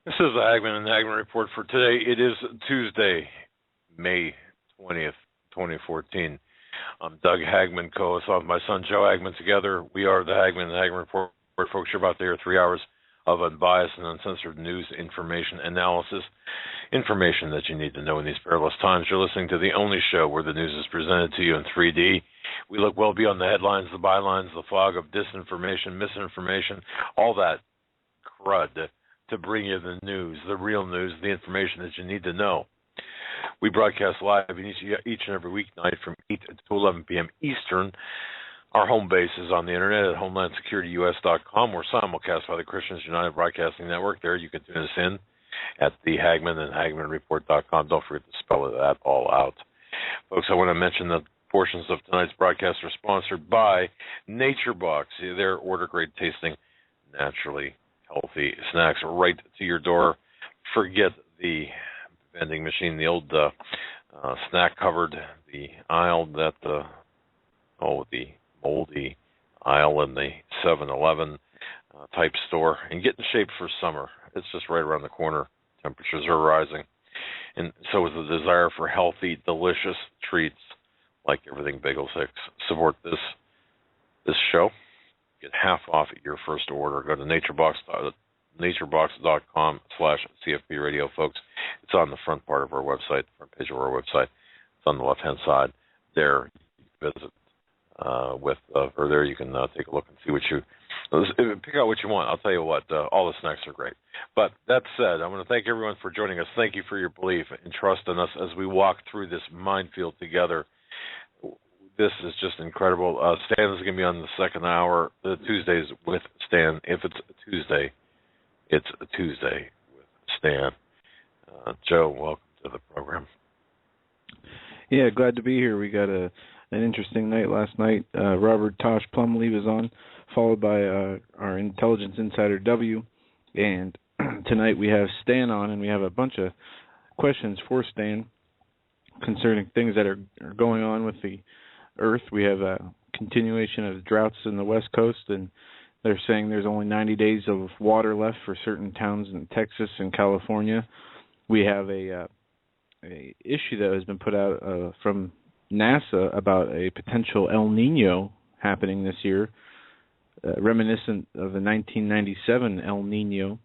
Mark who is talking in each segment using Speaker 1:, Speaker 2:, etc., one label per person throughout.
Speaker 1: This is the Hagmann and Hagmann Report for today. It is Tuesday, May 20th, 2014. I'm Doug Hagmann, co-host with my son Joe Hagmann. Together, we are the Hagmann and Hagmann Report. Folks, you're about to hear 3 hours of unbiased and uncensored news, information, analysis, information that you need to know in these perilous times. You're listening to the only show where the news is presented to you in 3D. We look well beyond the headlines, the bylines, the fog of disinformation, misinformation, all that crud to bring you the news, the real news, the information that you need to know. We broadcast live each and every weeknight from 8 to 11 p.m. Eastern. Our home base is on the internet at HomelandSecurityUS.com. We're simulcast by the Christians United Broadcasting Network. There you can tune us in at the Hagmann and HagmannReport.com. Don't forget to spell that all out. Folks, I want to mention that portions of tonight's broadcast are sponsored by NatureBox. Their order-grade tasting, naturally healthy snacks right to your door. Forget the vending machine, the old snack cupboard, the aisle that the moldy aisle in the 7-Eleven type store, and get in shape for summer. It's just right around the corner. Temperatures are rising, and so is the desire for healthy, delicious treats like everything Bagel 6. Support this show. Get half off at your first order. Go to naturebox.com/CFP radio, folks. It's on the front part of our website, front page of our website. It's on the left-hand side. There, you visit or there you can take a look and see what you pick out what you want. I'll tell you what, all the snacks are great. But that said, I want to thank everyone for joining us. Thank you for your belief and trust in us as we walk through this minefield together. This is just incredible. Stan is going to be on the second hour, Tuesdays with Stan. If it's a Tuesday, it's a Tuesday with Stan. Joe, welcome to the program.
Speaker 2: Yeah, glad to be here. We got an interesting night last night. Robert Tosh Plumlee was on, followed by our intelligence insider W. And tonight we have Stan on, and we have a bunch of questions for Stan concerning things that are going on with the Earth. We have a continuation of droughts in the West Coast, and they're saying there's only 90 days of water left for certain towns in Texas and California. We have a issue that has been put out from NASA about a potential El Nino happening this year, reminiscent of the 1997 El Nino,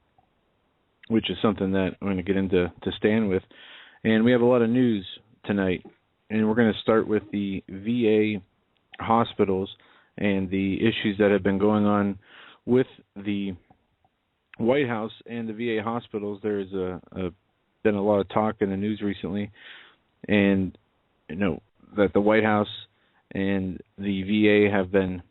Speaker 2: which is something that I'm going to get into to Stan with. And we have a lot of news tonight. And we're going to start with the VA hospitals and the issues that have been going on with the White House and the VA hospitals. There's been a lot of talk in the news recently, and that the White House and the VA have been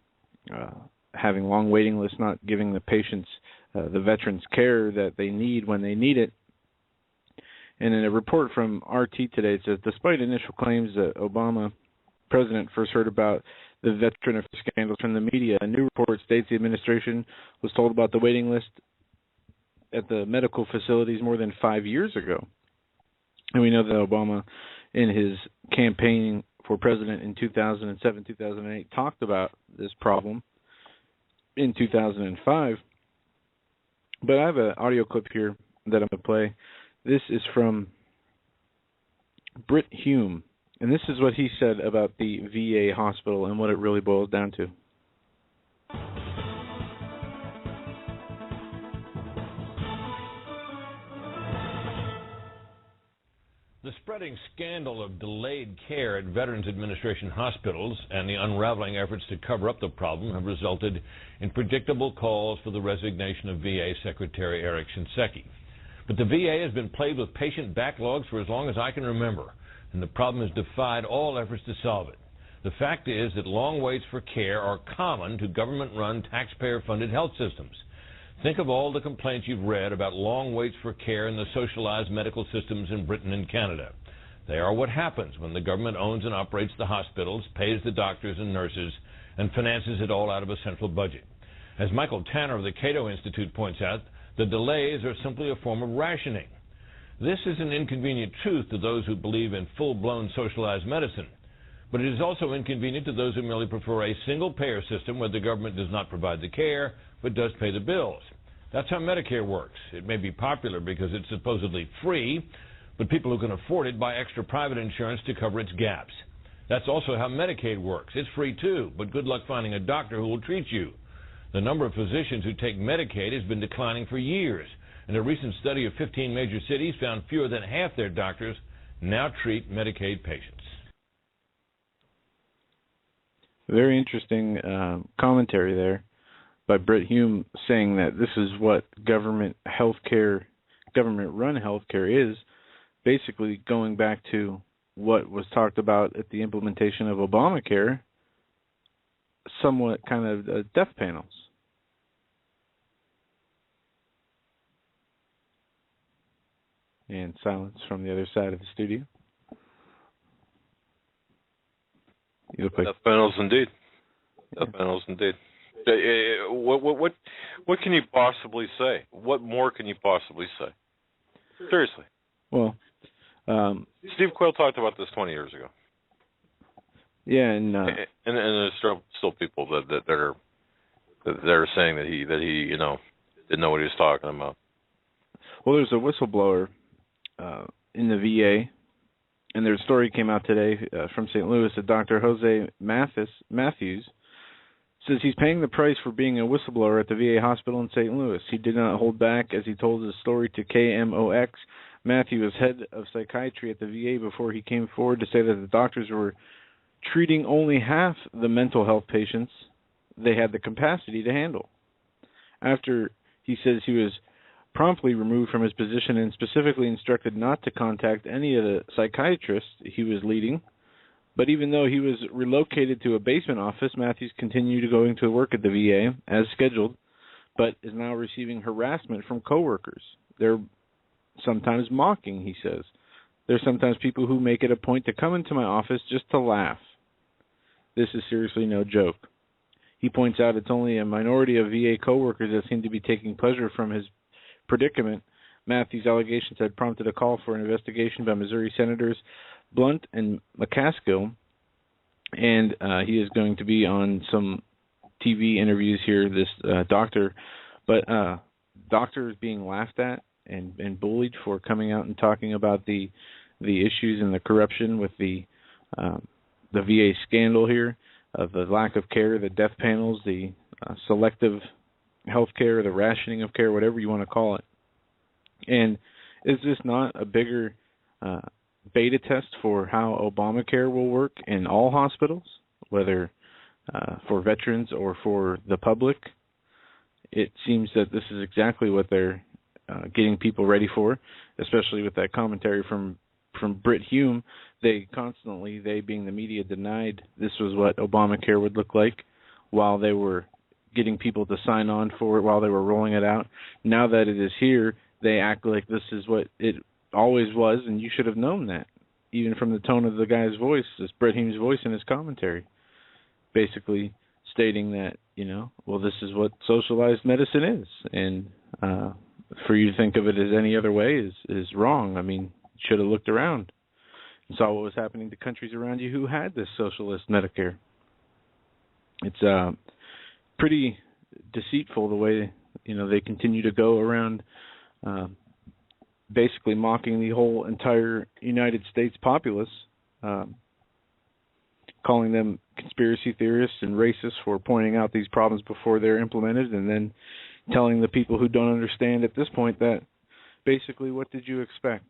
Speaker 2: having long waiting lists, not giving the patients the veterans care that they need when they need it. And in a report from RT today, it says, despite initial claims that Obama, president, first heard about the veteran affairs scandals from the media, a new report states the administration was told about the waiting list at the medical facilities more than 5 years ago. And we know that Obama, in his campaign for president in 2007, 2008, talked about this problem in 2005. But I have an audio clip here that I'm going to play. This is from Britt Hume, and this is what he said about the VA hospital and what it really boils down to.
Speaker 3: The spreading scandal of delayed care at Veterans Administration hospitals and the unraveling efforts to cover up the problem have resulted in predictable calls for the resignation of VA Secretary Eric Shinseki. But the VA has been plagued with patient backlogs for as long as I can remember, and the problem has defied all efforts to solve it. The fact is that long waits for care are common to government-run, taxpayer-funded health systems. Think of all the complaints you've read about long waits for care in the socialized medical systems in Britain and Canada. They are what happens when the government owns and operates the hospitals, pays the doctors and nurses, and finances it all out of a central budget. As Michael Tanner of the Cato Institute points out, the delays are simply a form of rationing. This is an inconvenient truth to those who believe in full-blown socialized medicine, but it is also inconvenient to those who merely prefer a single-payer system where the government does not provide the care but does pay the bills. That's how Medicare works. It may be popular because it's supposedly free, but people who can afford it buy extra private insurance to cover its gaps. That's also how Medicaid works. It's free too, but good luck finding a doctor who will treat you. The number of physicians who take Medicaid has been declining for years, and a recent study of 15 major cities found fewer than half their doctors now treat Medicaid patients.
Speaker 2: Very interesting commentary there by Britt Hume, saying that this is what government run healthcare is, basically going back to what was talked about at the implementation of Obamacare, somewhat kind of death panels. And silence from the other side of the studio. You look like
Speaker 1: death panels indeed. Death panels indeed. What can you possibly say? What more can you possibly say? Seriously.
Speaker 2: Well,
Speaker 1: Steve Quayle talked about this 20 years ago.
Speaker 2: Yeah, and
Speaker 1: there's still people that are saying that he didn't know what he was talking about.
Speaker 2: Well, there's a whistleblower in the VA, and their story came out today from St. Louis that Dr. Jose Matthews says he's paying the price for being a whistleblower at the VA hospital in St. Louis. He did not hold back as he told his story to KMOX. Matthew was head of psychiatry at the VA before he came forward to say that the doctors were treating only half the mental health patients they had the capacity to handle. After he says he was promptly removed from his position and specifically instructed not to contact any of the psychiatrists he was leading. But even though he was relocated to a basement office, Matthews continued going to work at the VA as scheduled, but is now receiving harassment from coworkers. They're sometimes mocking, he says. There's sometimes people who make it a point to come into my office just to laugh. This is seriously no joke. He points out it's only a minority of VA coworkers that seem to be taking pleasure from his predicament. Matthews' allegations had prompted a call for an investigation by Missouri Senators Blunt and McCaskill, and he is going to be on some TV interviews here, this doctor. But doctor is being laughed at and bullied for coming out and talking about the issues and the corruption with the VA scandal here, of the lack of care, the death panels, the selective health care, the rationing of care, whatever you want to call it. And is this not a bigger beta test for how Obamacare will work in all hospitals, whether for veterans or for the public? It seems that this is exactly what they're getting people ready for, especially with that commentary from Britt Hume. They being the media, denied this was what Obamacare would look like while they were getting people to sign on for it, while they were rolling it out. Now that it is here, they act like this is what it always was, and you should have known that, even from the tone of the guy's voice, this Britt Hume's voice in his commentary, basically stating that, well, this is what socialized medicine is, and for you to think of it as any other way is wrong. I mean, you should have looked around and saw what was happening to countries around you who had this socialist Medicare. It's pretty deceitful the way they continue to go around basically mocking the whole entire United States populace, calling them conspiracy theorists and racists for pointing out these problems before they're implemented, and then telling the people who don't understand at this point that basically what did you expect?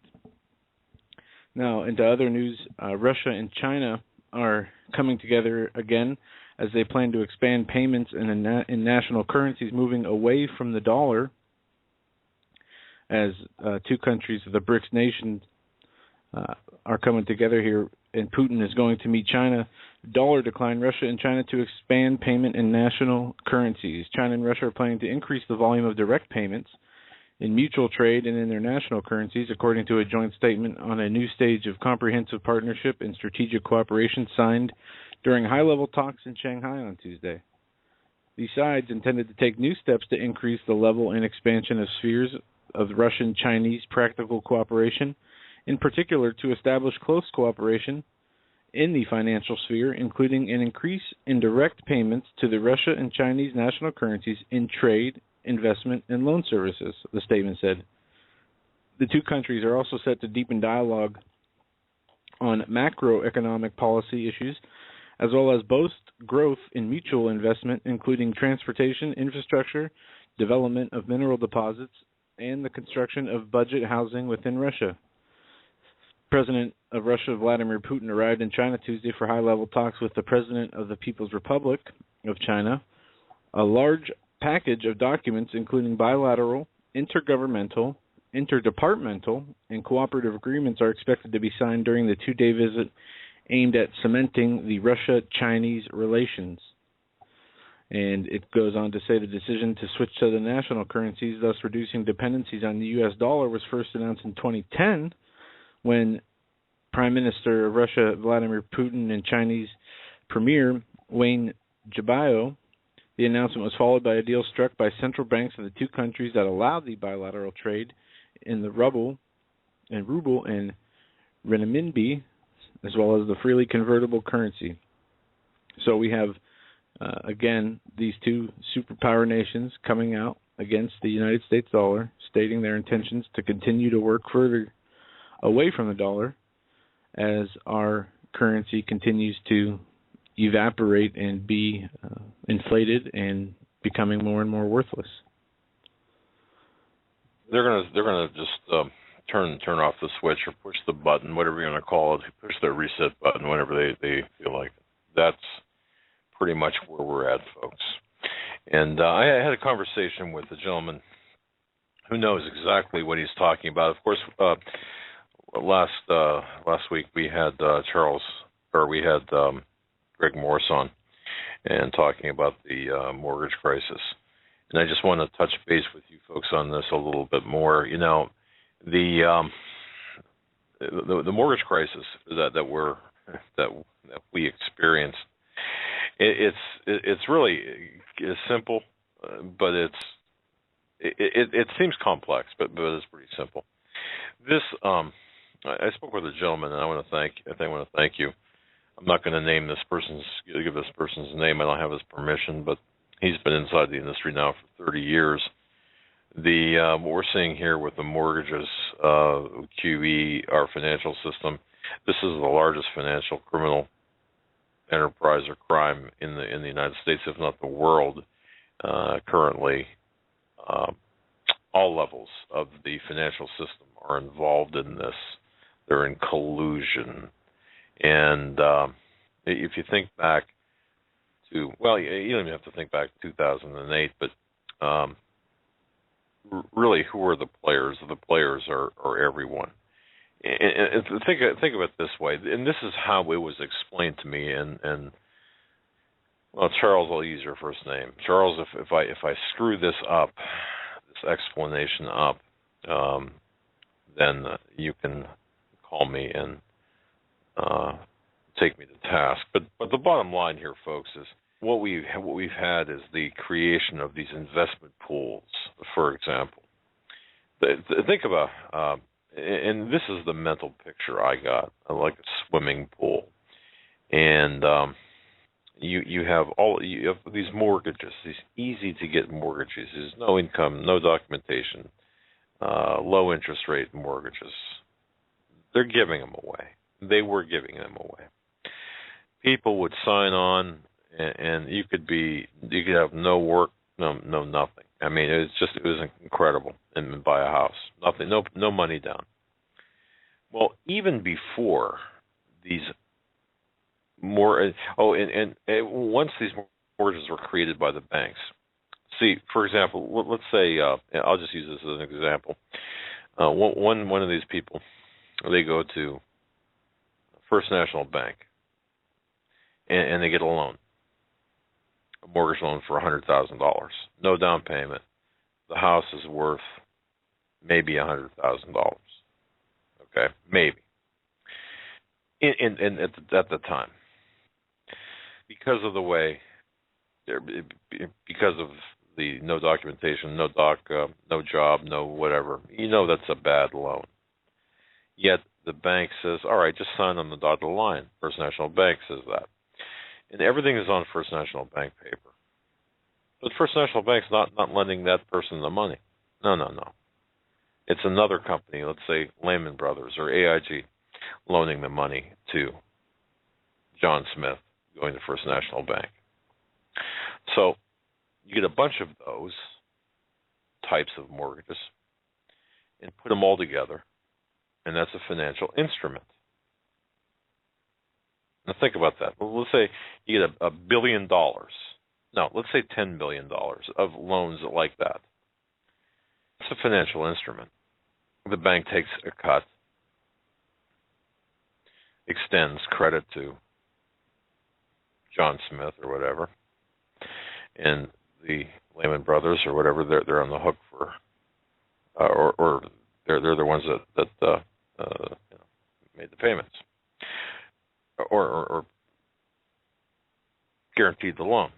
Speaker 2: Now, into other news, Russia and China are coming together again as they plan to expand payments in national currencies, moving away from the dollar, as two countries of the BRICS nations are coming together here, and Putin is going to meet China. Dollar decline, Russia and China to expand payment in national currencies. China and Russia are planning to increase the volume of direct payments in mutual trade and in their national currencies, according to a joint statement on a new stage of comprehensive partnership and strategic cooperation signed during high-level talks in Shanghai on Tuesday. These sides intended to take new steps to increase the level and expansion of spheres of Russian-Chinese practical cooperation, in particular to establish close cooperation in the financial sphere, including an increase in direct payments to the Russia and Chinese national currencies in trade investment, and loan services, the statement said. The two countries are also set to deepen dialogue on macroeconomic policy issues, as well as boast growth in mutual investment, including transportation, infrastructure, development of mineral deposits, and the construction of budget housing within Russia. President of Russia, Vladimir Putin, arrived in China Tuesday for high-level talks with the President of the People's Republic of China. A large package of documents, including bilateral, intergovernmental, interdepartmental, and cooperative agreements, are expected to be signed during the two-day visit aimed at cementing the Russia-Chinese relations. And it goes on to say the decision to switch to the national currencies, thus reducing dependencies on the U.S. dollar, was first announced in 2010 when Prime Minister of Russia, Vladimir Putin, and Chinese Premier Wang Jiabao. The announcement was followed by a deal struck by central banks of the two countries that allowed the bilateral trade in the ruble and renminbi, as well as the freely convertible currency. So we have, again, these two superpower nations coming out against the United States dollar, stating their intentions to continue to work further away from the dollar as our currency continues to evaporate and be inflated and becoming more and more worthless.
Speaker 1: They're gonna just turn off the switch or push the button, whatever you're gonna call it, push the reset button whenever they feel like it. That's pretty much where we're at, folks. And I had a conversation with a gentleman who knows exactly what he's talking about. Of course, last week we had Greg Morse on and talking about the mortgage crisis. And I just want to touch base with you folks on this a little bit more. You know, the mortgage crisis that we experienced, it's really simple, but it seems complex, but it's pretty simple. This I spoke with a gentleman, and I want to thank you. I'm not going to give this person's name. I don't have his permission, but he's been inside the industry now for 30 years. What we're seeing here with the mortgages, QE, our financial system, this is the largest financial criminal enterprise or crime in the United States, if not the world, currently. All levels of the financial system are involved in this. They're in collusion. And if you think back to, well, you don't even have to think back to 2008, but really, who are the players? The players are everyone. And think of it this way, and this is how it was explained to me. And well, Charles, I'll use your first name. Charles, if I screw this up, this explanation up, then you can call me and take me to task. But the bottom line here, folks, is what we've had is the creation of these investment pools. For example, think about, and this is the mental picture I got, like a swimming pool, and you have these mortgages, these easy to get mortgages. There's no income, no documentation, low interest rate mortgages. They're giving them away. They were giving them away. People would sign on, and you could have no work, no nothing. I mean, it was incredible. And buy a house, nothing, no money down. Well, even before these once these mortgages were created by the banks. See, for example, let's say I'll just use this as an example. One of these people, they go to First National Bank, and they get a loan, a mortgage loan for $100,000, no down payment. The house is worth maybe $100,000. Okay, maybe. At the time, because of the way, because of the no documentation, no job, no whatever, that's a bad loan. Yet the bank says, all right, just sign on the dotted line. First National Bank says that. And everything is on First National Bank paper. But First National Bank's not lending that person the money. No. It's another company, let's say Lehman Brothers or AIG, loaning the money to John Smith, going to First National Bank. So you get a bunch of those types of mortgages and put them all together, and that's a financial instrument. Now think about that. Well, let's say you get $1 billion. No, let's say $10 billion of loans like that. It's a financial instrument. The bank takes a cut, extends credit to John Smith or whatever, and the Lehman Brothers or whatever, they're on the hook for, or they're the ones that made the payments, or guaranteed the loan.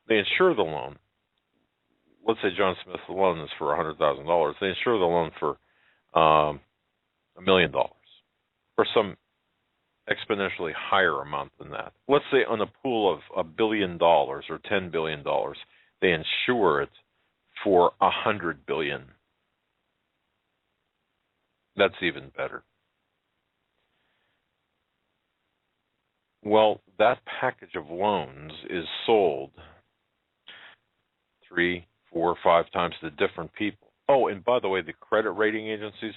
Speaker 1: They insure the loan. Let's say John Smith's loan is for $100,000. They insure the loan for $1 million, or some exponentially higher amount than that. Let's say on a pool of $1 billion or $10 billion, they insure it for $100 billion. That's even better. Well, that package of loans is sold 3, 4, 5 times to different people. Oh, and by the way, the credit rating agencies,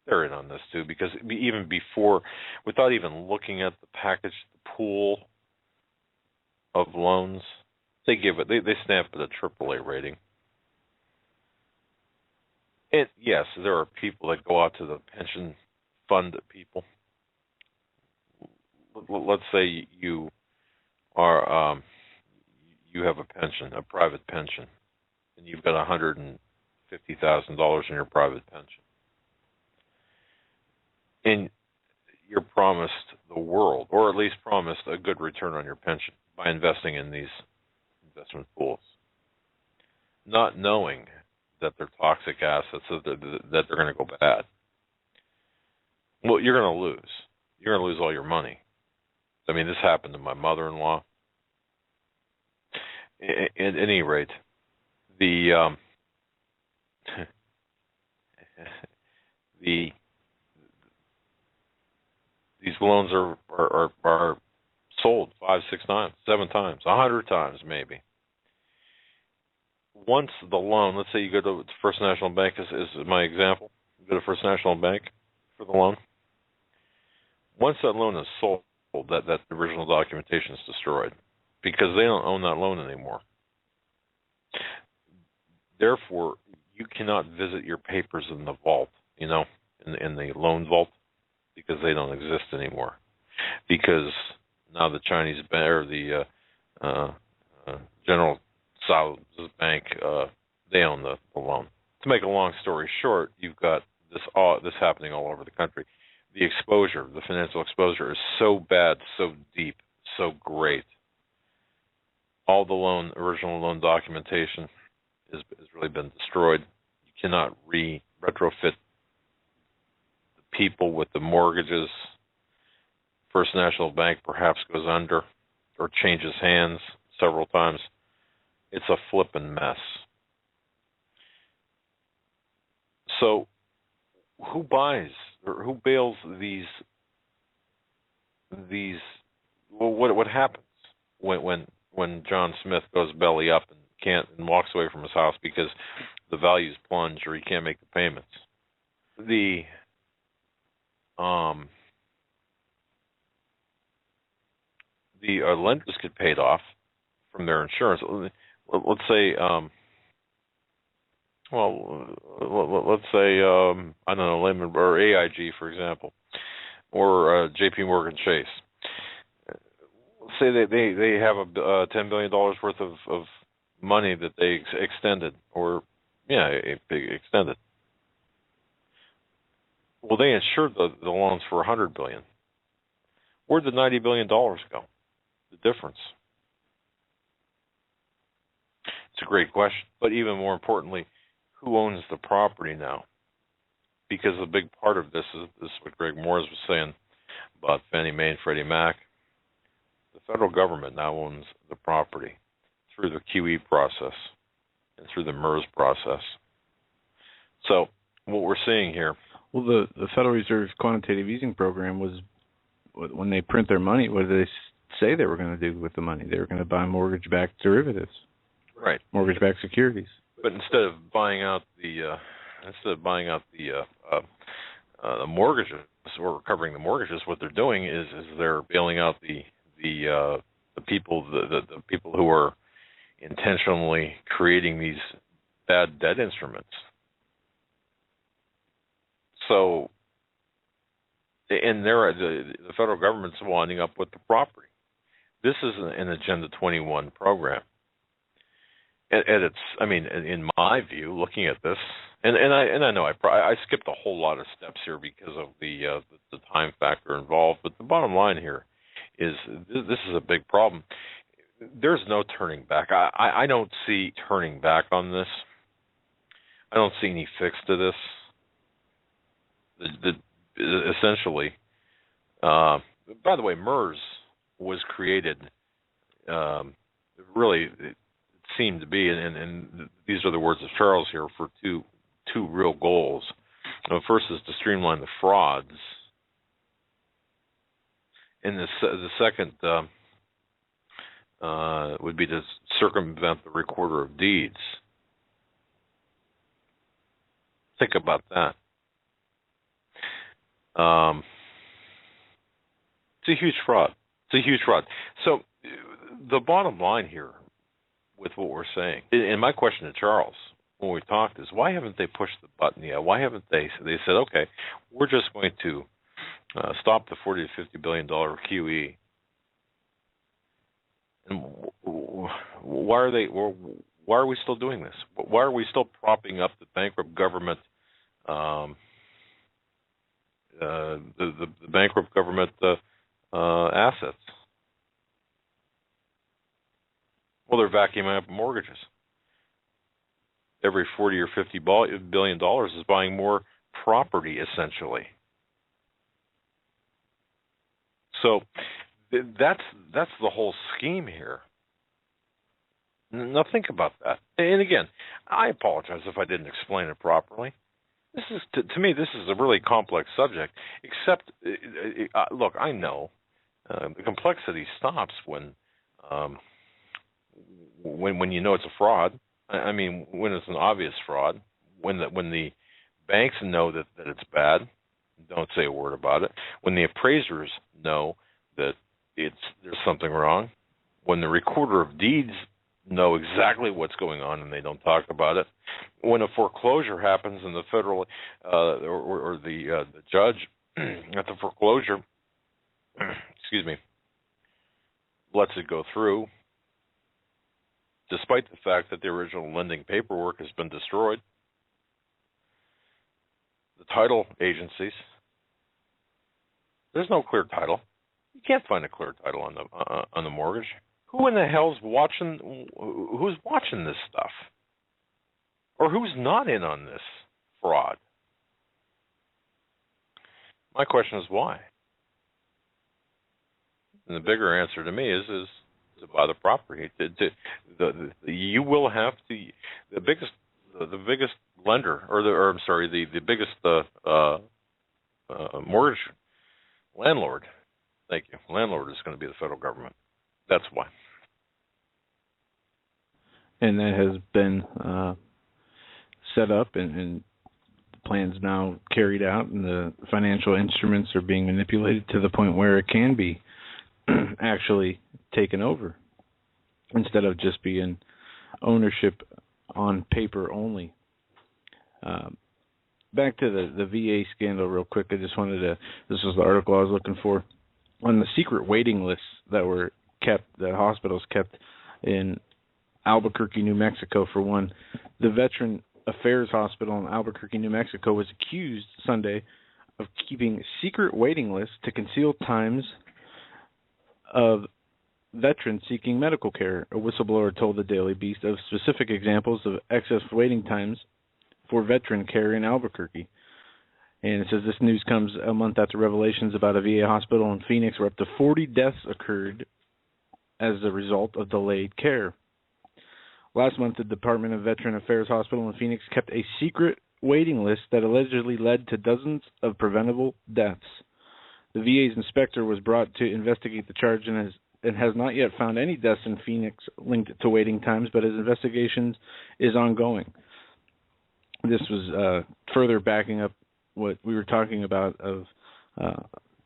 Speaker 1: they're in on this too, because even before, without even looking at the package, the pool of loans, they give it, they stamp it a AAA rating. And yes, there are people that go out to the pension fund people. Let's say you are you have a pension, a private pension, and you've got $150,000 in your private pension, and you're promised the world, or at least promised a good return on your pension by investing in these investment pools, not knowing that they're toxic assets, that they're going to go bad. Well, you're going to lose. You're going to lose all your money. I mean, this happened to my mother-in-law. At any rate, these loans are sold 5, 6 times, 7 times, 100 times maybe. Once the loan, let's say you go to First National Bank, is my example. You go to First National Bank for the loan. Once that loan is sold, that original documentation is destroyed because they don't own that loan anymore. Therefore, you cannot visit your papers in the vault, in the loan vault, because they don't exist anymore. Because now the Chinese bank, or the General South Bank, they own the loan. To make a long story short, you've got this happening all over the country. The exposure, the financial exposure, is so bad, so deep, so great. All the original loan documentation has really been destroyed. You cannot retrofit the people with the mortgages. First National Bank perhaps goes under or changes hands several times. It's a flippin' mess. So who buys or who bails these well, what happens when John Smith goes belly up and walks away from his house because the values plunge or he can't make the payments? The lenders get paid off from their insurance. Let's say let's say I don't know, Lehman or AIG, for example, or J.P. Morgan Chase. Let's say they have a $10 billion worth of money that they extended, extended. Well, they insured the loans for $100 billion. Where'd the $90 billion go? The difference. It's a great question, but even more importantly, who owns the property now? Because a big part of this is what Greg Moores was saying about Fannie Mae and Freddie Mac. The federal government now owns the property through the QE process and through the MERS process. So what we're seeing here.
Speaker 2: Well, the Federal Reserve's quantitative easing program was, when they print their money, what did they say they were going to do with the money? They were going to buy mortgage-backed derivatives,
Speaker 1: right?
Speaker 2: Mortgage-backed securities.
Speaker 1: But instead of buying out the mortgages or recovering the mortgages, what they're doing is they're bailing out the people who are intentionally creating these bad debt instruments. So, and the federal government's winding up with the property. This is an Agenda 21 program. In my view, looking at this, and I know I skipped a whole lot of steps here because of the time factor involved. But the bottom line here is this is a big problem. There's no turning back. I don't see turning back on this. I don't see any fix to this. Essentially, by the way, MERS was created. Really, it seemed to be, and these are the words of Charles here, for two real goals. First is to streamline the frauds, and the second would be to circumvent the recorder of deeds. Think about that. It's a huge fraud. So the bottom line here with what we're saying, and my question to Charles when we talked is, why haven't they pushed the button yet? Why haven't they said, okay, we're just going to stop the $40 to $50 billion QE? And why are we still doing this? Why are we still propping up the bankrupt government? The bankrupt government assets. Well, they're vacuuming up mortgages. Every $40 or $50 billion is buying more property, essentially. So that's the whole scheme here. Now think about that. And again, I apologize if I didn't explain it properly. This is, to me, this is a really complex subject. Except, look, I know the complexity stops when you know it's a fraud. I mean, when it's an obvious fraud, when the banks know that it's bad, don't say a word about it. When the appraisers know that there's something wrong, when the recorder of deeds know exactly what's going on and they don't talk about it. When a foreclosure happens and the federal or the judge at the foreclosure, lets it go through, despite the fact that the original lending paperwork has been destroyed, the title agencies, there's no clear title. You can't find a clear title on the mortgage. Who in the hell's watching? Who's watching this stuff? Or who's not in on this fraud? My question is why? And the bigger answer to me is to buy the property. You will have to the biggest lender, the biggest mortgage landlord. Thank you. Landlord is going to be the federal government. That's why.
Speaker 2: And that has been set up and plans now carried out, and the financial instruments are being manipulated to the point where it can be actually taken over instead of just being ownership on paper only. Back to the VA scandal real quick. I just wanted to, this was the article I was looking for, on the secret waiting lists that were kept, that hospitals kept in Albuquerque, New Mexico, for one. The Veteran Affairs Hospital in Albuquerque, New Mexico, was accused Sunday of keeping secret waiting lists to conceal times of veterans seeking medical care. A whistleblower told the Daily Beast of specific examples of excess waiting times for veteran care in Albuquerque. And it says this news comes a month after revelations about a VA hospital in Phoenix where up to 40 deaths occurred as a result of delayed care. Last month, the Department of Veteran Affairs Hospital in Phoenix kept a secret waiting list that allegedly led to dozens of preventable deaths. The VA's inspector was brought to investigate the charge and has not yet found any deaths in Phoenix linked to waiting times, but his investigation is ongoing. This was further backing up what we were talking about of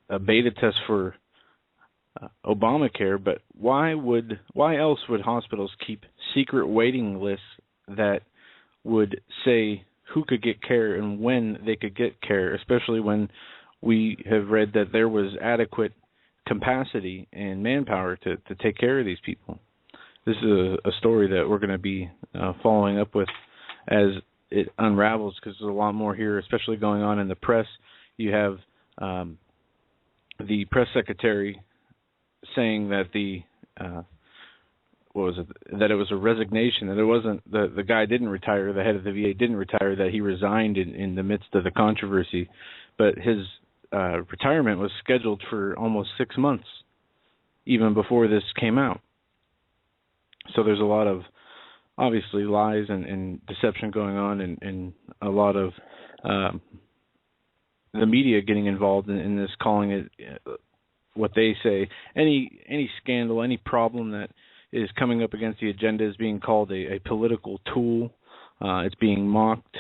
Speaker 2: a beta test for Obamacare. But why else would hospitals keep secret waiting lists that would say who could get care and when they could get care, especially when we have read that there was adequate capacity and manpower to take care of these people? This is a story that we're going to be following up with as it unravels, because there's a lot more here, especially going on in the press. You have the press secretary saying that that it was a resignation, that it wasn't the guy didn't retire, the head of the VA didn't retire, that he resigned in the midst of the controversy, but his retirement was scheduled for almost 6 months, even before this came out. So there's a lot of, obviously, lies and deception going on, and a lot of the media getting involved in this, calling it what they say. Any scandal, any problem that is coming up against the agenda is being called a political tool. It's being mocked,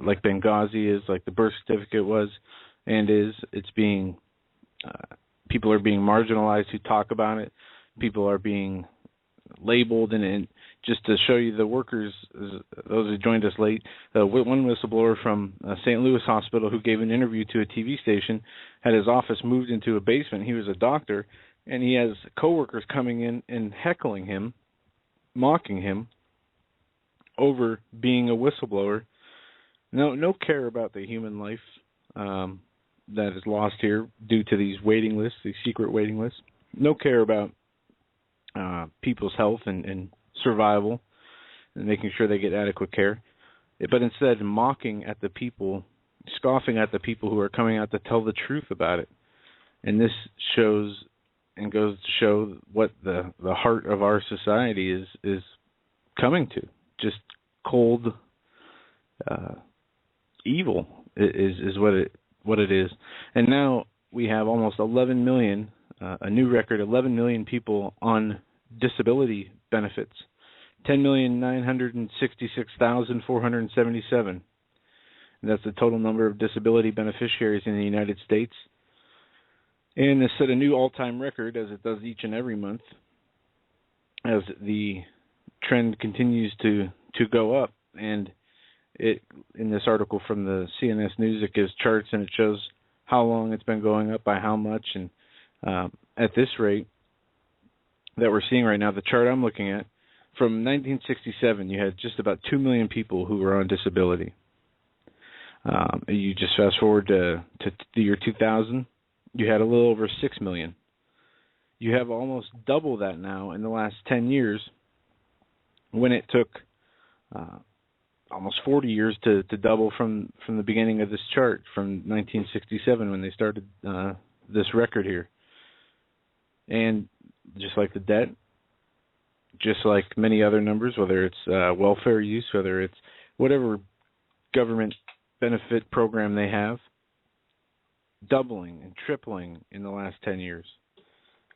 Speaker 2: like Benghazi is, like the birth certificate was and is. It's being people are being marginalized who talk about it. People are being labeled, and just to show you the workers, those who joined us late, one whistleblower from St. Louis Hospital who gave an interview to a TV station had his office moved into a basement. He was a doctor, and he has coworkers coming in and heckling him, mocking him over being a whistleblower. No care about the human life that is lost here due to these waiting lists, these secret waiting lists. No care about people's health and survival and making sure they get adequate care, but instead mocking at the people, scoffing at the people who are coming out to tell the truth about it. And this shows and goes to show what the heart of our society is coming to. Just cold evil is what it is. And now we have almost 11 million, a new record, 11 million people on disability benefits, 10,966,477. And that's the total number of disability beneficiaries in the United States. And this set a new all-time record, as it does each and every month, as the trend continues to go up. And in this article from the CNS News, it gives charts and it shows how long it's been going up, by how much. And at this rate that we're seeing right now, the chart I'm looking at, from 1967, you had just about 2 million people who were on disability. You just fast forward to the year 2000, you had a little over 6 million. You have almost double that now in the last 10 years, when it took almost 40 years to double from the beginning of this chart, from 1967 when they started this record here. And just like the debt, just like many other numbers, whether it's welfare use, whether it's whatever government benefit program they have, doubling and tripling in the last 10 years,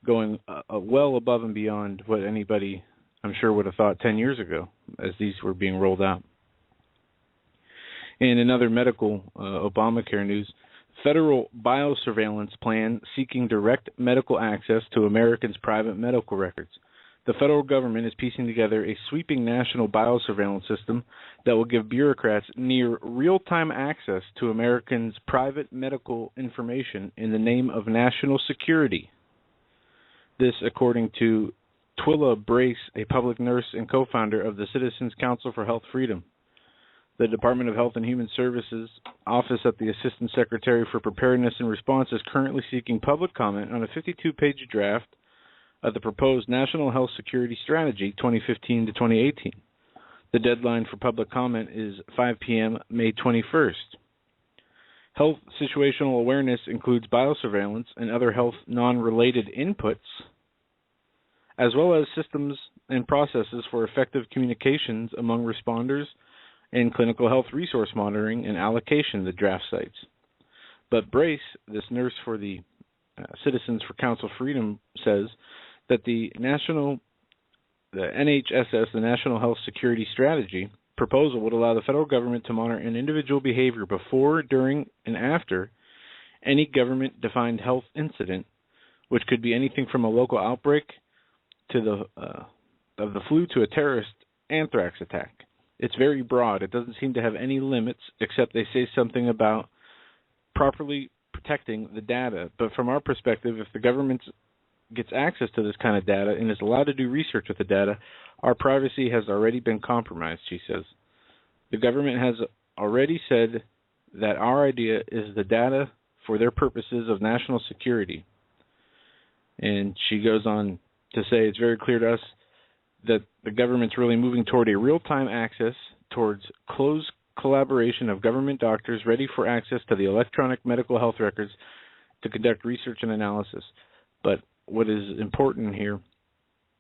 Speaker 2: going well above and beyond what anybody, I'm sure, would have thought 10 years ago as these were being rolled out. In another medical Obamacare news, federal biosurveillance plan seeking direct medical access to Americans' private medical records. The federal government is piecing together a sweeping national biosurveillance system that will give bureaucrats near real-time access to Americans' private medical information in the name of national security. This, according to Twilla Brace, a public nurse and co-founder of the Citizens Council for Health Freedom. The Department of Health and Human Services Office of the Assistant Secretary for Preparedness and Response is currently seeking public comment on a 52-page draft of the proposed National Health Security Strategy 2015 to 2018. The deadline for public comment is 5 p.m. May 21st. Health situational awareness includes biosurveillance and other health non-related inputs, as well as systems and processes for effective communications among responders and clinical health resource monitoring and allocation to draft sites. But Brace, this nurse for the Citizens for Council Freedom, says that the NHSS, the National Health Security Strategy proposal, would allow the federal government to monitor an individual behavior before, during, and after any government-defined health incident, which could be anything from a local outbreak to of the flu to a terrorist anthrax attack. It's very broad. It doesn't seem to have any limits, except they say something about properly protecting the data. But from our perspective, if the government gets access to this kind of data and is allowed to do research with the data, our privacy has already been compromised, she says. The government has already said that our idea is the data for their purposes of national security. And she goes on to say it's very clear to us that the government's really moving toward a real-time access towards close collaboration of government doctors ready for access to the electronic medical health records to conduct research and analysis. But what is important here,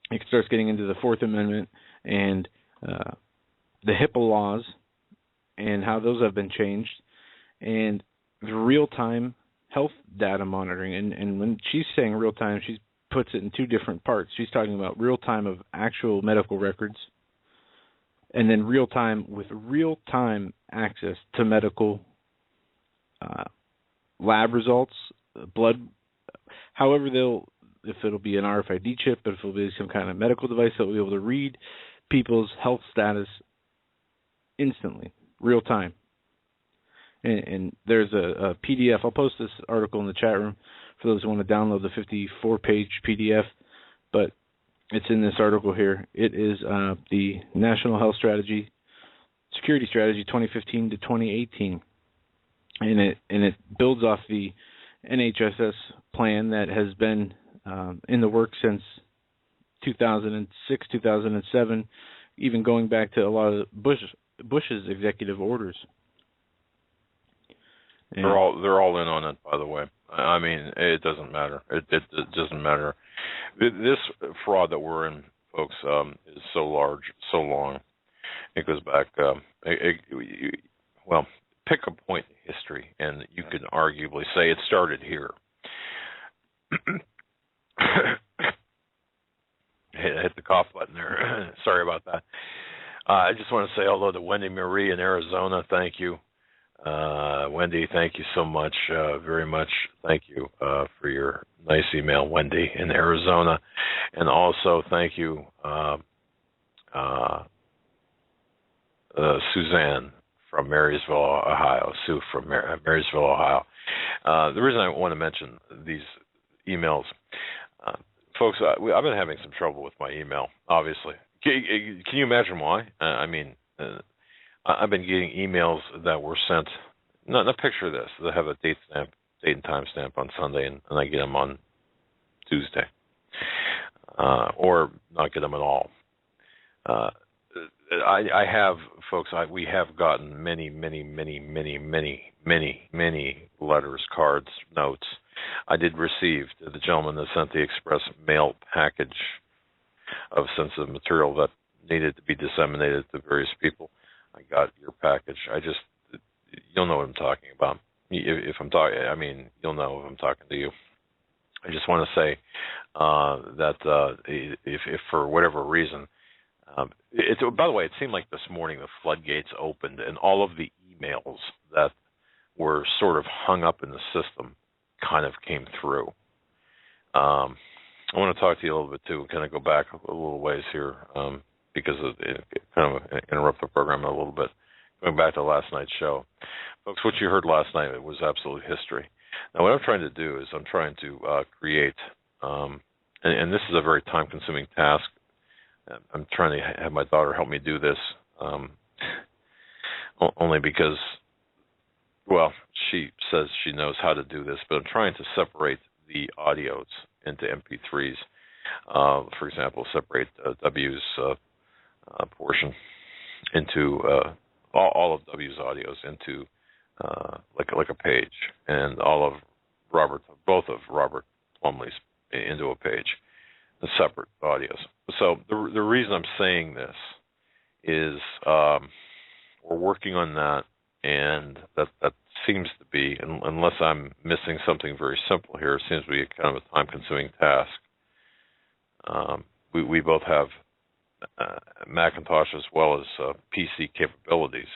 Speaker 2: it starts getting into the Fourth Amendment and the HIPAA laws and how those have been changed, and the real-time health data monitoring. And when she's saying real-time, she puts it in two different parts. She's talking about real-time of actual medical records, and then real-time with real-time access to medical lab results, blood, however if it'll be an RFID chip, if it'll be some kind of medical device that will be able to read people's health status instantly, real-time. And there's a PDF. I'll post this article in the chat room for those who want to download the 54-page PDF, but it's in this article here. It is the National Health Strategy, Security Strategy 2015 to 2018, and it builds off the NHSS plan that has been in the works since 2006, 2007, even going back to a lot of Bush's executive orders.
Speaker 1: And they're all in on it, by the way. I mean, it doesn't matter. It doesn't matter. This fraud that we're in, folks, is so large, so long. It goes back. Well, pick a point in history, and you could arguably say it started here. Hit the cough button there. Sorry about that. I just want to say hello to Wendy Marie in Arizona. Thank you. Wendy, thank you so much, very much. Thank you for your nice email, Wendy in Arizona. And also thank you, Suzanne from Marysville, Ohio. Sue from Marysville, Ohio. The reason I want to mention these emails, folks, I've been having some trouble with my email, obviously. Can you imagine why? I mean, I've been getting emails that were sent, not a picture of this, they have a date and time stamp on Sunday, and I get them on Tuesday, or not get them at all. I have, folks, we have gotten many letters, cards, notes. I did receive the gentleman that sent the express mail package of sensitive material that needed to be disseminated to various people. I got your package. You'll know what I'm talking about. If I'm talking, I mean, you'll know if I'm talking to you. I just want to say that if for whatever reason, by the way, it seemed like this morning the floodgates opened and all of the emails that were sort of hung up in the system kind of came through. I want to talk to you a little bit too, and kind of go back a little ways here because it kind of interrupt the program a little bit. Going back to last night's show, folks, what you heard last night, it was absolute history. Now, what I'm trying to do is I'm trying to create, and this is a very time-consuming task. I'm trying to have my daughter help me do this, only because, well, she says she knows how to do this, but I'm trying to separate the audios into MP3s. For example, separate W's portion into all of W's audios into like a page, and both of Robert Plumlee's into a page. the separate audios. So the reason I'm saying this is we're working on that, and that seems to be, unless I'm missing something very simple here, it seems to be kind of a time-consuming task. We both have Macintosh as well as PC capabilities.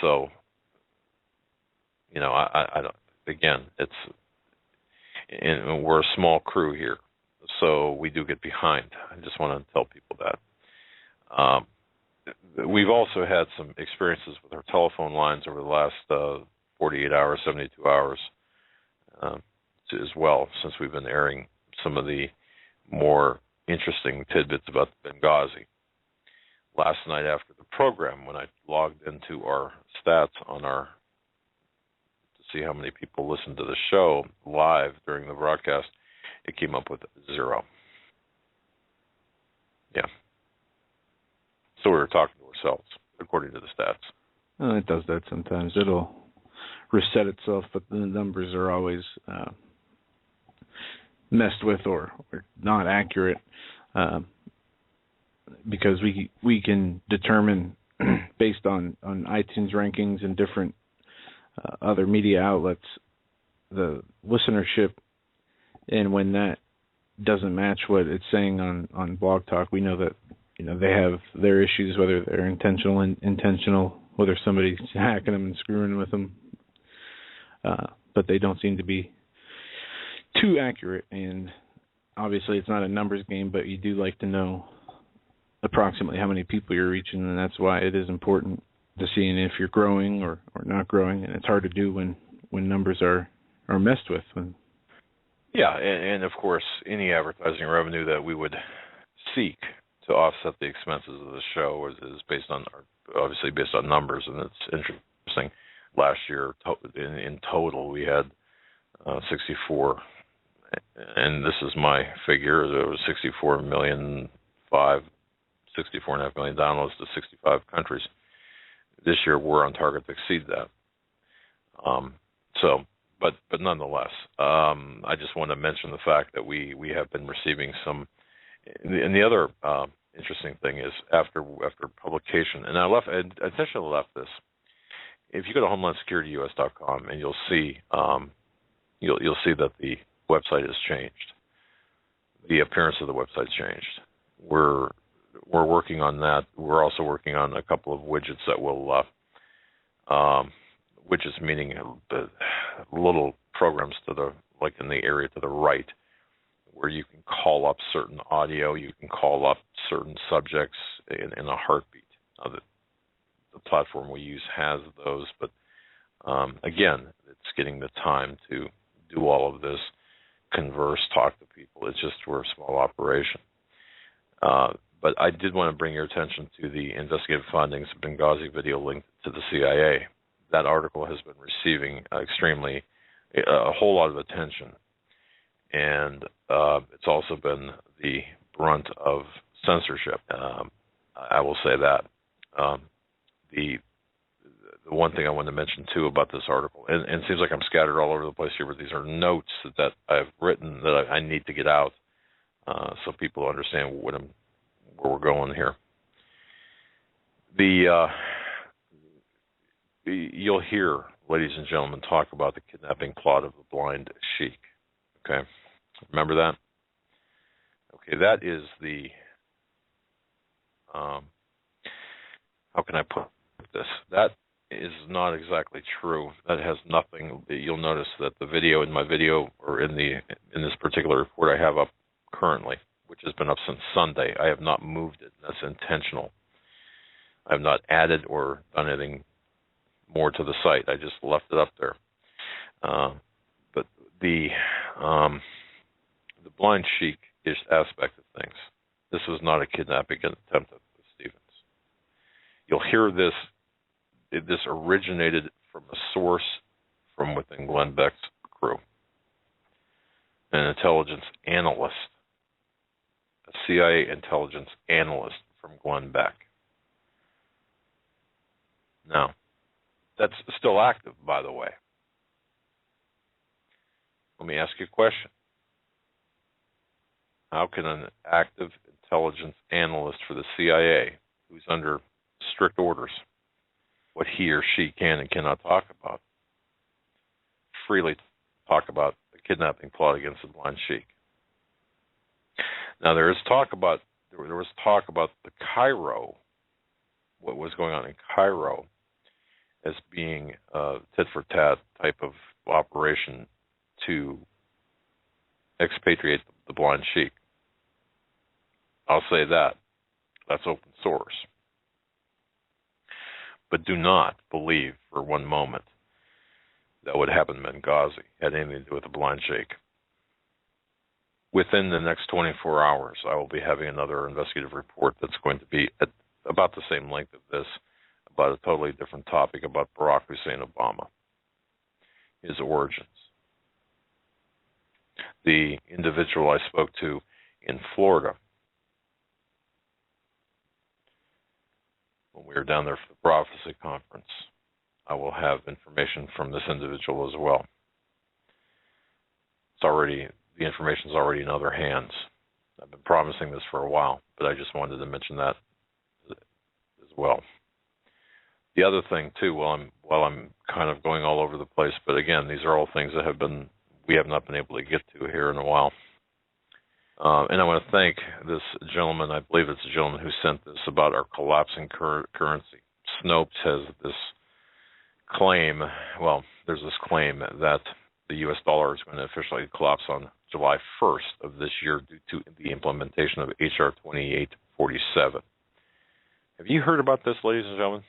Speaker 1: So, I don't, again, we're a small crew here, so we do get behind. I just want to tell people that. We've also had some experiences with our telephone lines over the last 48 hours, 72 hours as well, since we've been airing some of the more interesting tidbits about Benghazi. Last night after the program, when I logged into our stats to see how many people listened to the show live during the broadcast, it came up with 0. Yeah. So we were talking to ourselves, according to the stats.
Speaker 2: Well, it does that sometimes. It'll reset itself, but the numbers are always messed with or not accurate, because we can determine based on iTunes rankings and different other media outlets the listenership, and when that doesn't match what it's saying on Blog Talk, we know that they have their issues, whether they're intentional, whether somebody's hacking them and screwing with them, but they don't seem to be too accurate. And obviously it's not a numbers game, but you do like to know approximately how many people you're reaching, and that's why it is important to see if you're growing or not growing. And it's hard to do when numbers are messed with.
Speaker 1: Yeah, and of course any advertising revenue that we would seek to offset the expenses of the show is based on numbers, and it's interesting. Last year, in total, we had 64, and this is my figure. There was 64.5 million downloads to 65 countries. This year, we're on target to exceed that. But nonetheless, I just want to mention the fact that we have been receiving some. And the other interesting thing is after publication, and I intentionally left this. If you go to HomelandSecurityUS.com, and you'll see that the website has changed. The appearance of the website's changed. We're working on that. We're also working on a couple of widgets that will widgets meaning the little programs in the area to the right, where you can call up certain audio, you can call up certain subjects in a heartbeat. The platform we use has those, but again, it's getting the time to do all of this, converse, talk to people. It's just we're a small operation. But I did want to bring your attention to the investigative findings of Benghazi video linked to the CIA. That article has been receiving a whole lot of attention. And it's also been the brunt of censorship. I will say that. The one thing I wanted to mention, too, about this article, and it seems like I'm scattered all over the place here, but these are notes that I've written that I need to get out so people understand where we're going here. You'll hear, ladies and gentlemen, talk about the kidnapping plot of the blind sheik. Okay? Remember that? Okay, that is the, how can I put this? That is not exactly true. That has nothing. You'll notice that the video, in my video, or in this particular report I have up currently, which has been up since Sunday, I have not moved it. That's intentional. I have not added or done anything more to the site. I just left it up there. But the blind sheik-ish aspect of things, this was not a kidnapping attempt at Stevens. You'll hear this originated from a source from within Glenn Beck's crew, an intelligence analyst, a CIA intelligence analyst from Glenn Beck. Now, that's still active, by the way. Let me ask you a question. How can an active intelligence analyst for the CIA, who's under strict orders, what he or she can and cannot talk about, freely talk about the kidnapping plot against the blind sheik? Now there was talk about the Cairo, what was going on in Cairo, as being a tit for tat type of operation to expatriate the blind sheik. I'll say that. That's open source. But do not believe for one moment that what happened in Benghazi had anything to do with the blind sheik. Within the next 24 hours, I will be having another investigative report that's going to be at about the same length of this, about a totally different topic, about Barack Hussein Obama, his origins. The individual I spoke to in Florida, when we were down there for the Prophecy Conference, I will have information from this individual as well. The information's already in other hands. I've been promising this for a while, but I just wanted to mention that as well. The other thing too, while I'm kind of going all over the place, but again, these are all things that we have not been able to get to here in a while. And I want to thank this gentleman, I believe it's a gentleman who sent this about our collapsing currency. Snopes has this claim, there's this claim that the U.S. dollar is going to officially collapse on July 1st of this year due to the implementation of H.R. 2847. Have you heard about this, ladies and gentlemen?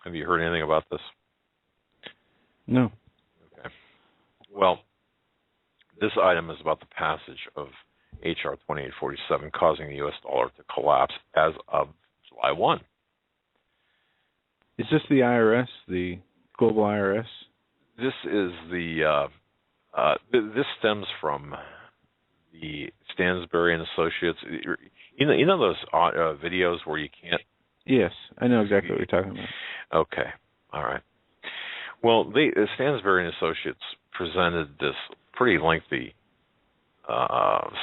Speaker 1: Have you heard anything about this?
Speaker 2: No.
Speaker 1: Okay. Well, this item is about the passage of H.R. 2847 causing the U.S. dollar to collapse as of July 1.
Speaker 2: Is this the IRS, the global IRS?
Speaker 1: This is this stems from the Stansberry and Associates. You know those videos where you can't.
Speaker 2: Yes, I know exactly what you're talking about.
Speaker 1: Okay, all right. Well, Stansberry and Associates presented this pretty lengthy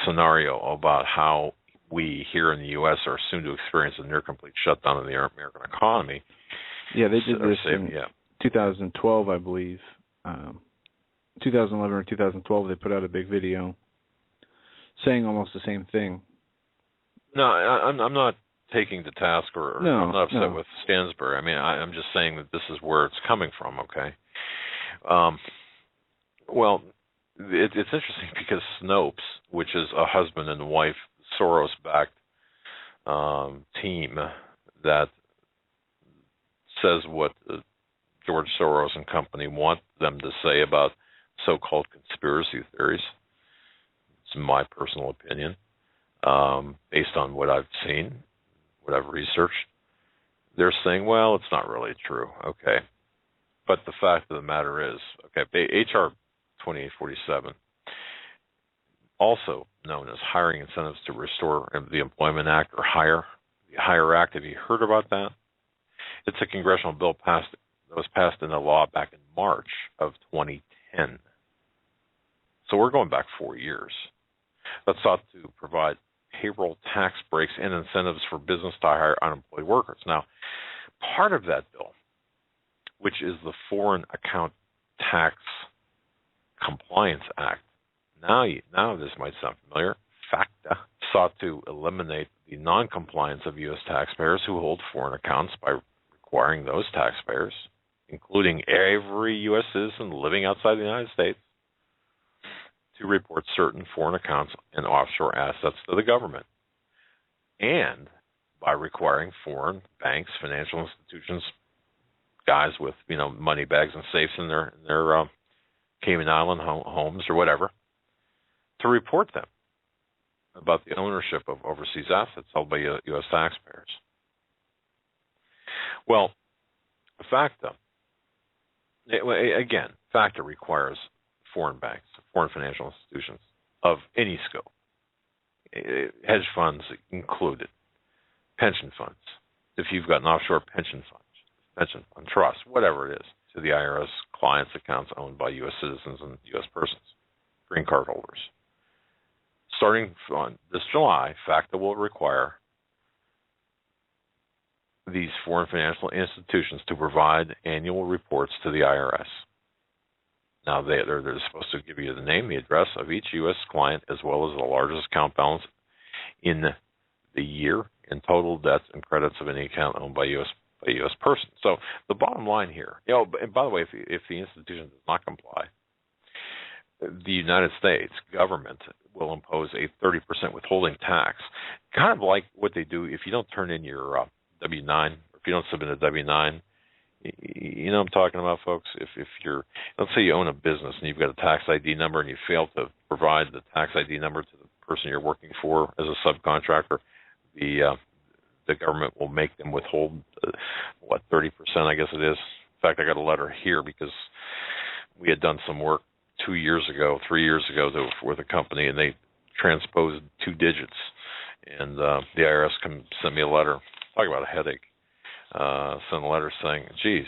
Speaker 1: scenario about how we here in the U.S. are soon to experience a near complete shutdown of the American economy.
Speaker 2: Yeah, they did this in 2012, I believe. 2011 or 2012, they put out a big video saying almost the same thing.
Speaker 1: No, I'm not taking to task or
Speaker 2: no,
Speaker 1: I'm not upset
Speaker 2: no.
Speaker 1: with Stansberry. I mean, I'm just saying that this is where it's coming from, okay? Well, it's interesting because Snopes, which is a husband and wife Soros-backed team that says what George Soros and company want them to say about so-called conspiracy theories. It's my personal opinion, based on what I've seen, what I've researched. They're saying, well, it's not really true, okay. But the fact of the matter is, okay, H.R. 2847, also known as Hiring Incentives to Restore the Employment Act, or the Hire Act. Have you heard about that? It's a congressional bill that was passed into law back in March of 2010. So we're going back 4 years. That sought to provide payroll tax breaks and incentives for business to hire unemployed workers. Now, part of that bill, which is the Foreign Account Tax Compliance Act, now this might sound familiar, FACTA, sought to eliminate the non-compliance of U.S. taxpayers who hold foreign accounts by requiring those taxpayers, including every U.S. citizen living outside the United States, to report certain foreign accounts and offshore assets to the government, and by requiring foreign banks, financial institutions, guys with money bags and safes in their Cayman Island homes or whatever, to report them about the ownership of overseas assets held by U.S. taxpayers. Well, FACTA, again, FACTA requires foreign banks, foreign financial institutions of any scope, hedge funds included, pension funds, if you've got an offshore pension fund trust, whatever it is, to the IRS clients' accounts owned by U.S. citizens and U.S. persons, green card holders. starting on this July, FACTA will require these foreign financial institutions to provide annual reports to the IRS. Now, they're supposed to give you the name, the address of each U.S. client, as well as the largest account balance in the year and total debts and credits of any account owned by U.S. person. So the bottom line here, and by the way, if the institution does not comply, the United States government will impose a 30% withholding tax, kind of like what they do if you don't turn in your W-9, or if you don't submit a W-9. You know what I'm talking about, folks? If you're, let's say you own a business and you've got a tax ID number and you fail to provide the tax ID number to the person you're working for as a subcontractor, the government will make them withhold, 30%, I guess it is. In fact, I got a letter here because we had done some work 3 years ago with a company, and they transposed 2 digits. And the IRS sent me a letter. Talk about a headache. Sent a letter saying, geez,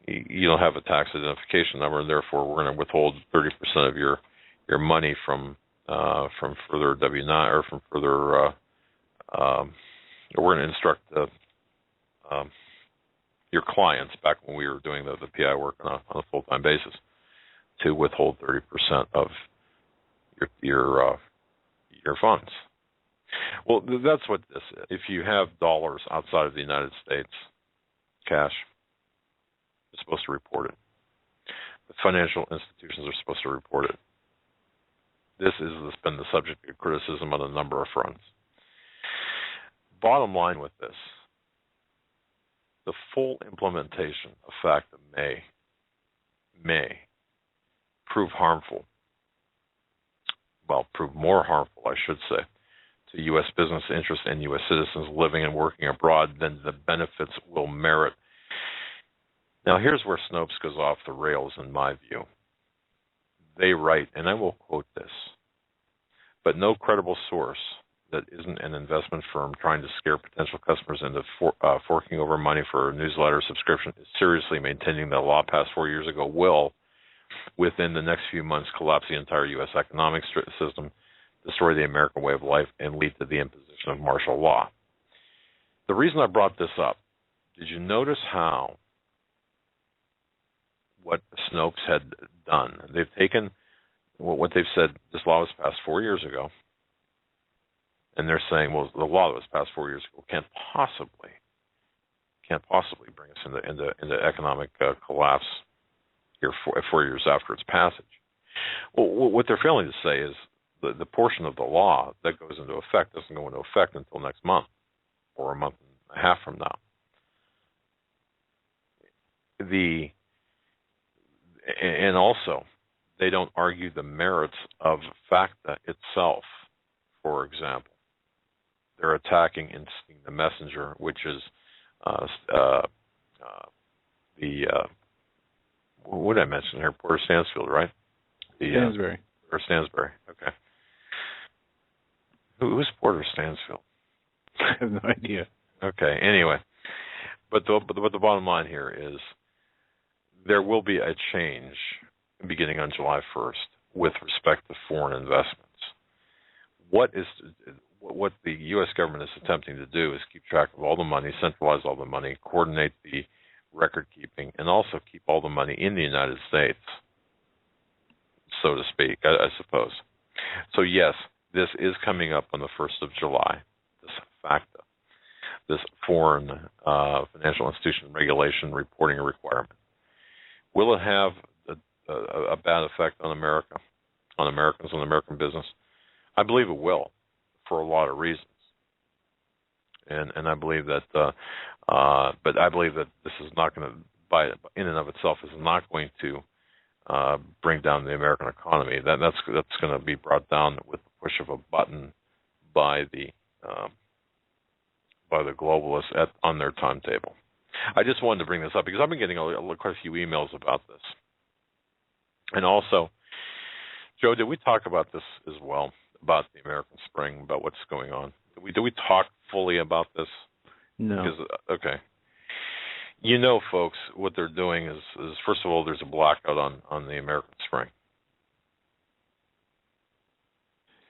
Speaker 1: you don't have a tax identification number, and therefore we're going to withhold 30% of your money from further W-9 or from further. We're going to instruct your clients, back when we were doing the PI work on a full-time basis, to withhold 30% of your funds. Well, that's what this is. If you have dollars outside of the United States, cash, you're supposed to report it. The financial institutions are supposed to report it. This has been the subject of criticism on a number of fronts. Bottom line with this, the full implementation of FACTA may prove harmful. Well, prove more harmful, I should say, to U.S. business interests and U.S. citizens living and working abroad than the benefits will merit. Now, here's where Snopes goes off the rails, in my view. They write, and I will quote this, but no credible source that isn't an investment firm trying to scare potential customers into forking over money for a newsletter subscription is seriously maintaining that a law passed 4 years ago will, within the next few months, collapse the entire U.S. economic system, destroy the American way of life, and lead to the imposition of martial law. The reason I brought this up, did you notice how what Snopes had done? They've taken what they've said, this law was passed 4 years ago, and they're saying, well, the law that was passed 4 years ago can't possibly bring us into economic collapse here 4 years after its passage. Well, what they're failing to say is the portion of the law that goes into effect doesn't go into effect until next month or a month and a half from now. And also, they don't argue the merits of FACTA itself. For example, they're attacking instinct the messenger, which is what did I mention here? Porter Stansfield, right?
Speaker 2: Stansbury.
Speaker 1: Or Stansbury, okay. Who's Porter Stansfield?
Speaker 2: I have no idea.
Speaker 1: Okay, anyway. But the bottom line here is there will be a change beginning on July 1st with respect to foreign investments. What the U.S. government is attempting to do is keep track of all the money, centralize all the money, coordinate the record keeping, and also keep all the money in the United States, so to speak, I suppose. So yes, this is coming up on the 1st of July, this FACTA, this foreign financial institution regulation reporting requirement. Will it have a bad effect on America, on Americans, on American business? I believe it will, for a lot of reasons. And I believe that, but I believe that this is not going to, in and of itself, is not going to bring down the American economy. That's going to be brought down with the push of a button by the globalists on their timetable. I just wanted to bring this up because I've been getting quite a few emails about this. And also, Joe, did we talk about this as well, about the American Spring, about what's going on? Did we talk fully about this?
Speaker 2: No.
Speaker 1: Okay. You know, folks, what they're doing is first of all, there's a blackout on the American Spring.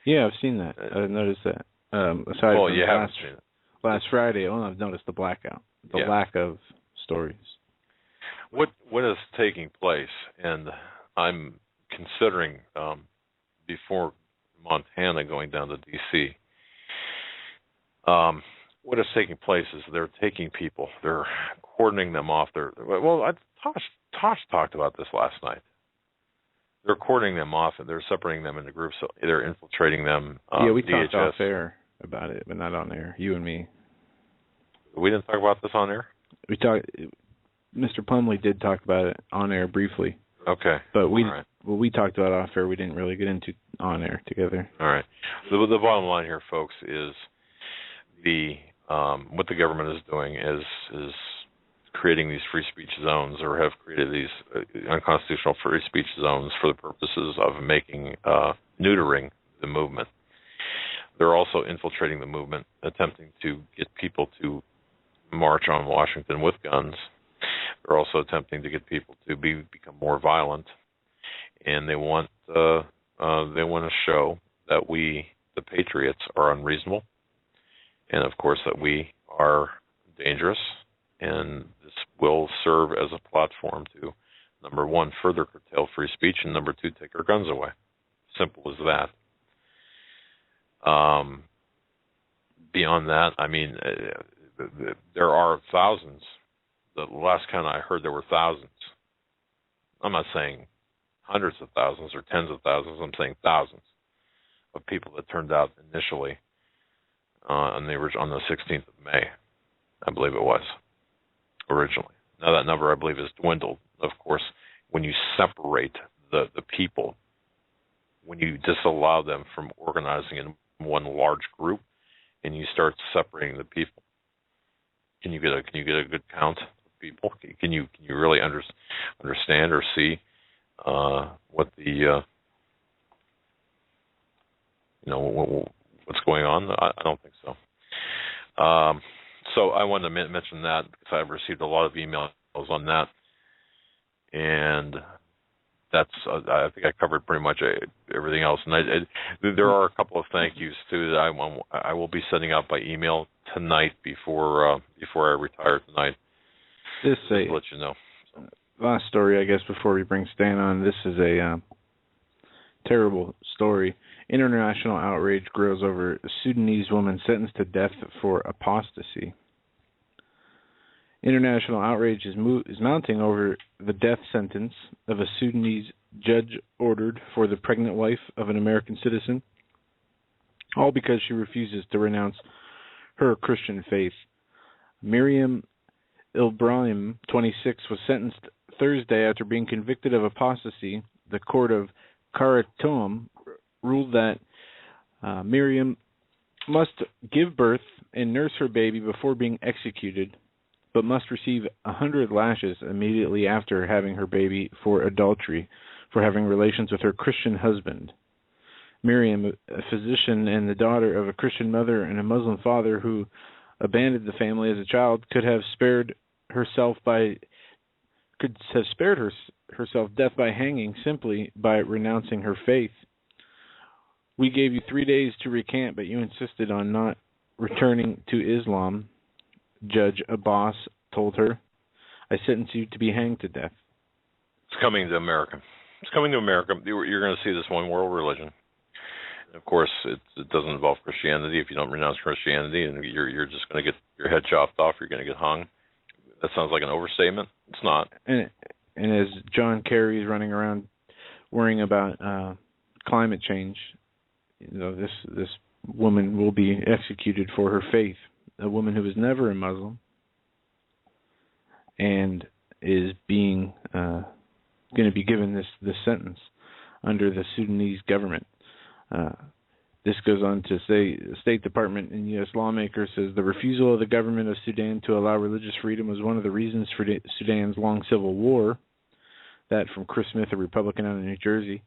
Speaker 2: Yeah, I've seen that. I've noticed that. Aside from
Speaker 1: you haven't seen it.
Speaker 2: Last Friday, I've noticed the blackout, the lack of stories.
Speaker 1: What is taking place, and I'm considering before Montana going down to D.C., what is taking place is they're taking people, they're cordoning them off. Tosh talked about this last night. They're cordoning them off, and they're separating them into groups. So they're infiltrating them.
Speaker 2: We talked off air about it, but not on air. You and me.
Speaker 1: We didn't talk about this on air?
Speaker 2: We talked. Mr. Plumlee did talk about it on air briefly.
Speaker 1: Okay.
Speaker 2: But we talked about off air. We didn't really get into on air together.
Speaker 1: All right. The bottom line here, folks, is what the government is doing is creating these free speech zones, or have created these unconstitutional free speech zones for the purposes of neutering the movement. They're also infiltrating the movement, attempting to get people to march on Washington with guns. They're also attempting to get people to become more violent, and they want to show that we, the patriots, are unreasonable, and of course that we are dangerous. And this will serve as a platform to, number one, further curtail free speech, and number two, take our guns away. Simple as that. Beyond that, I mean, there are thousands. The last count I heard, there were thousands. I'm not saying hundreds of thousands or tens of thousands. I'm saying thousands of people that turned out initially on the 16th of May, I believe it was, originally. Now that number, I believe, has dwindled. Of course, when you separate the people, when you disallow them from organizing in one large group, and you start separating the people, can you get a good count of people? Can you really understand or see what the what's going on? I don't think so. So I wanted to mention that because I've received a lot of emails on that, and that's I think I covered pretty much everything else. And there are a couple of thank yous too that I will be sending out by email tonight before I retire tonight. Just to let you know.
Speaker 2: Last story, I guess, before we bring Stan on. This is a terrible story. International outrage grows over a Sudanese woman sentenced to death for apostasy. International outrage is mounting over the death sentence of a Sudanese judge ordered for the pregnant wife of an American citizen, all because she refuses to renounce her Christian faith. Miriam Ibrahim, 26, was sentenced Thursday after being convicted of apostasy. The court of Khartoum ruled that Miriam must give birth and nurse her baby before being executed, but must receive 100 lashes immediately after having her baby for adultery, for having relations with her Christian husband. Miriam, a physician and the daughter of a Christian mother and a Muslim father who abandoned the family as a child, could have spared herself death by hanging simply by renouncing her faith. We gave you 3 days to recant, but you insisted on not returning to Islam, Judge Abbas told her. I sentence you to be hanged to death.
Speaker 1: It's coming to America. It's coming to America. You're going to see this one world religion. Of course, it doesn't involve Christianity. If you don't renounce Christianity, and you're just going to get your head chopped off, you're going to get hung. That sounds like an overstatement. It's not.
Speaker 2: And as John Kerry's running around worrying about climate change, this woman will be executed for her faith. A woman who was never a Muslim and is being going to be given this sentence under the Sudanese government. This goes on to say, the State Department and U.S. lawmaker says the refusal of the government of Sudan to allow religious freedom was one of the reasons for Sudan's long civil war. That from Chris Smith, a Republican out of New Jersey.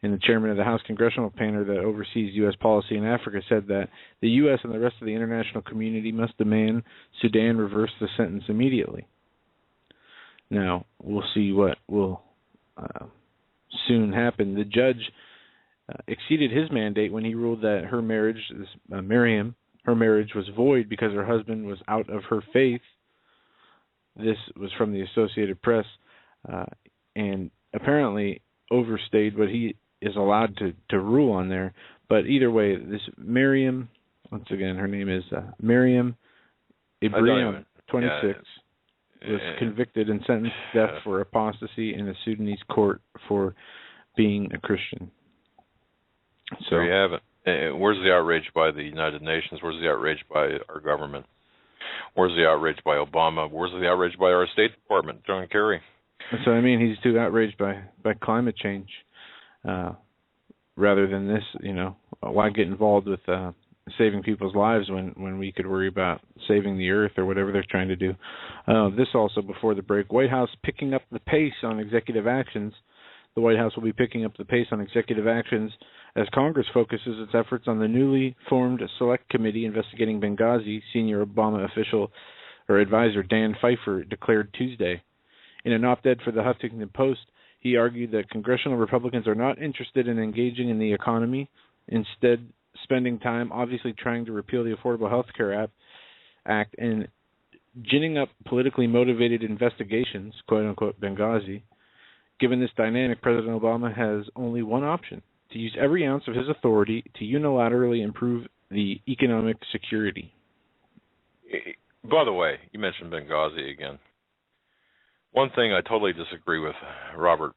Speaker 2: And the chairman of the House Congressional Panel that oversees U.S. policy in Africa said that the U.S. and the rest of the international community must demand Sudan reverse the sentence immediately. Now, we'll see what will soon happen. The judge exceeded his mandate when he ruled that her marriage, Miriam, her marriage was void because her husband was out of her faith. This was from the Associated Press, and apparently overstayed what he is allowed to rule on there. But either way, this Miriam, once again, her name is Miriam Ibrahim, 26, was convicted and sentenced to death for apostasy in a Sudanese court for being a Christian. So
Speaker 1: there you have it. Where's the outrage by the United Nations? Where's the outrage by our government? Where's the outrage by Obama? Where's the outrage by our State Department, John Kerry?
Speaker 2: So I mean, he's too outraged by climate change, rather than this. Why get involved with saving people's lives when we could worry about saving the earth or whatever they're trying to do? This also before the break. White House picking up the pace on executive actions. The White House will be picking up the pace on executive actions as Congress focuses its efforts on the newly formed Select Committee investigating Benghazi. Senior Obama official or advisor Dan Pfeiffer declared Tuesday. In an op-ed for the Huffington Post, he argued that congressional Republicans are not interested in engaging in the economy, instead spending time obviously trying to repeal the Affordable Health Care Act and ginning up politically motivated investigations, quote-unquote, Benghazi. Given this dynamic, President Obama has only one option: to use every ounce of his authority to unilaterally improve the economic security.
Speaker 1: By the way, you mentioned Benghazi again. One thing I totally disagree with Robert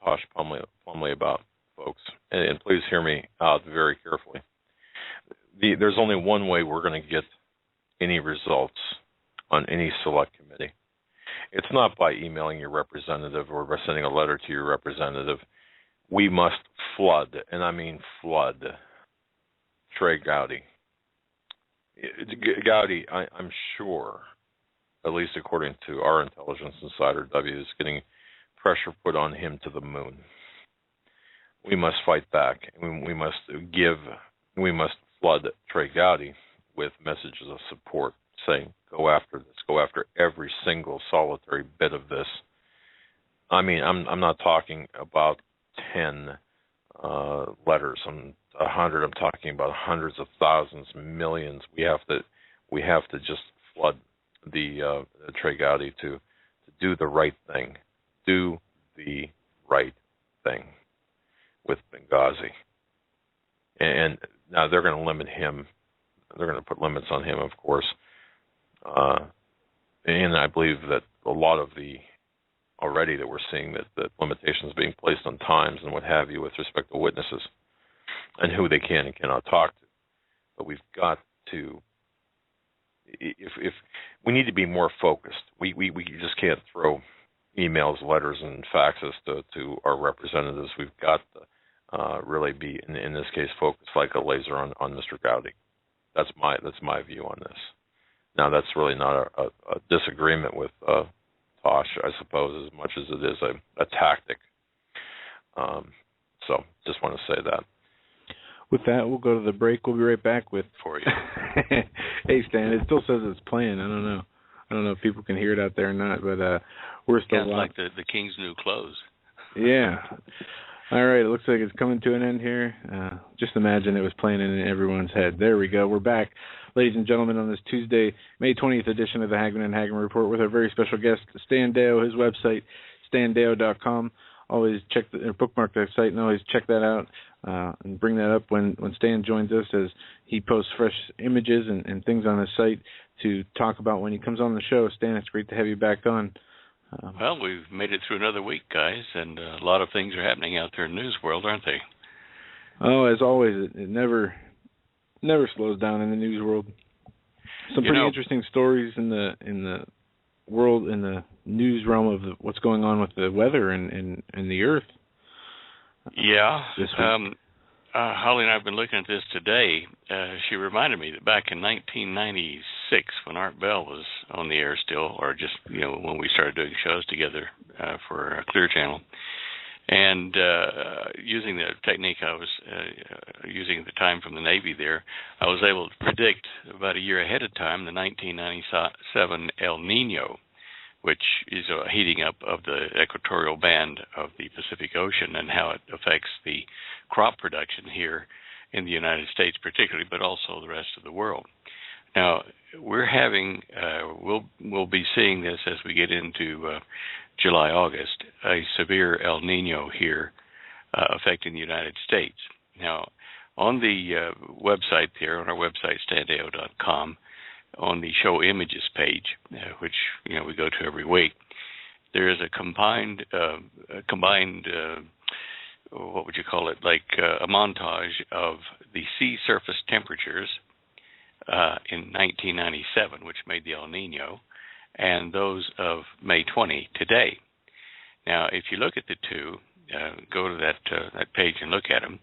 Speaker 1: Tosh Plumley about, folks, and please hear me out very carefully. There's only one way we're going to get any results on any select committee. It's not by emailing your representative or by sending a letter to your representative. We must flood, and I mean flood, Trey Gowdy. Gowdy, I'm sure, at least according to our intelligence insider, W, is getting pressure put on him to the moon. We must fight back. We must flood Trey Gowdy with messages of support, saying, go after this, go after every single solitary bit of this. I mean, I'm not talking about 10 letters, 100. I'm talking about hundreds of thousands, millions. We have to just flood the Trey Gowdy to do the right thing. Do the right thing with Benghazi. And now they're going to limit him. They're going to put limits on him, of course. And I believe that a lot of already that we're seeing that limitations being placed on times and what have you with respect to witnesses and who they can and cannot talk to. But we've got to, if we need to be more focused. We just can't throw emails, letters, and faxes to our representatives. We've got to really be, in this case, focused like a laser on Mr. Gowdy. That's my view on this. Now, that's really not a disagreement with Tosh, I suppose, as much as it is a tactic. So just want to say that.
Speaker 2: With that, we'll go to the break. We'll be right back with...
Speaker 1: For you.
Speaker 2: Hey, Stan, it still says it's playing. I don't know if people can hear it out there or not, but we're still
Speaker 4: sounds like the King's new clothes.
Speaker 2: Yeah. All right, it looks like it's coming to an end here. Just imagine it was playing in everyone's head. There we go. We're back, ladies and gentlemen, on this Tuesday, May 20th edition of the Hagmann and Hagmann Report with our very special guest, Stan Deo. His website, standeo.com. Always bookmark that site and always check that out and bring that up when Stan joins us as he posts fresh images and things on his site to talk about when he comes on the show. Stan, it's great to have you back on.
Speaker 4: Well, we've made it through another week, guys, and a lot of things are happening out there in the news world, aren't they?
Speaker 2: Oh, as always, it never slows down in the news world. Some pretty interesting stories in the world, in the news realm of what's going on with the weather and the earth.
Speaker 4: Yeah.
Speaker 2: This week.
Speaker 4: Holly and I have been looking at this today. She reminded me that back in 1996, when Art Bell was on the air still, or just when we started doing shows together for Clear Channel, and using the technique I was using at the time from the Navy there, I was able to predict about a year ahead of time the 1997 El Nino. which is a heating up of the equatorial band of the Pacific Ocean and how it affects the crop production here in the United States particularly, but also the rest of the world. Now, we're having, we'll be seeing this as we get into July, August, a severe El Nino here affecting the United States. Now, on the website there, on our website, standeo.com, on the Show Images page, which we go to every week, there is a combined, what would you call it, like a montage of the sea surface temperatures in 1997, which made the El Nino, and those of May 20 today. Now, if you look at the two, go to that page and look at them,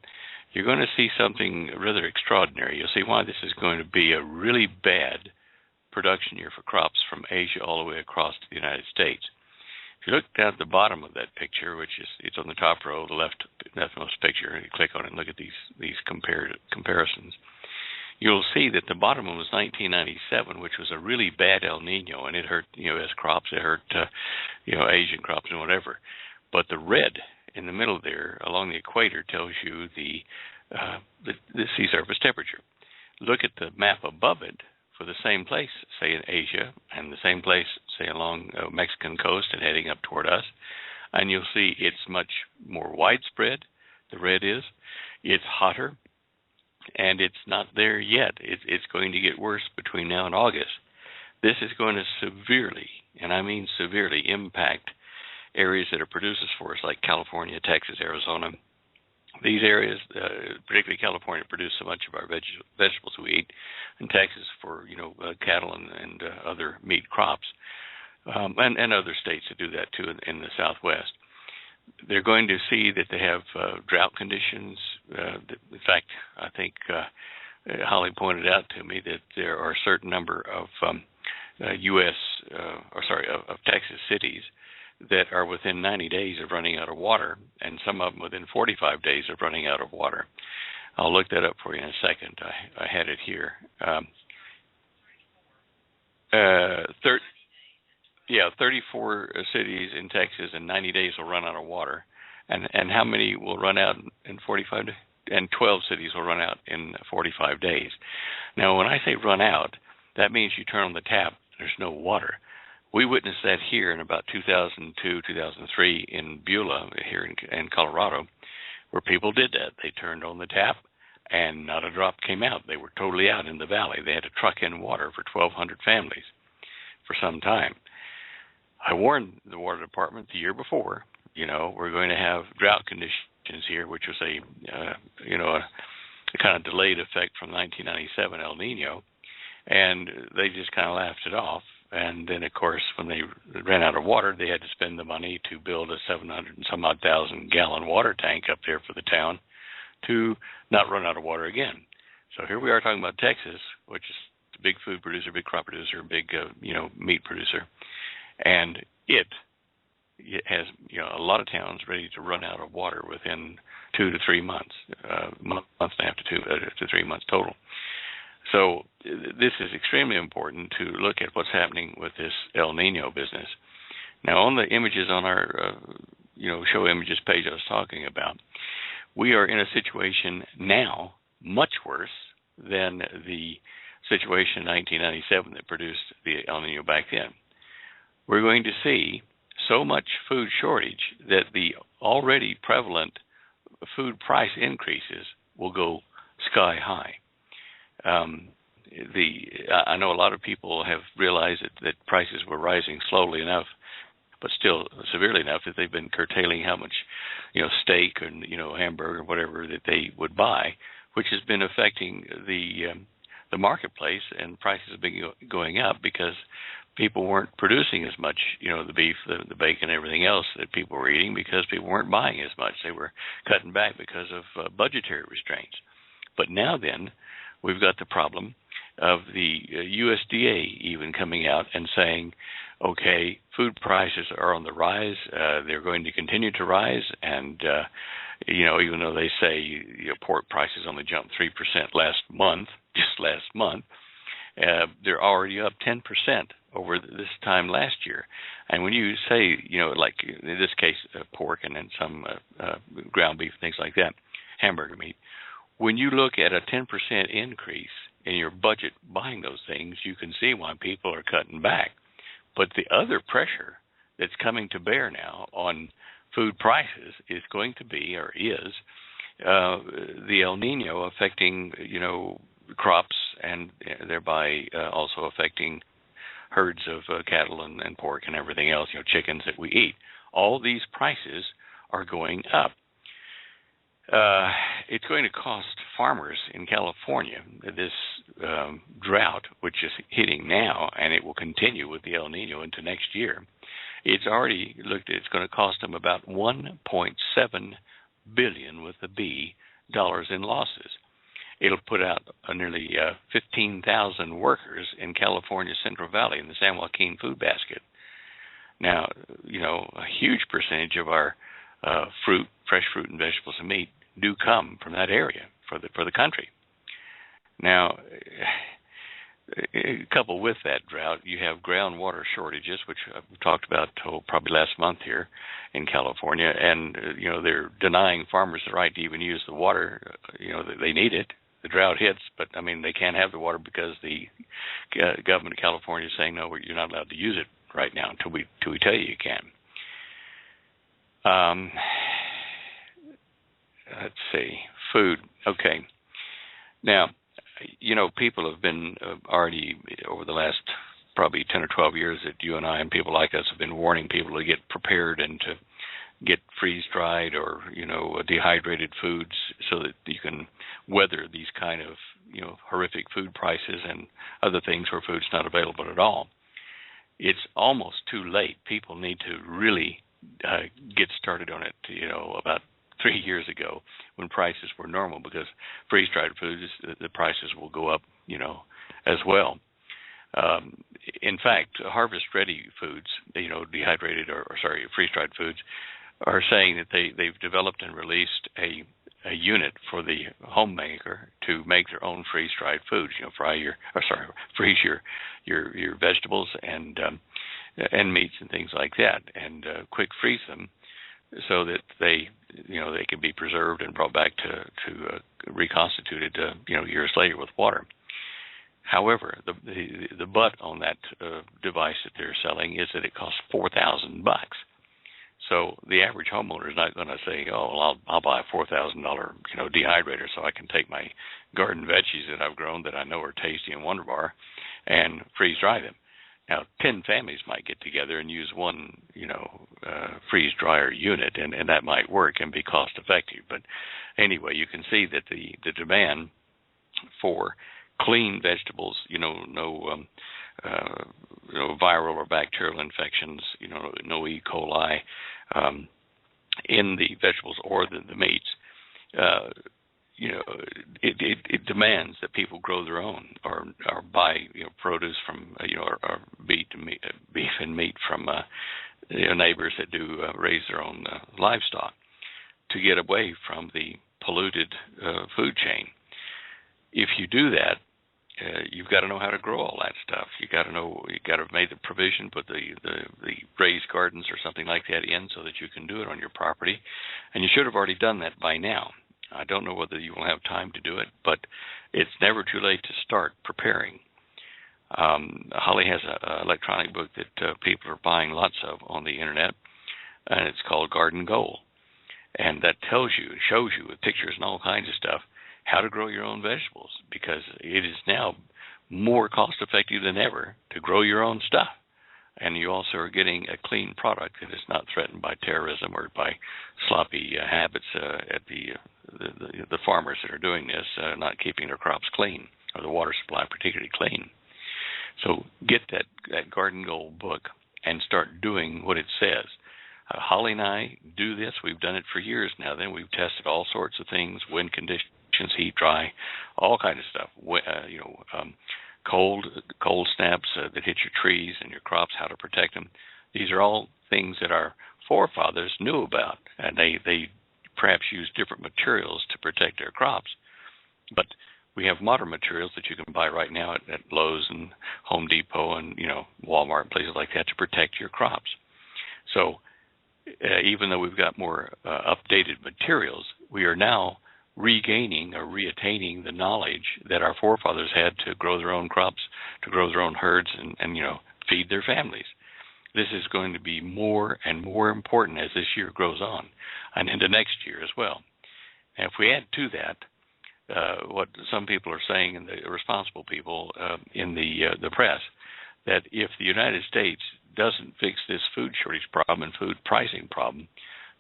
Speaker 4: you're going to see something rather extraordinary. You'll see why this is going to be a really bad production year for crops from Asia all the way across to the United States. If you look down at the bottom of that picture, which is it's on the top row, the leftmost picture, and you click on it and look at these comparisons, you'll see that the bottom one was 1997, which was a really bad El Nino, and it hurt U.S. crops, it hurt Asian crops and whatever. But the red in the middle there, along the equator, tells you the sea surface temperature. Look at the map above it for the same place, say in Asia, and the same place, say along Mexican coast and heading up toward us, and you'll see it's much more widespread. The red is. It's hotter. And it's not there yet. It's going to get worse between now and August. This is going to severely, and I mean severely, impact areas that are producers for us, like California, Texas, Arizona. These areas, particularly California, produce so much of our vegetables we eat, and Texas for cattle and other meat crops, and other states that do that too in the Southwest. They're going to see that they have drought conditions. In fact, I think Holly pointed out to me that there are a certain number of of Texas cities that are within 90 days of running out of water, and some of them within 45 days of running out of water. I'll look that up for you in a second. I had it here. 34 cities in Texas in 90 days will run out of water. And how many will run out in 45 days? And 12 cities will run out in 45 days. Now, when I say run out, that means you turn on the tap, there's no water. We witnessed that here in about 2002, 2003 in Beulah, here in Colorado, where people did that. They turned on the tap, and not a drop came out. They were totally out in the valley. They had to truck in water for 1,200 families for some time. I warned the water department the year before, we're going to have drought conditions here, which was a kind of delayed effect from 1997 El Nino, and they just kind of laughed it off. And then, of course, when they ran out of water, they had to spend the money to build a 700 and some odd thousand gallon water tank up there for the town to not run out of water again. So here we are talking about Texas, which is a big food producer, big crop producer, big meat producer, and it has a lot of towns ready to run out of water within 2 to 3 months, month and a half to 3 months total. So this is extremely important to look at what's happening with this El Nino business. Now, on the images on our show images page I was talking about, we are in a situation now much worse than the situation in 1997 that produced the El Nino back then. We're going to see so much food shortage that the already prevalent food price increases will go sky high. I know a lot of people have realized that prices were rising slowly enough, but still severely enough that they've been curtailing how much, steak and hamburger or whatever that they would buy, which has been affecting the marketplace, and prices have been going up because people weren't producing as much, the beef, the bacon, everything else that people were eating, because people weren't buying as much. They were cutting back because of budgetary restraints. But now then, we've got the problem of the USDA even coming out and saying, okay, food prices are on the rise. They're going to continue to rise. And, even though they say pork prices only jumped 3% last month, they're already up 10% over this time last year. And when you say, like in this case, pork and then some ground beef, things like that, hamburger meat, when you look at a 10% increase in your budget buying those things, you can see why people are cutting back. But the other pressure that's coming to bear now on food prices is going to be, or is, the El Nino affecting, crops and thereby also affecting herds of cattle and pork and everything else, chickens that we eat. All these prices are going up. It's going to cost farmers in California, this drought, which is hitting now, and it will continue with the El Nino into next year. It's already looked at, it's going to cost them about $1.7 billion with a B dollars in losses. It'll put out nearly 15,000 workers in California's Central Valley in the San Joaquin food basket. Now, a huge percentage of our fruit, fresh fruit and vegetables and meat do come from that area for the country. Now, coupled with that drought, you have groundwater shortages, which I've talked about probably last month here in California, and they're denying farmers the right to even use the water. They need it. The drought hits, but they can't have the water because the government of California is saying, no, you're not allowed to use it right now until we tell you can. Let's see, food. Okay. Now, people have been already over the last probably 10 or 12 years that you and I and people like us have been warning people to get prepared and to get freeze-dried or, dehydrated foods so that you can weather these kind of, horrific food prices and other things where food's not available at all. It's almost too late. People need to really get started on it, about 3 years ago when prices were normal, because freeze-dried foods, the prices will go up, as well. In fact, harvest-ready foods, dehydrated or freeze-dried foods, are saying that they've developed and released a unit for the homemaker to make their own freeze-dried foods. Freeze your vegetables and meats and things like that, and quick freeze them so that they can be preserved and brought back to reconstituted years later with water. However, the but on that device that they're selling is that it costs $4,000. So the average homeowner is not going to say, "Oh, well, I'll buy a $4,000 dehydrator so I can take my garden veggies that I've grown that I know are tasty and wonderbar and freeze dry them." Now, 10 families might get together and use one, freeze dryer unit, and that might work and be cost effective. But anyway, you can see that the demand for clean vegetables, no viral or bacterial infections, no E. coli in the vegetables or the meats. It demands that people grow their own or buy produce from or beef and meat from neighbors that do raise their own livestock to get away from the polluted food chain. If you do that, you've got to know how to grow all that stuff. You got to have made the provision, put the raised gardens or something like that in so that you can do it on your property, and you should have already done that by now. I don't know whether you will have time to do it, but it's never too late to start preparing. Holly has an electronic book that people are buying lots of on the internet, and it's called Garden Goal. And that shows you with pictures and all kinds of stuff how to grow your own vegetables, because it is now more cost effective than ever to grow your own stuff. And you also are getting a clean product that is not threatened by terrorism or by sloppy habits at the farmers that are doing this, not keeping their crops clean or the water supply particularly clean. So get that Garden Goal book and start doing what it says. Holly and I do this. We've done it for years now. Then we've tested all sorts of things: wind conditions, heat, dry, all kinds of stuff. Cold snaps that hit your trees and your crops, how to protect them. These are all things that our forefathers knew about, and they perhaps used different materials to protect their crops. But we have modern materials that you can buy right now at Lowe's and Home Depot and, Walmart and places like that to protect your crops. So even though we've got more updated materials, we are now regaining or reattaining the knowledge that our forefathers had to grow their own crops, to grow their own herds, and feed their families. This is going to be more and more important as this year grows on, and into next year as well. And if we add to that what some people are saying, and the responsible people in the press, that if the United States doesn't fix this food shortage problem and food pricing problem,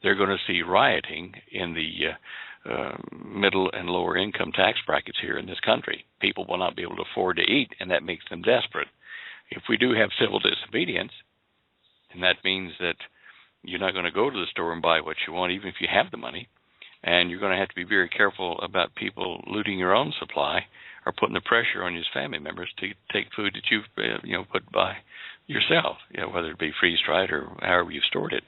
Speaker 4: they're going to see rioting in the middle and lower income tax brackets here in this country. People will not be able to afford to eat, and that makes them desperate. If we do have civil disobedience, and that means that you're not going to go to the store and buy what you want, even if you have the money, and you're going to have to be very careful about people looting your own supply or putting the pressure on your family members to take food that you've put by yourself, whether it be freeze-dried or however you've stored it.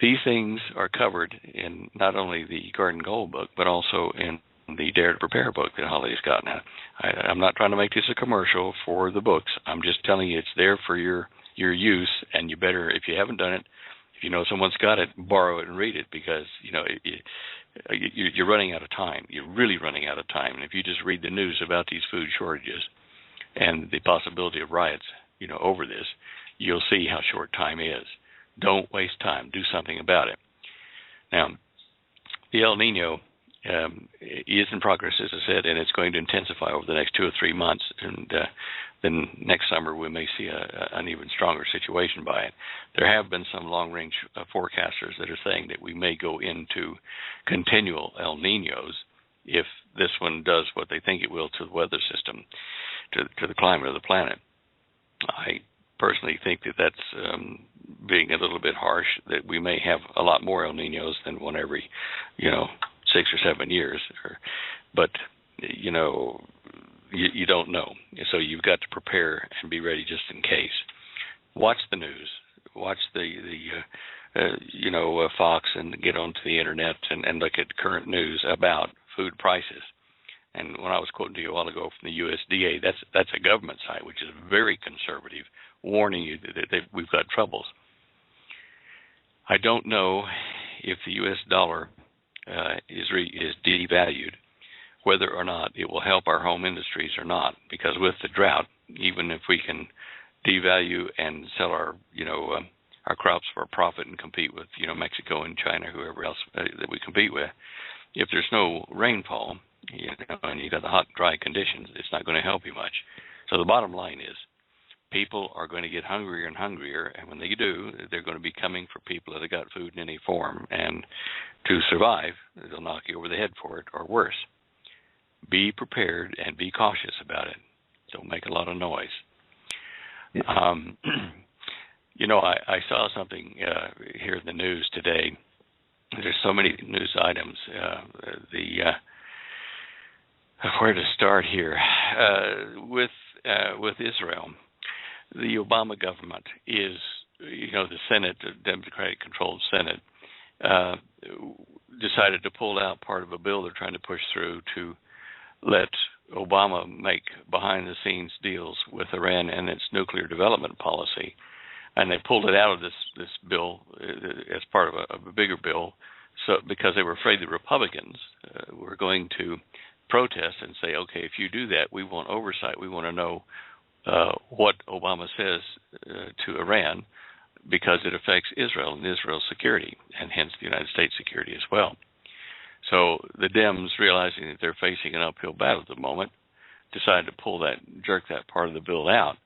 Speaker 4: These things are covered in not only the Garden Gold book, but also in the Dare to Prepare book that Holly has gotten out. I'm not trying to make this a commercial for the books. I'm just telling you it's there for your use, and you better, if you haven't done it, if you know someone's got it, borrow it and read it, because you're running out of time. You're really running out of time. And if you just read the news about these food shortages and the possibility of riots, over this, you'll see how short time is. Don't waste time. Do something about it. Now, the El Nino is in progress, as I said, and it's going to intensify over the next 2 or 3 months. And then next summer we may see an even stronger situation by it. There have been some long-range forecasters that are saying that we may go into continual El Ninos if this one does what they think it will to the weather system, to the climate of the planet. I personally think that that's being a little bit harsh, that we may have a lot more El Ninos than one every, 6 or 7 years. But, you don't know. So you've got to prepare and be ready just in case. Watch the news. Watch the Fox, and get onto the internet and look at current news about food prices. And when I was quoting to you a while ago from the USDA, that's a government site, which is very conservative, warning you that we've got troubles. I don't know if the U.S. dollar is devalued, whether or not it will help our home industries or not, because with the drought, even if we can devalue and sell our crops for a profit and compete with Mexico and China, whoever else that we compete with, if there's no rainfall, and you got the hot, dry conditions, it's not going to help you much. So the bottom line is, people are going to get hungrier and hungrier, and when they do, they're going to be coming for people that have got food in any form, and to survive, they'll knock you over the head for it, or worse. Be prepared and be cautious about it. Don't make a lot of noise.
Speaker 2: Yeah.
Speaker 4: I saw something here in the news today. There's so many news items. Where to start here? With Israel, the Obama government is, the Senate, the Democratic-controlled Senate, decided to pull out part of a bill they're trying to push through to let Obama make behind-the-scenes deals with Iran and its nuclear development policy. And they pulled it out of this bill as part of a bigger bill, so because they were afraid the Republicans were going to protest and say, okay, if you do that, we want oversight. We want to know what Obama says to Iran, because it affects Israel and Israel's security, and hence the United States security as well. So the Dems, realizing that they're facing an uphill battle at the moment, decided to jerk that part of the bill out.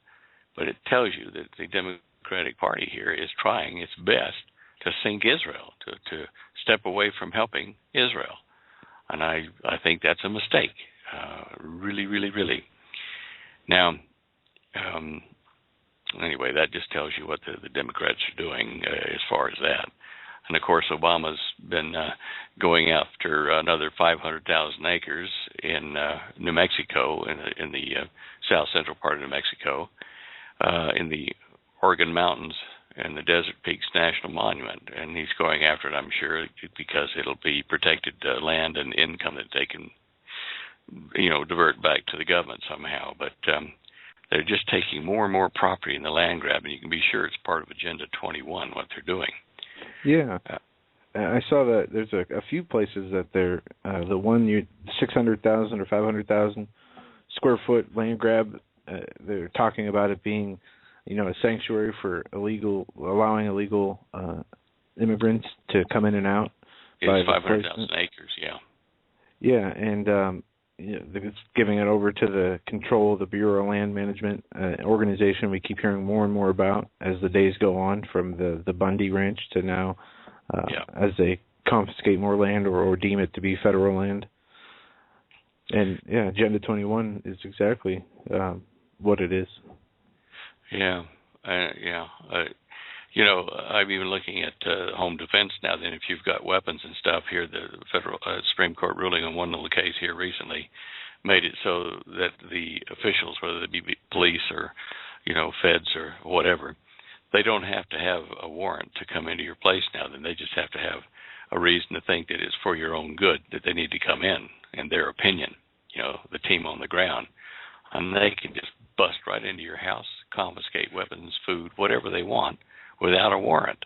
Speaker 4: But it tells you that the Democratic Party here is trying its best to sink Israel, to step away from helping Israel. And I think that's a mistake, really, really, really. Now, anyway, that just tells you what the Democrats are doing as far as that. And, of course, Obama's been going after another 500,000 acres in New Mexico, in the south central part of New Mexico, in the Oregon Mountains and the Desert Peaks National Monument. And he's going after it, I'm sure, because it'll be protected land and income that they can divert back to the government somehow. But they're just taking more and more property in the land grab, and you can be sure it's part of Agenda 21, what they're doing.
Speaker 2: Yeah. I saw that there's a few places that they're, the one 600,000 or 500,000 square foot land grab, they're talking about it being, a sanctuary for allowing illegal immigrants to come in and out.
Speaker 4: It's 500,000 acres, yeah.
Speaker 2: Yeah, and it's giving it over to the control of the Bureau of Land Management, organization we keep hearing more and more about as the days go on, from the Bundy Ranch to now, as they confiscate more land or deem it to be federal land. And Agenda 21 is exactly what it is. I'm even looking at home defense now. Then, if you've got weapons and stuff here, the federal Supreme Court ruling on one little case here recently made it so that the officials, whether they be police or, feds or whatever, they don't have to have a warrant to come into your place now. Then they just have to have a reason to think that it's for your own good that they need to come in their opinion, the team on the ground. And they can just bust right into your house, confiscate weapons, food, whatever they want, without a warrant.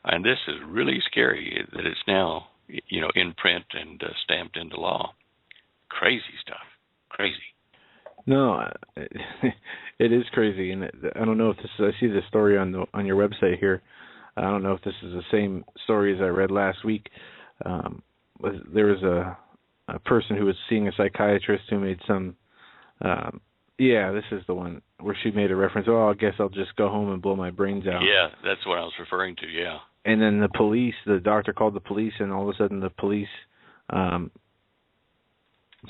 Speaker 2: And this is really scary that it's now, in print and stamped into law. Crazy stuff. Crazy. No, it is crazy, and I don't know if this is. I see the story on your website here. I don't know if this is the same story as I read last week. There was a person who was seeing a psychiatrist who made some. This is the one where she made a reference. Oh, I guess I'll just go home and blow my brains out.
Speaker 4: Yeah, that's what I was referring to. Yeah.
Speaker 2: And then the doctor called the police, and all of a sudden the police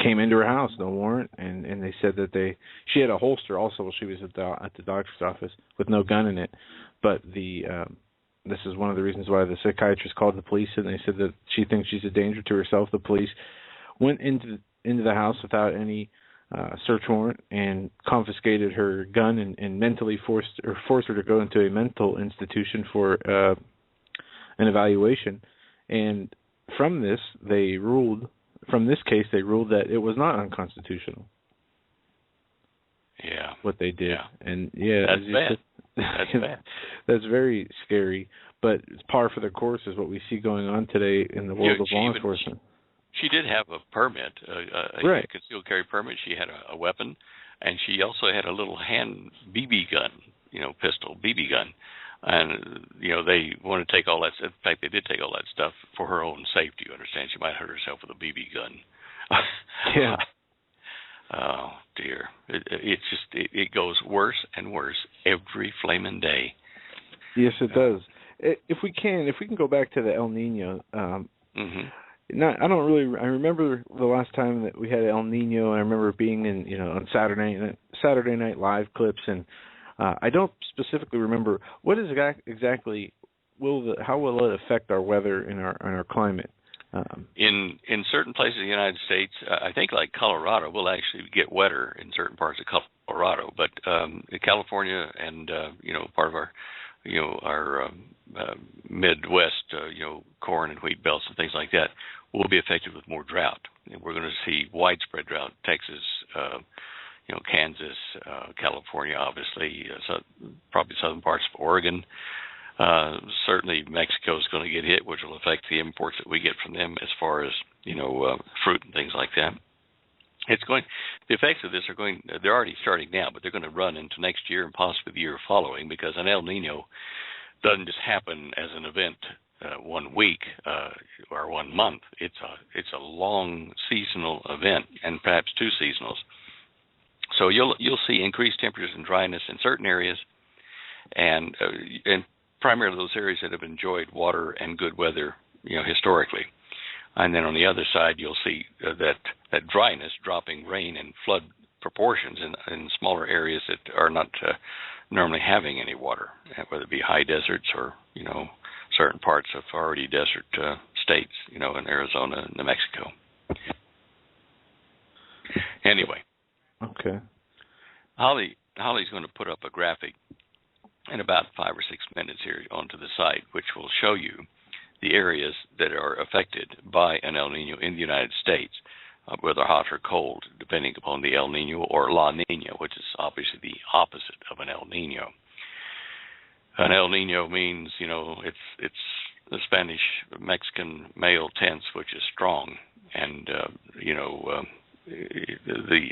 Speaker 2: came into her house, no warrant, and they said that she had a holster also while she was at the doctor's office with no gun in it. But this is one of the reasons why the psychiatrist called the police, and they said that she thinks she's a danger to herself. The police went into the house without any search warrant and confiscated her gun and mentally forced her to go into a mental institution for an evaluation. And from this case they ruled that it was not unconstitutional.
Speaker 4: Yeah.
Speaker 2: What they did.
Speaker 4: Yeah.
Speaker 2: And
Speaker 4: that's bad. That's bad.
Speaker 2: That's very scary. But it's par for the course is what we see going on today in the world of law enforcement.
Speaker 4: She did have a permit, a concealed carry permit. She had a weapon, and she also had a little hand BB gun, pistol, BB gun. And, they want to take all that. In fact, they did take all that stuff for her own safety. You understand? She might hurt herself with a BB gun.
Speaker 2: Yeah.
Speaker 4: Oh, dear. It goes worse and worse every flaming day.
Speaker 2: Yes, it does. If we can go back to the El Nino, I remember the last time that we had El Nino. I remember being in, on Saturday Night Live clips, and I don't specifically remember what is exactly how will it affect our weather and our climate.
Speaker 4: In certain places in the United States, I think like Colorado will actually get wetter in certain parts of Colorado, but California and part of our Midwest, corn and wheat belts and things like that will be affected with more drought. And we're going to see widespread drought. Texas, Kansas, California, obviously, probably southern parts of Oregon. Certainly Mexico is going to get hit, which will affect the imports that we get from them as far as, fruit and things like that. The effects of this they're already starting now, but they're going to run into next year and possibly the year following, because an El Nino doesn't just happen as an event 1 week or 1 month. It's a long seasonal event, and perhaps 2 seasonals. So you'll see increased temperatures and dryness in certain areas, and primarily those areas that have enjoyed water and good weather, historically. And then on the other side, you'll see that dryness, dropping rain and flood proportions in smaller areas that are not normally having any water, whether it be high deserts or, certain parts of already desert states, in Arizona and New Mexico. Anyway.
Speaker 2: Okay.
Speaker 4: Holly's going to put up a graphic in about 5 or 6 minutes here onto the site, which will show you the areas that are affected by an El Nino in the United States. whether hot or cold, depending upon the El Nino or La Nina, which is obviously the opposite of an El Nino. An El Nino means, it's the Spanish Mexican male tense, which is strong, and the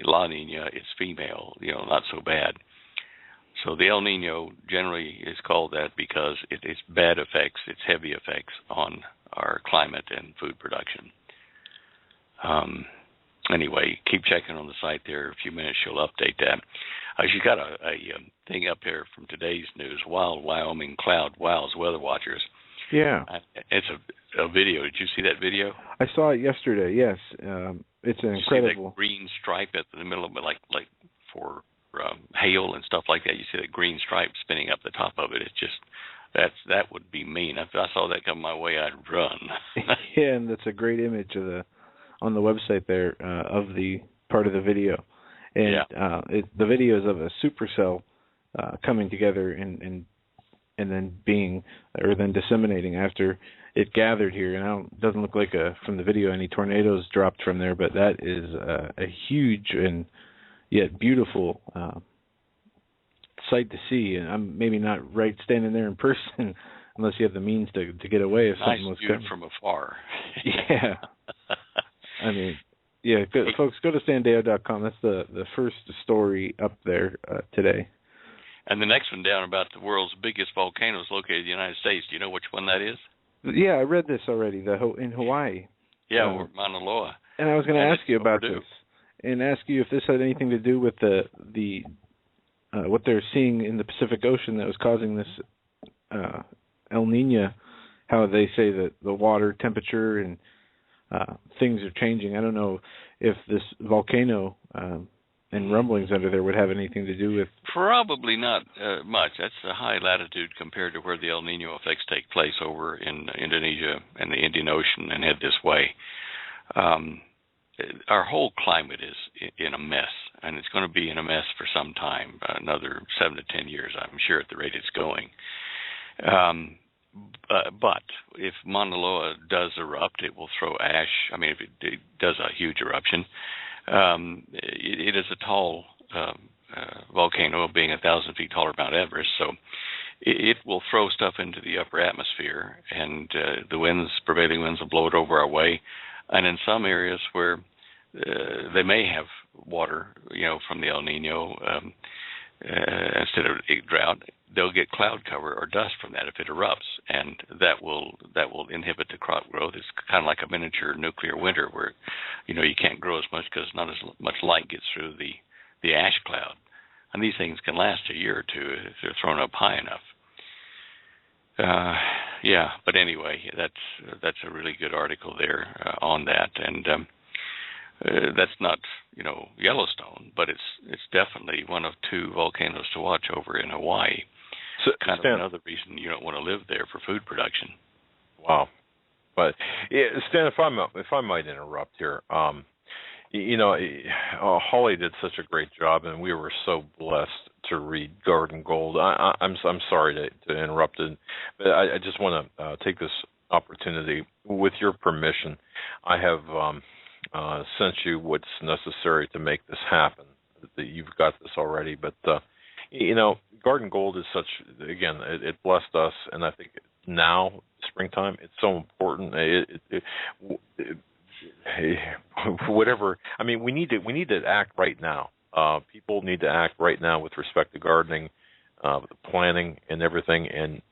Speaker 4: La Nina is female, not so bad. So the El Nino generally is called that because it's bad effects, it's heavy effects on our climate and food production. Anyway, keep checking on the site there. In a few minutes, she'll update that. She's got a thing up there from today's news, Wild Wyoming Cloud Wows Weather Watchers.
Speaker 2: Yeah.
Speaker 4: It's a video. Did you see that video?
Speaker 2: I saw it yesterday, yes. It's an incredible...
Speaker 4: You see that green stripe at the middle of it, like for hail and stuff like that. You see that green stripe spinning up the top of it. It's just, that would be mean. If I saw that come my way, I'd run.
Speaker 2: Yeah, and that's a great image on the website there of the part of the video. And the video is of a supercell coming together and then then disseminating after it gathered here. And it doesn't look like from the video any tornadoes dropped from there, but that is a huge and yet beautiful sight to see. And I'm maybe not right standing there in person unless you have the means to get away if something was coming
Speaker 4: from afar.
Speaker 2: Yeah. I mean, yeah, folks, go to Sandeo.com. That's the first story up there today.
Speaker 4: And the next one down about the world's biggest volcanoes located in the United States. Do you know which one that is?
Speaker 2: Yeah, I read this already, in Hawaii.
Speaker 4: Yeah, Mauna Loa.
Speaker 2: And I was going to ask you about this and ask you if this had anything to do with the what they're seeing in the Pacific Ocean that was causing this El Nino, how they say that the water temperature and things are changing. I don't know if this volcano and rumblings under there would have anything to do with...
Speaker 4: Probably not much. That's a high latitude compared to where the El Nino effects take place over in Indonesia and the Indian Ocean and head this way. Our whole climate is in a mess, and it's going to be in a mess for some time, another 7 to 10 years, I'm sure, at the rate it's going. But if Mauna Loa does erupt, it will throw ash. I mean, if it does a huge eruption, it is a tall volcano, being 1,000 feet taller than Mount Everest, so it will throw stuff into the upper atmosphere, and the prevailing winds will blow it over our way. And in some areas where they may have water, from the El Nino, instead of a drought, they'll get cloud cover or dust from that if it erupts, and that will inhibit the crop growth. It's kind of like a miniature nuclear winter where, you can't grow as much because not as much light gets through the ash cloud. And these things can last a year or two if they're thrown up high enough. But anyway, that's a really good article there on that, and that's not Yellowstone, but it's definitely one of two volcanoes to watch over in Hawaii. So kind of another reason you don't want to live there for food production.
Speaker 1: Wow, but Stan, if I might interrupt here, Holly did such a great job, and we were so blessed to read Garden Gold. I'm sorry to interrupt it, but I just want to take this opportunity, with your permission. I have sent you what's necessary to make this happen. That you've got this already, but Garden Gold is such. Again, it blessed us, and I think now springtime, it's so important. Whatever. I mean, we need to act right now. People need to act right now with respect to gardening, planning, and everything. And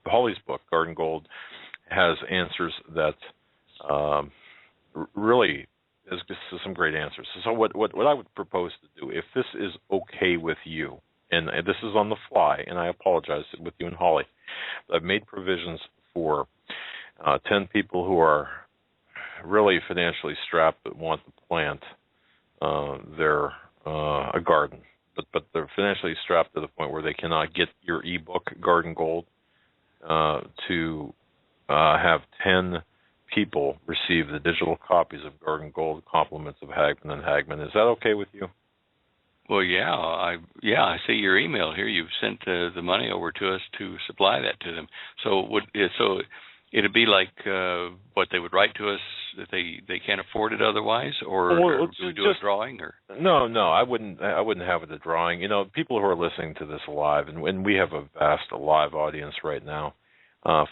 Speaker 1: Holly's book, Garden Gold, has answers that really is some great answers. So what I would propose to do, if this is okay with you, and this is on the fly, and I apologize with you and Holly, but I've made provisions for 10 people who are really financially strapped but want to plant a garden, but they're financially strapped to the point where they cannot get your ebook Garden Gold, to have 10 people receive the digital copies of Garden Gold, Compliments of Hagmann and Hagmann. Is that okay with you?
Speaker 4: Well, I see your email here. You've sent the money over to us to supply that to them. So it'd be like what they would write to us they can't afford it otherwise, or do we do a drawing? Or
Speaker 1: no, I wouldn't have it a drawing. People who are listening to this live, and we have a vast live audience right now.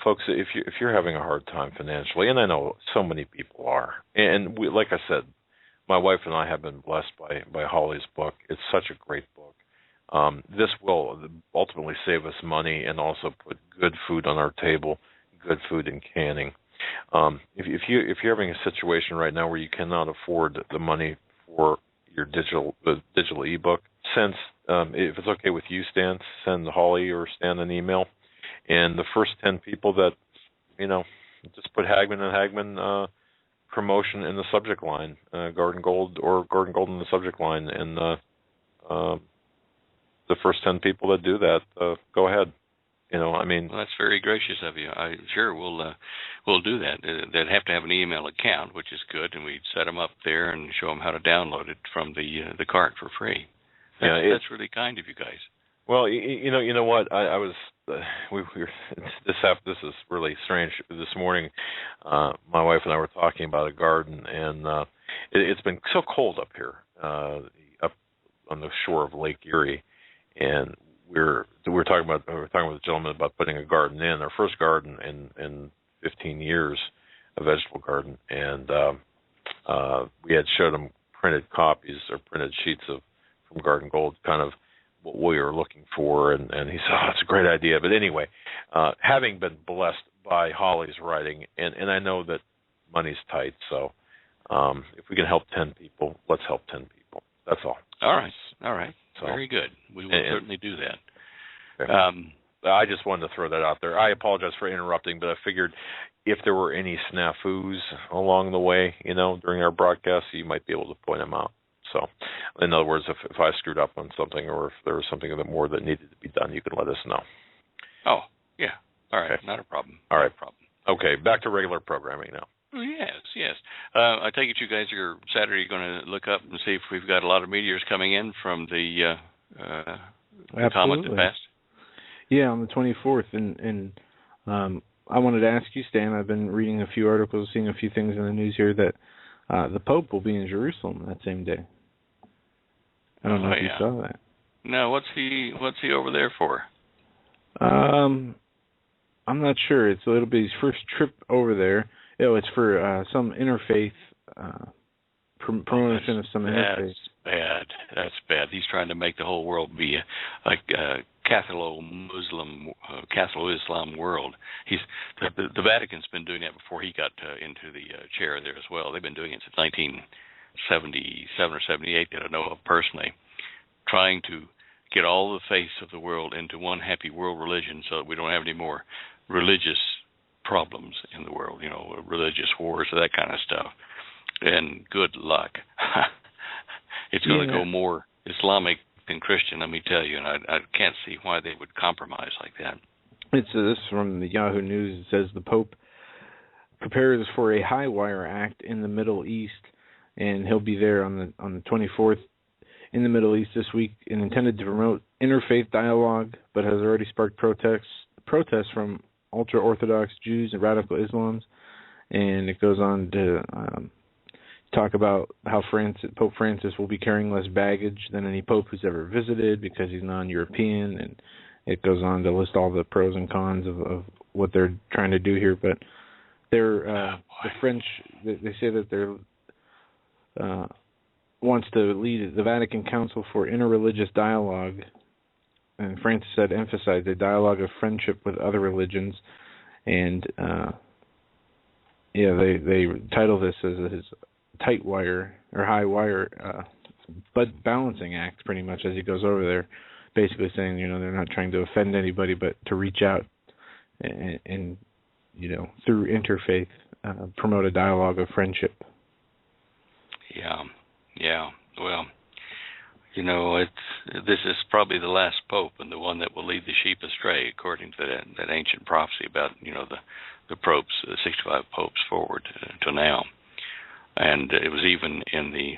Speaker 1: Folks, if you're having a hard time financially, and I know so many people are, and we, like I said, my wife and I have been blessed by Holly's book. It's such a great book. This will ultimately save us money and also put good food on our table, good food in canning. If you're having a situation right now where you cannot afford the money for your digital ebook, if it's okay with you, Stan, send Holly or Stan an email, and the first 10 people that just put Hagmann and Hagmann promotion in the subject line, Garden Gold or Garden Gold in the subject line, and the first 10 people that do that, go ahead. Well,
Speaker 4: that's very gracious of you. We'll do that. They'd have to have an email account, which is good, and we'd set them up there and show them how to download it from the cart for free. That's really kind of you guys.
Speaker 1: Well, you know what? I was this is really strange. This morning, my wife and I were talking about a garden, and it's been so cold up here, up on the shore of Lake Erie, and we're talking with a gentleman about putting a garden in, our first garden in 15 years, a vegetable garden, and we had showed him printed copies or printed sheets from Garden Gold, kind of what we were looking for, and he said, "Oh, it's a great idea." But anyway, having been blessed by Holly's writing, and I know that money's tight, so if we can help 10 people, let's help 10 people. That's all.
Speaker 4: All right. So, very good. We will certainly do that.
Speaker 1: Okay. I just wanted to throw that out there. I apologize for interrupting, but I figured if there were any snafus along the way, during our broadcast, you might be able to point them out. So, in other words, if I screwed up on something or if there was something a bit more that needed to be done, you could let us know.
Speaker 4: Oh, yeah. All right. Okay. Not a problem.
Speaker 1: All right. Okay, back to regular programming now.
Speaker 4: Yes. I take it you guys are Saturday going to look up and see if we've got a lot of meteors coming in from the comet that passed?
Speaker 2: Yeah, on the 24th. And I wanted to ask you, Stan, I've been reading a few articles, seeing a few things in the news here that the Pope will be in Jerusalem that same day. I don't know if you saw that.
Speaker 4: No, what's he over there for?
Speaker 2: I'm not sure. It'll be his first trip over there. It's for some interfaith promotion of some interfaith.
Speaker 4: That's bad. He's trying to make the whole world be a Catholic-Islam world. The Vatican's been doing that before he got into the chair there as well. They've been doing it since 1977 or 78 that I know of personally, trying to get all the faiths of the world into one happy world religion so that we don't have any more religious problems in the world, religious wars or that kind of stuff. And good luck. It's going to go more Islamic than Christian, let me tell you, and I can't see why they would compromise like that.
Speaker 2: It's this from the Yahoo News. It says the Pope prepares for a high wire act in the Middle East, and he'll be there on the 24th in the Middle East this week, and intended to promote interfaith dialogue, but has already sparked protests from ultra-Orthodox Jews and radical Islams. And it goes on to talk about how Pope Francis will be carrying less baggage than any pope who's ever visited because he's non-European, and it goes on to list all the pros and cons of what they're trying to do here. But they're the French. They say that they're wants to lead the Vatican Council for Interreligious Dialogue, and Francis said emphasize a dialogue of friendship with other religions, and they title this as his tight wire or high wire but balancing act, pretty much, as he goes over there, basically saying they're not trying to offend anybody, but to reach out and through interfaith promote a dialogue of friendship.
Speaker 4: Yeah. Well, this is probably the last pope and the one that will lead the sheep astray, according to that ancient prophecy about the popes, the 65 popes forward to now. And it was even in the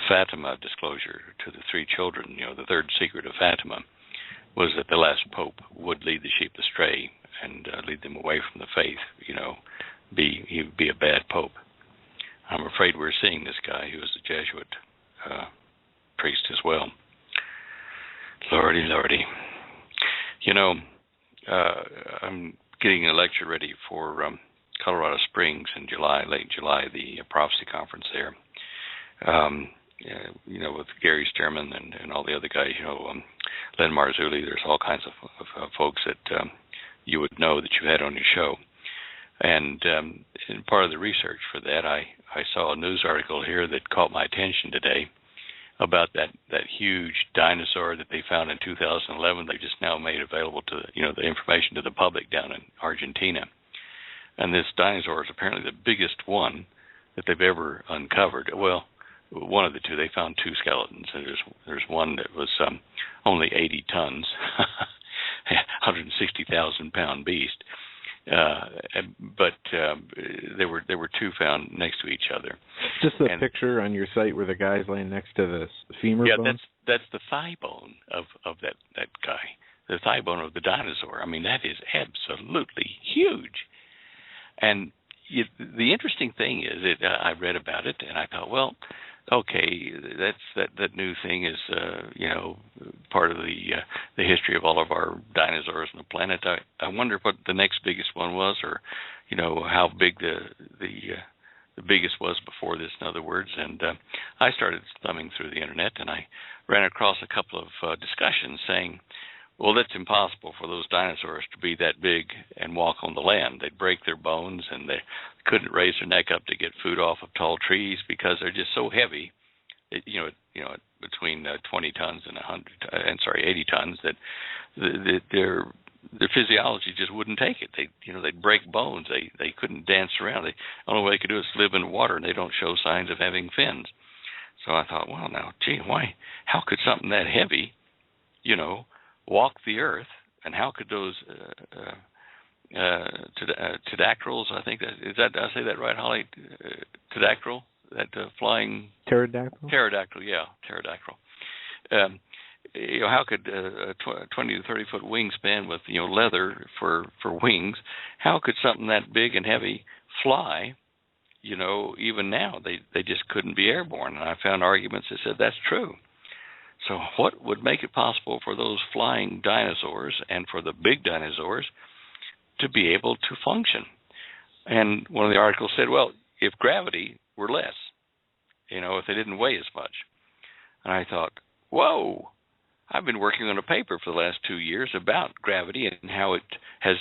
Speaker 4: Fatima disclosure to the three children. The third secret of Fatima was that the last pope would lead the sheep astray and lead them away from the faith. he would be a bad pope. I'm afraid we're seeing this guy who was a Jesuit priest as well. Lordy, lordy. You know, I'm getting a lecture ready for Colorado Springs in July, late July, the prophecy conference there. You know, with Gary Stearman and all the other guys, you know, Len Marzulli, there's all kinds of folks that you would know that you had on your show. And in part of the research for that, I saw a news article here that caught my attention today about that huge dinosaur that they found in 2011. They just now made available to, you know, the information to the public down in Argentina. And this dinosaur is apparently the biggest one that they've ever uncovered. Well, one of the two, they found two skeletons. And there's one that was only 80 tons, 160,000 pound beast. But there were two found next to each other.
Speaker 2: Just the picture on your site where the guy's laying next to the femur bone?
Speaker 4: Yeah, that's the thigh bone of that guy, the thigh bone of the dinosaur. I mean, that is absolutely huge. And the interesting thing is that I read about it, and I thought, well, okay, that new thing is, you know, part of the history of all of our dinosaurs on the planet. I wonder what the next biggest one was, or, you know, how big the biggest was before this, in other words. And I started thumbing through the internet, and I ran across a couple of discussions saying, well, that's impossible for those dinosaurs to be that big and walk on the land. They'd break their bones, and they couldn't raise their neck up to get food off of tall trees because they're just so heavy. Between 20 tons and 80 tons, that their physiology just wouldn't take it. They'd break bones. They couldn't dance around. The only way they could do is live in water, and they don't show signs of having fins. So I thought, well, now, gee, why? How could something that heavy, you know, walk the earth, and how could those pterodactyls, I think did I say that right, Holly? Pterodactyl, that flying
Speaker 2: pterodactyl.
Speaker 4: Pterodactyl, yeah, pterodactyl. You know, how could a 20 to 30 foot wingspan with, you know, leather for wings? How could something that big and heavy fly? You know, even now they just couldn't be airborne, and I found arguments that said that's true. So what would make it possible for those flying dinosaurs and for the big dinosaurs to be able to function? And one of the articles said, well, if gravity were less, you know, if they didn't weigh as much. And I thought, whoa, I've been working on a paper for the last 2 years about gravity and how it has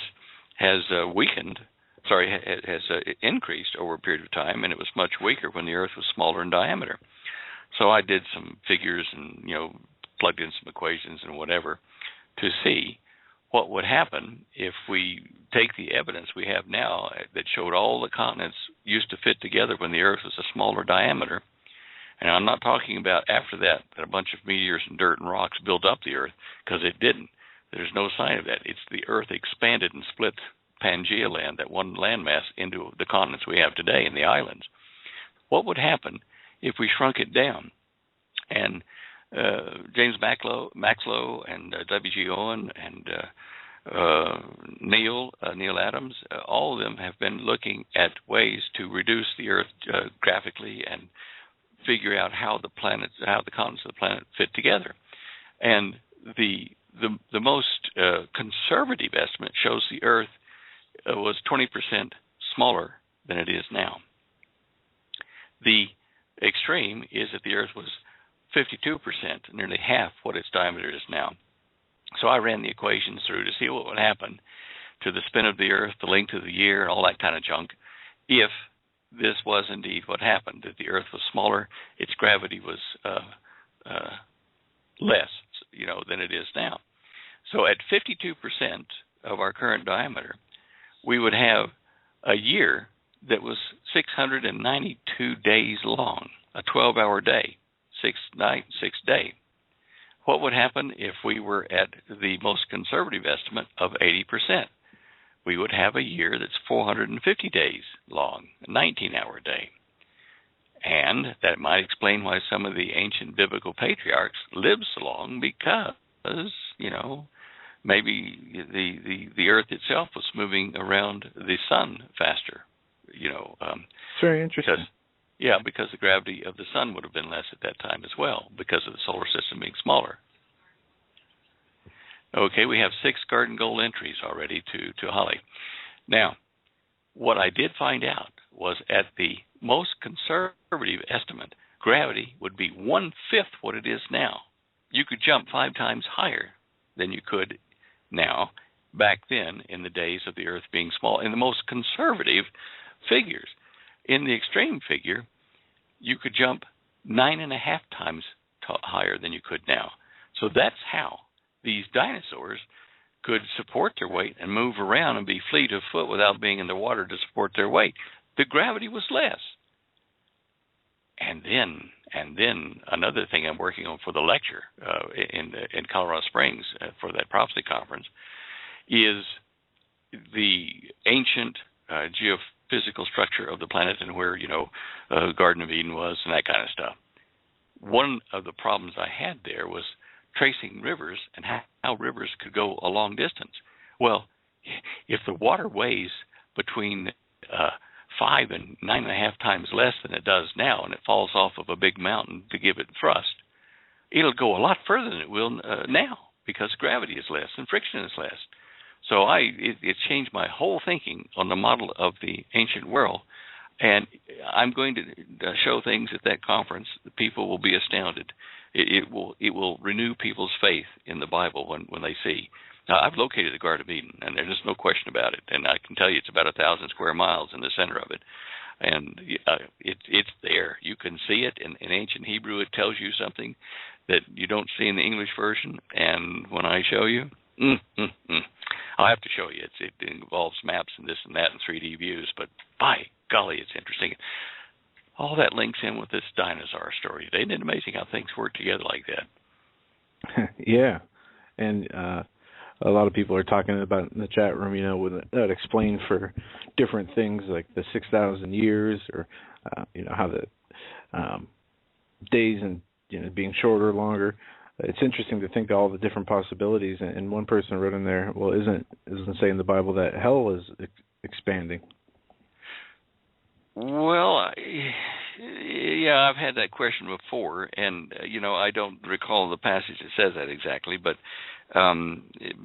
Speaker 4: increased over a period of time, and it was much weaker when the Earth was smaller in diameter. So I did some figures and, you know, plugged in some equations and whatever to see what would happen if we take the evidence we have now that showed all the continents used to fit together when the Earth was a smaller diameter. And I'm not talking about after that a bunch of meteors and dirt and rocks built up the Earth, because it didn't. There's no sign of that. It's the Earth expanded and split Pangea land, that one landmass, into the continents we have today and the islands. What would happen if we shrunk it down? And James Maxlow and W.G. Owen and Neil Adams, all of them have been looking at ways to reduce the Earth graphically and figure out how the continents of the planet fit together. And the most conservative estimate shows the Earth was 20% smaller than it is now. The extreme is that the Earth was 52%, nearly half what its diameter is now. So I ran the equations through to see what would happen to the spin of the Earth, the length of the year, and all that kind of junk, if this was indeed what happened, that the Earth was smaller, its gravity was less, you know, than it is now. So at 52% of our current diameter, we would have a year that was 692 days long, a 12-hour day, 6 night, 6 day. What would happen if we were at the most conservative estimate of 80%? We would have a year that's 450 days long, a 19-hour day. And that might explain why some of the ancient biblical patriarchs lived so long, because, you know, maybe the earth itself was moving around the sun faster,
Speaker 2: It's very interesting.
Speaker 4: Because the gravity of the sun would have been less at that time as well, because of the solar system being smaller. Okay, we have 6 garden goal entries already to Holly. Now, what I did find out was at the most conservative estimate, gravity would be 1/5 what it is now. You could jump 5 times higher than you could now, back then in the days of the Earth being small, in the most conservative figures. In the extreme figure, you could jump 9.5 times higher than you could now. So that's how these dinosaurs could support their weight and move around and be fleet of foot without being in the water to support their weight. The gravity was less. And then another thing I'm working on for the lecture in Colorado Springs for that prophecy conference is the ancient geophysical structure of the planet and where, Garden of Eden was and that kind of stuff. One of the problems I had there was tracing rivers and how rivers could go a long distance. Well, if the water weighs between 5 and 9.5 times less than it does now, and it falls off of a big mountain to give it thrust, it'll go a lot further than it will now because gravity is less and friction is less. So it changed my whole thinking on the model of the ancient world, and I'm going to show things at that conference that people will be astounded. It will renew people's faith in the Bible when they see. Now, I've located the Garden of Eden, and there's no question about it. And I can tell you it's about 1,000 square miles in the center of it. And it's there. You can see it. In ancient Hebrew, it tells you something that you don't see in the English version. And when I show you, I'll have to show you. It involves maps and this and that and 3D views. But by golly, it's interesting. All that links in with this dinosaur story. Isn't it amazing how things work together like that?
Speaker 2: Yeah. And a lot of people are talking about in the chat room, with that explain for different things like the 6,000 years or, how the days and, being shorter or longer. It's interesting to think of all the different possibilities. And one person wrote in there, well, isn't saying in the Bible that hell is expanding?
Speaker 4: Well, I've had that question before, and, I don't recall the passage that says that exactly, but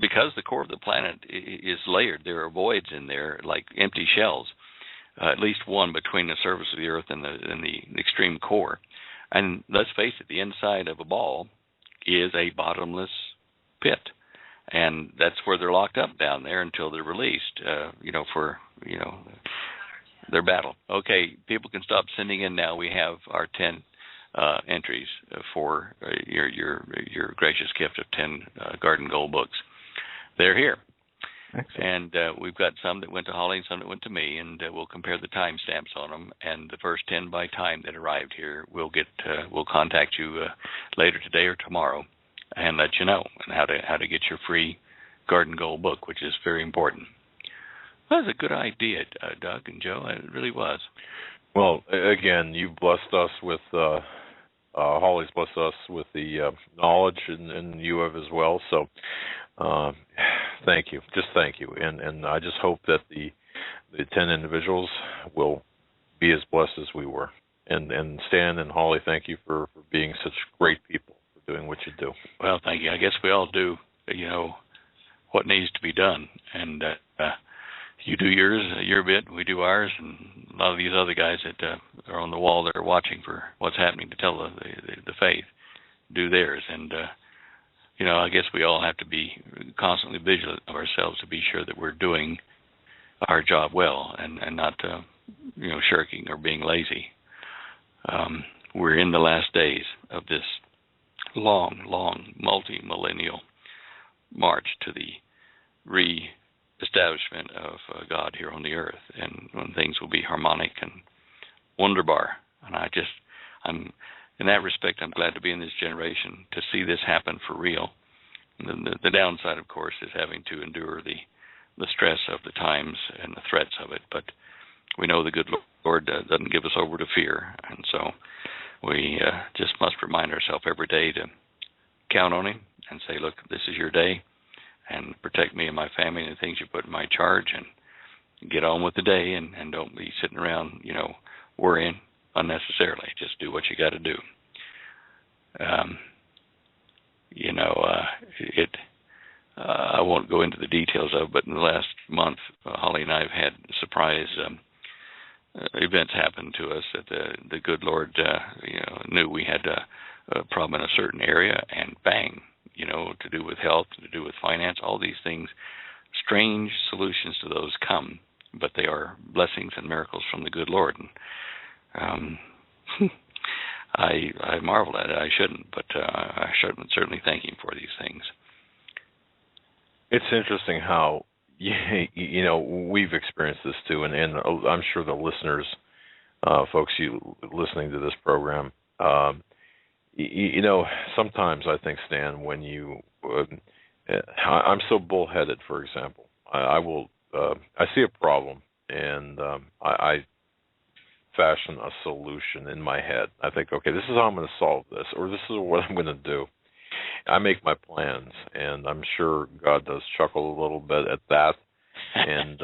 Speaker 4: because the core of the planet is layered, there are voids in there, like empty shells, at least one between the surface of the Earth and the extreme core. And let's face it, the inside of a ball is a bottomless pit, and that's where they're locked up down there until they're released, for their battle. Okay, people can stop sending in now. We have our 10 entries for your gracious gift of 10 Garden Goal books. They're here. Excellent. And we've got some that went to Holly and some that went to me, and we'll compare the timestamps on them. And the first 10 by time that arrived here, we'll contact you later today or tomorrow and let you know how to get your free Garden Goal book, which is very important. That was a good idea, Doug and Joe. It really was.
Speaker 1: Well, again, you've blessed us with, Holly's blessed us with the knowledge, and you have as well. So thank you. Just thank you. And I just hope that the 10 individuals will be as blessed as we were. And Stan and Holly, thank you for being such great people, for doing what you do.
Speaker 4: Well, thank you. I guess we all do, what needs to be done. And you do your bit, we do ours, and a lot of these other guys that are on the wall that are watching for what's happening to tell the faith do theirs. And, I guess we all have to be constantly vigilant of ourselves to be sure that we're doing our job well and not, shirking or being lazy. We're in the last days of this long, multi-millennial march to the establishment of God here on the earth, and when things will be harmonic and wunderbar. And I'm in that respect, I'm glad to be in this generation to see this happen for real. And the downside, of course, is having to endure the stress of the times and the threats of it. But we know the good Lord doesn't give us over to fear, and so we just must remind ourselves every day to count on Him and say, look, this is your day, and protect me and my family and the things you put in my charge, and get on with the day, and don't be sitting around, worrying unnecessarily. Just do what you got to do. I won't go into the details of it, but in the last month, Holly and I have had surprise events happen to us that the good Lord, knew we had a problem in a certain area, and bang, to do with health, to do with finance, all these things. Strange solutions to those come, but they are blessings and miracles from the good Lord. And I marvel at it. I shouldn't, but I certainly thank Him for these things.
Speaker 1: It's interesting how we've experienced this too, and I'm sure the listeners, folks, you listening to this program, sometimes I think, Stan, when I'm so bullheaded, for example, I see a problem and I fashion a solution in my head. I think, okay, this is how I'm going to solve this, or this is what I'm going to do. I make my plans, and I'm sure God does chuckle a little bit at that. And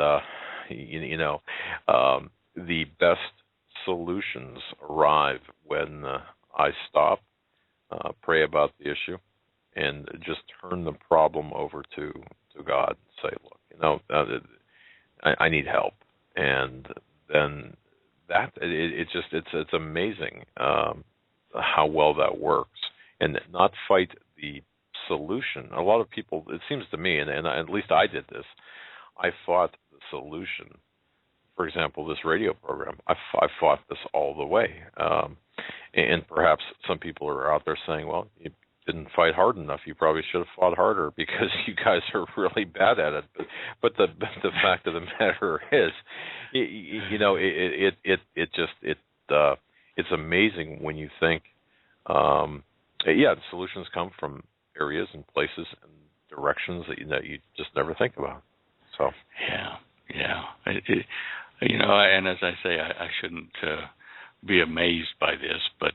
Speaker 1: the best solutions arrive when I stop, pray about the issue, and just turn the problem over to God. Say, look, I need help, and then that it's amazing how well that works, and not fight the solution. A lot of people, it seems to me, and at least I did this, I fought the solution. For example, this radio program, I fought this all the way. And perhaps some people are out there saying, well, you didn't fight hard enough. You probably should have fought harder because you guys are really bad at it. But the fact of the matter is, it's amazing when you think, solutions come from areas and places and directions that you just never think about. So
Speaker 4: yeah. And as I say, I shouldn't be amazed by this, but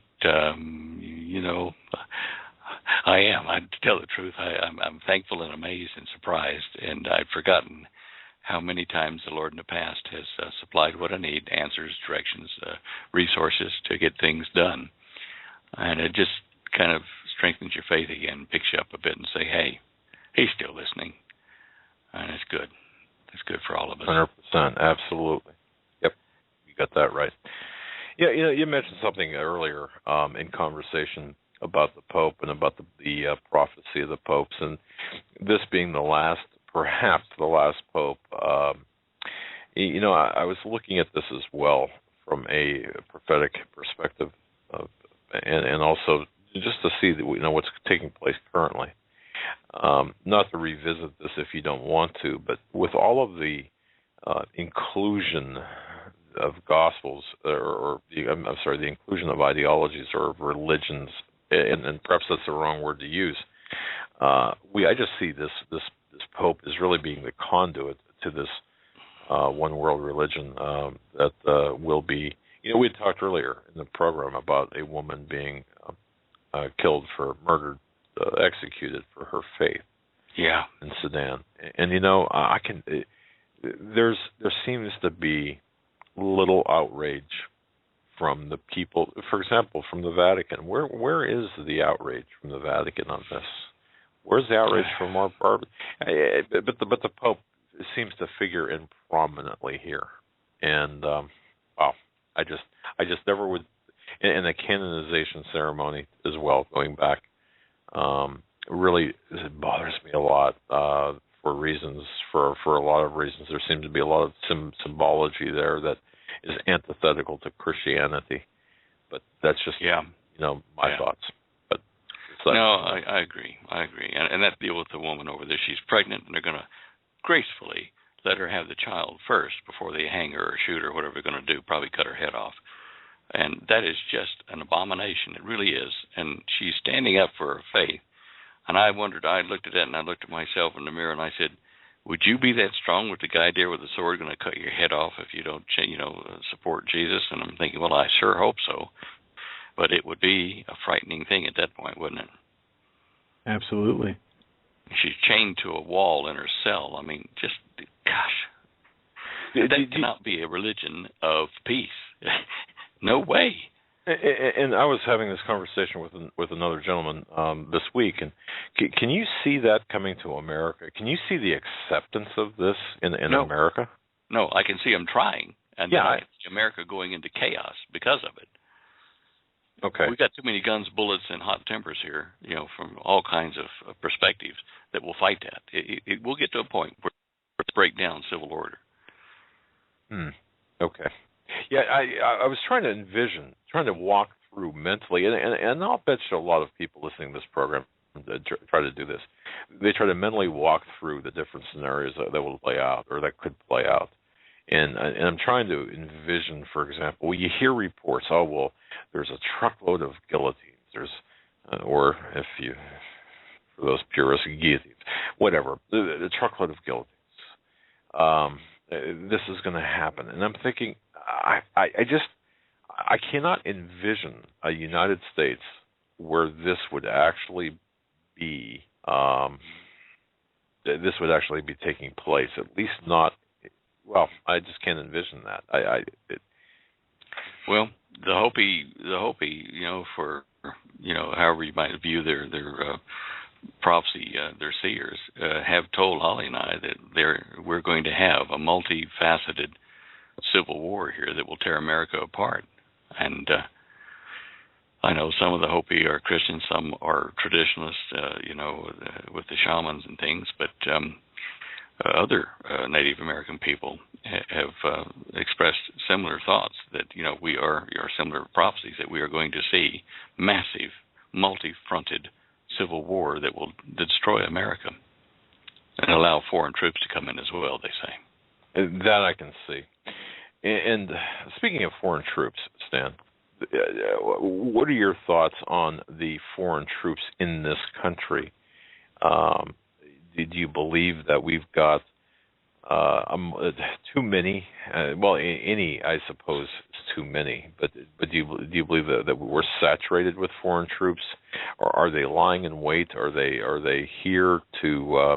Speaker 4: I am. To tell the truth, I'm thankful and amazed and surprised, and I've forgotten how many times the Lord in the past has supplied what I need, answers, directions, resources to get things done. And it just kind of strengthens your faith again, picks you up a bit and say, hey, He's still listening. And it's good. It's good for all of us.
Speaker 1: 100%. Absolutely. Yep. You got that right. Yeah, you mentioned something earlier in conversation about the Pope and about the prophecy of the popes, and this being perhaps the last Pope. I was looking at this as well from a prophetic perspective, and also just to see what's taking place currently. Not to revisit this if you don't want to, but with all of the inclusion of gospels, the inclusion of ideologies or of religions, and perhaps that's the wrong word to use. I just see this Pope is really being the conduit to this one world religion that will be. We had talked earlier in the program about a woman being executed for her faith.
Speaker 4: Yeah.
Speaker 1: In Sudan, and there seems to be little outrage from the people. For example, from the Vatican. Where is the outrage from the Vatican on this? Where's the outrage from our part? But the Pope seems to figure in prominently here, and I just never would. And the canonization ceremony as well, going back, really it bothers me a lot for a lot of reasons. There seems to be a lot of symbology there that is antithetical to Christianity, but that's just my thoughts. But
Speaker 4: I agree, and that deal with the woman over there. She's pregnant, and they're going to gracefully let her have the child first before they hang her or shoot her, or whatever they're going to do. Probably cut her head off. And that is just an abomination. It really is. And she's standing up for her faith. And I looked at that, and I looked at myself in the mirror, and I said, would you be that strong with the guy there with the sword going to cut your head off if you don't, support Jesus? And I'm thinking, well, I sure hope so. But it would be a frightening thing at that point, wouldn't it?
Speaker 2: Absolutely.
Speaker 4: She's chained to a wall in her cell. I mean, just, gosh. That cannot be a religion of peace. No way.
Speaker 1: And I was having this conversation with another gentleman this week, and can you see that coming to America? Can you see the acceptance of this in America?
Speaker 4: No, I can see them trying, and I can see America going into chaos because of it.
Speaker 1: Okay.
Speaker 4: We've got too many guns, bullets, and hot tempers here, from all kinds of perspectives that will fight that. It will get to a point where it's break down civil order.
Speaker 1: Okay. Yeah, I was trying to walk through mentally, and I'll bet you a lot of people listening to this program try to do this. They try to mentally walk through the different scenarios that will play out or that could play out. And I'm trying to envision, for example, you hear reports, there's a truckload of guillotines. There's, or if you, for those purists, guillotines, whatever, the truckload of guillotines. This is going to happen. And I'm thinking, I cannot envision a United States where this would actually be taking place. At least not. Well, I just can't envision that.
Speaker 4: Well, the Hopi, for however you might view their prophecy, their seers have told Holly and I that we're going to have a multifaceted civil war here that will tear America apart. And I know some of the Hopi are Christians, some are traditionalists, with the shamans and things, but other Native American people have expressed similar thoughts that, we are similar prophecies that we are going to see massive, multi-fronted civil war that will destroy America and allow foreign troops to come in as well, they say.
Speaker 1: That I can see. And speaking of foreign troops, Stan, what are your thoughts on the foreign troops in this country? Do you believe that we've got too many? Any, I suppose, is too many. But do you believe that we're saturated with foreign troops, or are they lying in wait? Are they here to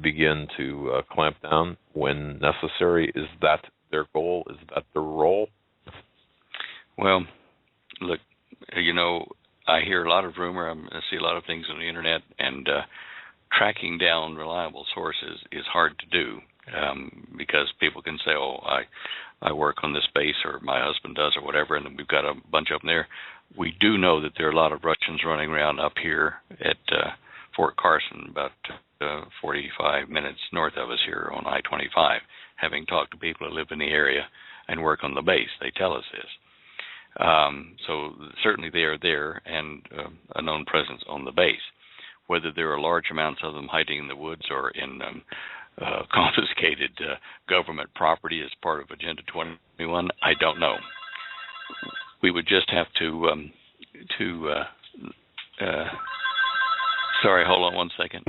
Speaker 1: begin to clamp down when necessary? Is that their goal? Is that their role?
Speaker 4: Well, look, I hear a lot of rumor. I see a lot of things on the internet, and tracking down reliable sources is hard to do because people can say, I work on this base, or my husband does, or whatever, and we've got a bunch of them there. We do know that there are a lot of Russians running around up here at Fort Carson, about 45 minutes north of us here on I-25, having talked to people who live in the area and work on the base. They tell us this. So certainly they are there and a known presence on the base. Whether there are large amounts of them hiding in the woods or in confiscated government property as part of Agenda 21, I don't know. We would just have to sorry, hold on one second.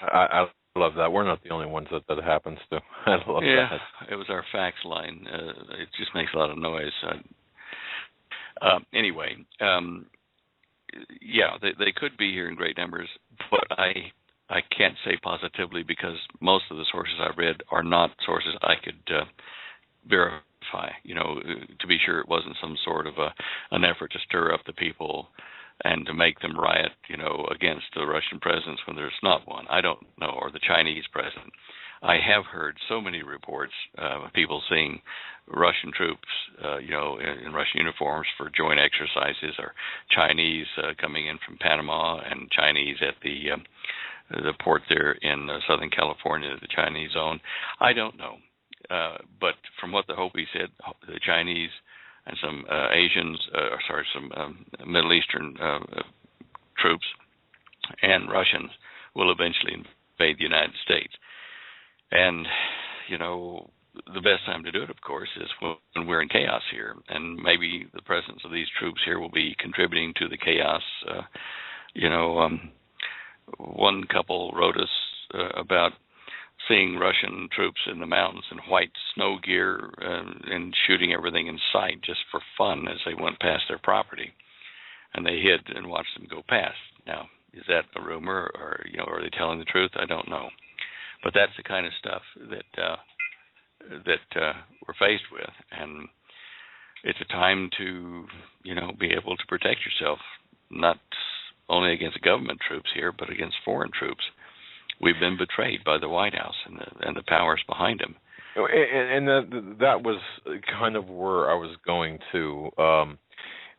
Speaker 1: I love that. We're not the only ones that happens to. I love that.
Speaker 4: Yeah, it was our fax line. It just makes a lot of noise. Anyway, yeah, they could be here in great numbers, but I can't say positively because most of the sources I read are not sources I could verify. To be sure it wasn't some sort of an effort to stir up the people and to make them riot, against the Russian presence when there's not one. I don't know, or the Chinese presence. I have heard so many reports of people seeing Russian troops, in Russian uniforms for joint exercises, or Chinese coming in from Panama, and Chinese at the port there in Southern California, the Chinese zone. I don't know, but from what the Hopi said, the Chinese and some some Middle Eastern troops and Russians will eventually invade the United States. And, the best time to do it, of course, is when we're in chaos here. And maybe the presence of these troops here will be contributing to the chaos. One couple wrote us about seeing Russian troops in the mountains in white snow gear and shooting everything in sight just for fun as they went past their property. And they hid and watched them go past. Now, is that a rumor, or, are they telling the truth? I don't know. But that's the kind of stuff that we're faced with, and it's a time to, be able to protect yourself, not only against government troops here, but against foreign troops. We've been betrayed by the White House and the powers behind them.
Speaker 1: And that was kind of where I was going to.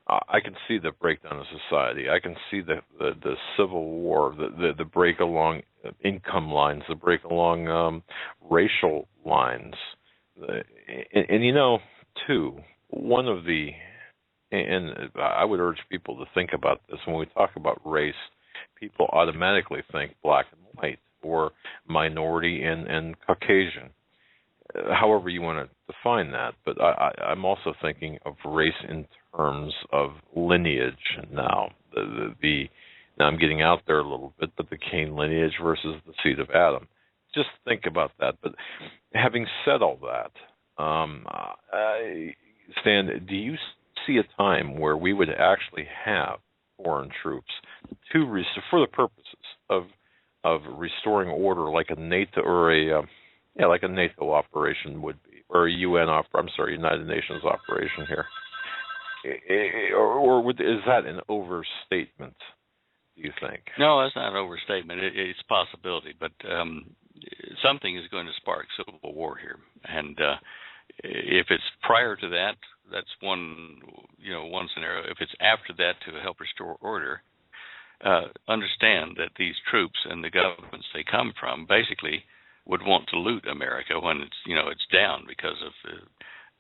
Speaker 1: I can see the breakdown of society. I can see the civil war, the break along income lines, the break along racial lines, and too, one of the, and I would urge people to think about this. When we talk about race, people automatically think black and white or minority and Caucasian, however you want to define that. But I'm also thinking of race in terms of lineage now. Now I'm getting out there a little bit, but the Cain lineage versus the seed of Adam. Just think about that. But having said all that, Stan, do you see a time where we would actually have foreign troops for the purposes of restoring order, like a NATO or like a NATO operation would be, or a United Nations operation here, or is that an overstatement? Do you think?
Speaker 4: No, that's not an overstatement. It's a possibility, but something is going to spark civil war here, and if it's prior to that, that's one scenario. If it's after that to help restore order, understand that these troops and the governments they come from basically would want to loot America when it's down because of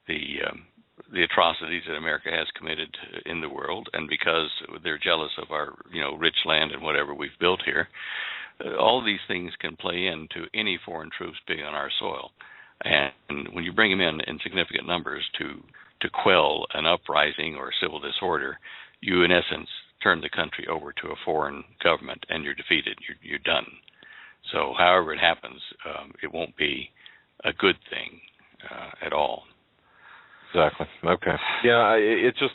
Speaker 4: the atrocities that America has committed in the world, and because they're jealous of our rich land and whatever we've built here. All these things can play into any foreign troops being on our soil, and when you bring them in significant numbers to quell an uprising or civil disorder, you in essence turn the country over to a foreign government, and you're defeated. You're done. So however it happens, it won't be a good thing at all.
Speaker 1: Exactly. Okay. Yeah, it's just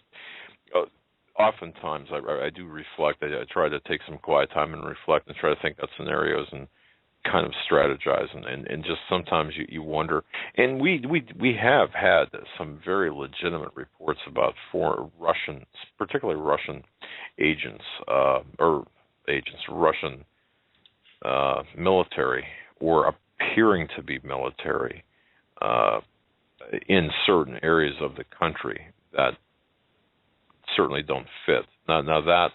Speaker 1: oftentimes I do reflect. I try to take some quiet time and reflect and try to think out scenarios and kind of strategize, and just sometimes you wonder. And we have had some very legitimate reports about Russian, particularly Russian agents Russian military or appearing to be military in certain areas of the country that certainly don't fit. Now that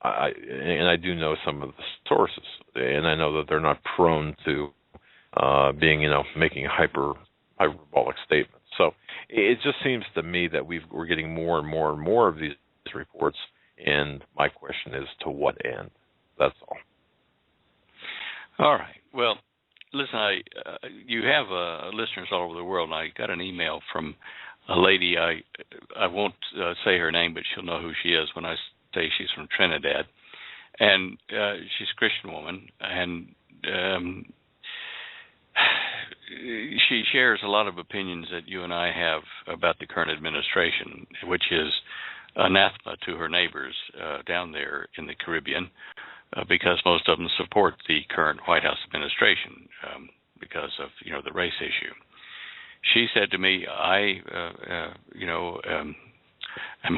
Speaker 1: I do know some of the sources, and I know that they're not prone to being making hyperbolic statements. So it just seems to me that we're getting more and more and more of these reports, and my question is, to what end? That's all.
Speaker 4: All right. Well, listen, you have listeners all over the world, and I got an email from a lady. I won't say her name, but she'll know who she is when I say she's from Trinidad, and she's a Christian woman, and she shares a lot of opinions that you and I have about the current administration, which is anathema to her neighbors down there in the Caribbean, because most of them support the current White House administration because of the race issue. She said to me, I'm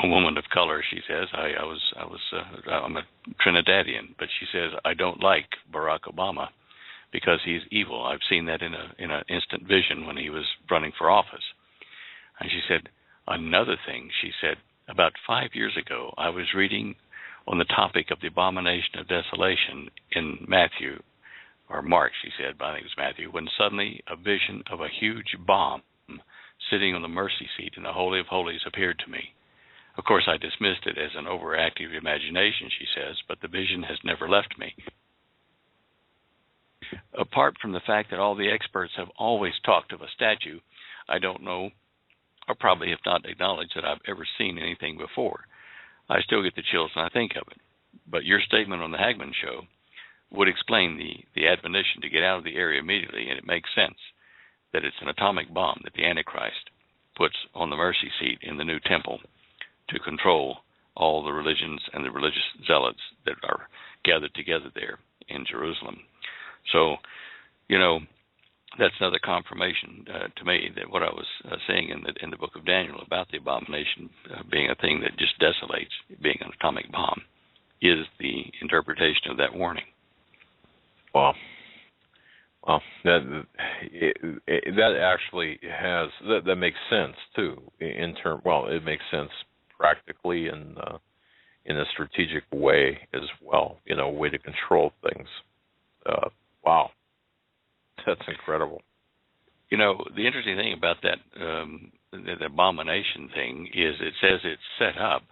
Speaker 4: a woman of color. She says I'm a Trinidadian, but she says I don't like Barack Obama because he's evil. I've seen that in an instant vision when he was running for office. And she said another thing. She said about 5 years ago I was reading on the topic of the abomination of desolation in Matthew, or Mark, she said, but I think it was Matthew, when suddenly a vision of a huge bomb sitting on the mercy seat in the Holy of Holies appeared to me. Of course, I dismissed it as an overactive imagination, she says, but the vision has never left me. Apart from the fact that all the experts have always talked of a statue, I don't know, or probably have not acknowledged that I've ever seen anything before. I still get the chills when I think of it. But your statement on the Hagmann show would explain the admonition to get out of the area immediately, and it makes sense that it's an atomic bomb that the Antichrist puts on the mercy seat in the new temple to control all the religions and the religious zealots that are gathered together there in Jerusalem. So, that's another confirmation to me that what I was saying in the book of Daniel about the abomination being a thing that just desolates, being an atomic bomb, is the interpretation of that warning.
Speaker 1: Wow. Well, that actually has that makes sense too. It makes sense practically in a strategic way as well. A way to control things. Wow, that's incredible.
Speaker 4: The interesting thing about that the abomination thing is it says it's set up.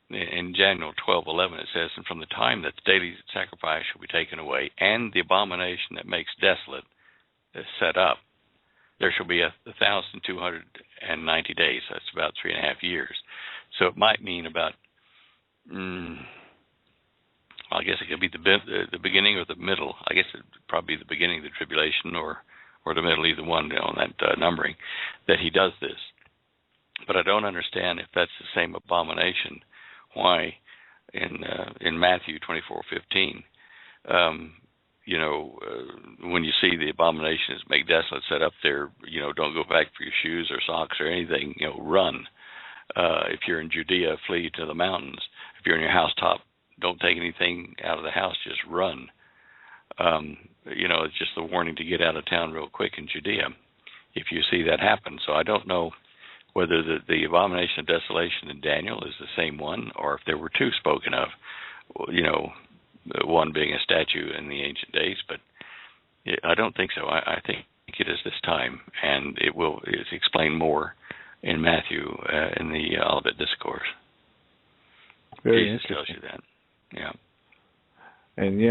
Speaker 4: In Daniel 12:11 it says, "And from the time that the daily sacrifice shall be taken away, and the abomination that makes desolate is set up, there shall be 1,290 days." That's about 3.5 years. So it might mean about, I guess it could be the beginning or the middle. I guess it'd probably be the beginning of the tribulation or the middle, either one on that numbering, that he does this. But I don't understand if that's the same abomination. Why in Matthew 24:15, when you see the abominations make desolate set up there, don't go back for your shoes or socks or anything, run. If you're in Judea, flee to the mountains. If you're in your housetop, don't take anything out of the house, just run. It's just the warning to get out of town real quick in Judea if you see that happen. So I don't know whether the abomination of desolation in Daniel is the same one, or if there were two spoken of, one being a statue in the ancient days, but I don't think so. I think it is this time, and it's explained more in Matthew in the Olivet Discourse.
Speaker 2: Very
Speaker 4: Jesus
Speaker 2: interesting.
Speaker 4: tells you that. Yeah.
Speaker 2: And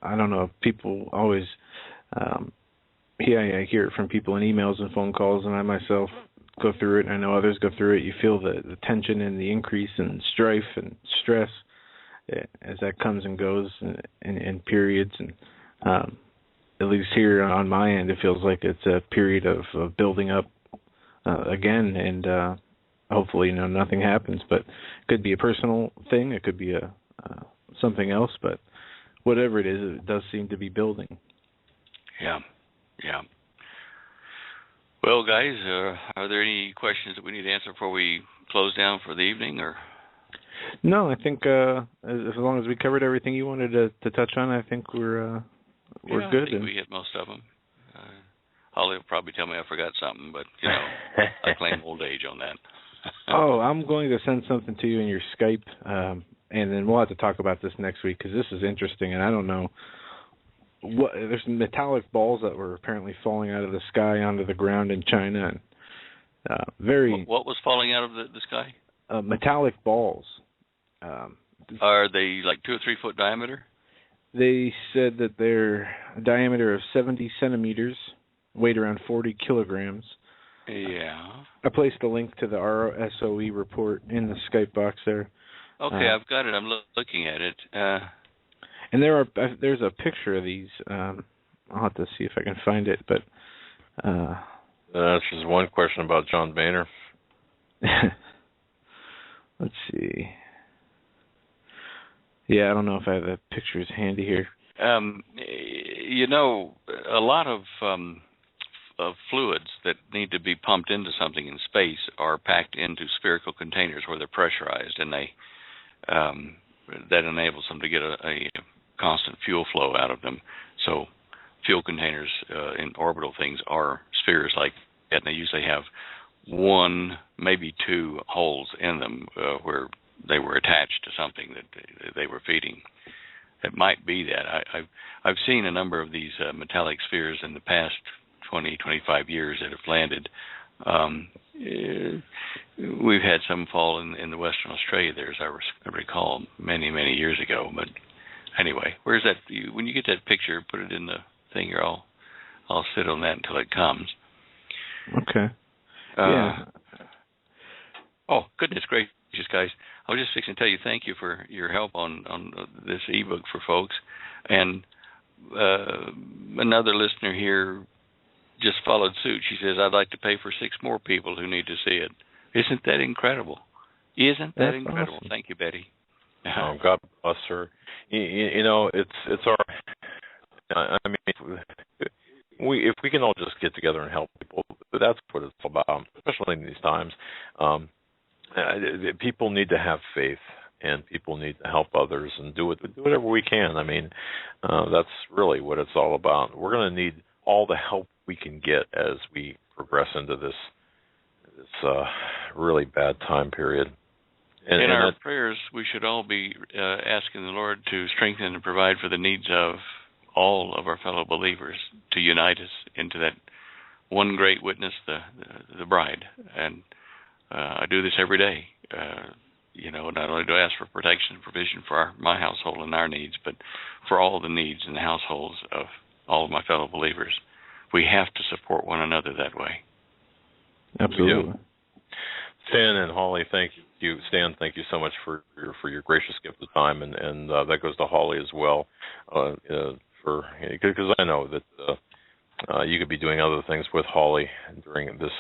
Speaker 2: I don't know if people always, I hear it from people in emails and phone calls, and I myself go through it, and I know others go through it. You feel the tension and the increase in strife and stress as that comes and goes in periods. And at least here on my end, it feels like it's a period of building up again, and hopefully nothing happens. But it could be a personal thing. It could be something else. But whatever it is, it does seem to be building.
Speaker 4: Yeah. Well, guys, are there any questions that we need to answer before we close down for the evening? Or
Speaker 2: no, I think as long as we covered everything you wanted to touch on, I think we're good.
Speaker 4: I think we hit most of them. Holly will probably tell me I forgot something, but I claim old age on that.
Speaker 2: Oh, I'm going to send something to you in your Skype, and then we'll have to talk about this next week because this is interesting, and I don't know. There's metallic balls that were apparently falling out of the sky onto the ground in China, and
Speaker 4: What was falling out of the sky?
Speaker 2: Metallic balls.
Speaker 4: Are they like 2 or 3 foot diameter?
Speaker 2: They said that they're a diameter of 70 centimeters, weighed around 40 kilograms.
Speaker 4: Yeah.
Speaker 2: I placed a link to the RSOE report in the Skype box there.
Speaker 4: Okay, I've got it. I'm looking at it.
Speaker 2: And there's a picture of these. I'll have to see if I can find it. But
Speaker 1: that's just one question about John Boehner.
Speaker 2: Let's see. Yeah, I don't know if I have the pictures handy here.
Speaker 4: A lot of fluids that need to be pumped into something in space are packed into spherical containers where they're pressurized, and that enables them to get a constant fuel flow out of them. So fuel containers in orbital things are spheres like that, and they usually have 1, maybe 2 holes in them where they were attached to something that they were feeding. It might be that. I've seen a number of these metallic spheres in the past 20, 25 years that have landed. We've had some fall in the Western Australia there, as I recall, many, many years ago. But anyway, where's that? When you get that picture, put it in the thing here. I'll sit on that until it comes.
Speaker 2: Okay. Yeah.
Speaker 4: Oh, goodness gracious, guys. I was just fixing to tell you thank you for your help on this ebook for folks. And another listener here just followed suit. She says, I'd like to pay for 6 more people who need to see it. Isn't that incredible? Isn't that incredible? Awesome. Thank you, Betty.
Speaker 1: God bless her. It's I mean, if we can all just get together and help people, that's what it's all about, especially in these times. People need to have faith, and people need to help others and do whatever we can. I mean, that's really what it's all about. We're going to need all the help we can get as we progress into this really bad time period. And
Speaker 4: in our prayers, we should all be asking the Lord to strengthen and provide for the needs of all of our fellow believers, to unite us into that one great witness, the bride. And I do this every day. Not only do I ask for protection and provision for my household and our needs, but for all the needs in the households of all of my fellow believers. We have to support one another that way.
Speaker 2: Absolutely.
Speaker 1: Stan and Holly, thank you. Stan, thank you so much for your gracious gift of time, and that goes to Holly as well. Because I know that you could be doing other things with Holly during this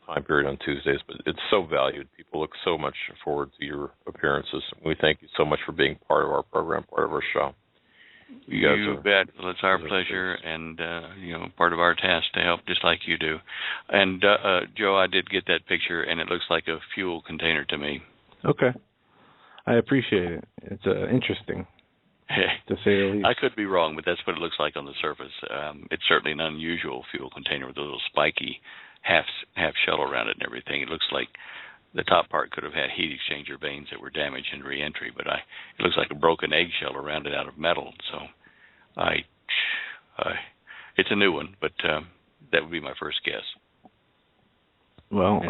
Speaker 1: time period on Tuesdays, but it's so valued. People look so much forward to your appearances. We thank you so much for being part of our program, part of our show.
Speaker 4: You bet. Well, it's our pleasure and, part of our task to help just like you do. And, Joe, I did get that picture, and it looks like a fuel container to me.
Speaker 2: Okay. I appreciate it. It's interesting, to say the least.
Speaker 4: I could be wrong, but that's what it looks like on the surface. It's certainly an unusual fuel container with a little spiky half shell around it and everything. It looks like the top part could have had heat exchanger vanes that were damaged in reentry, but it looks like a broken eggshell around it out of metal. So, it's a new one, but that would be my first guess.
Speaker 2: Well,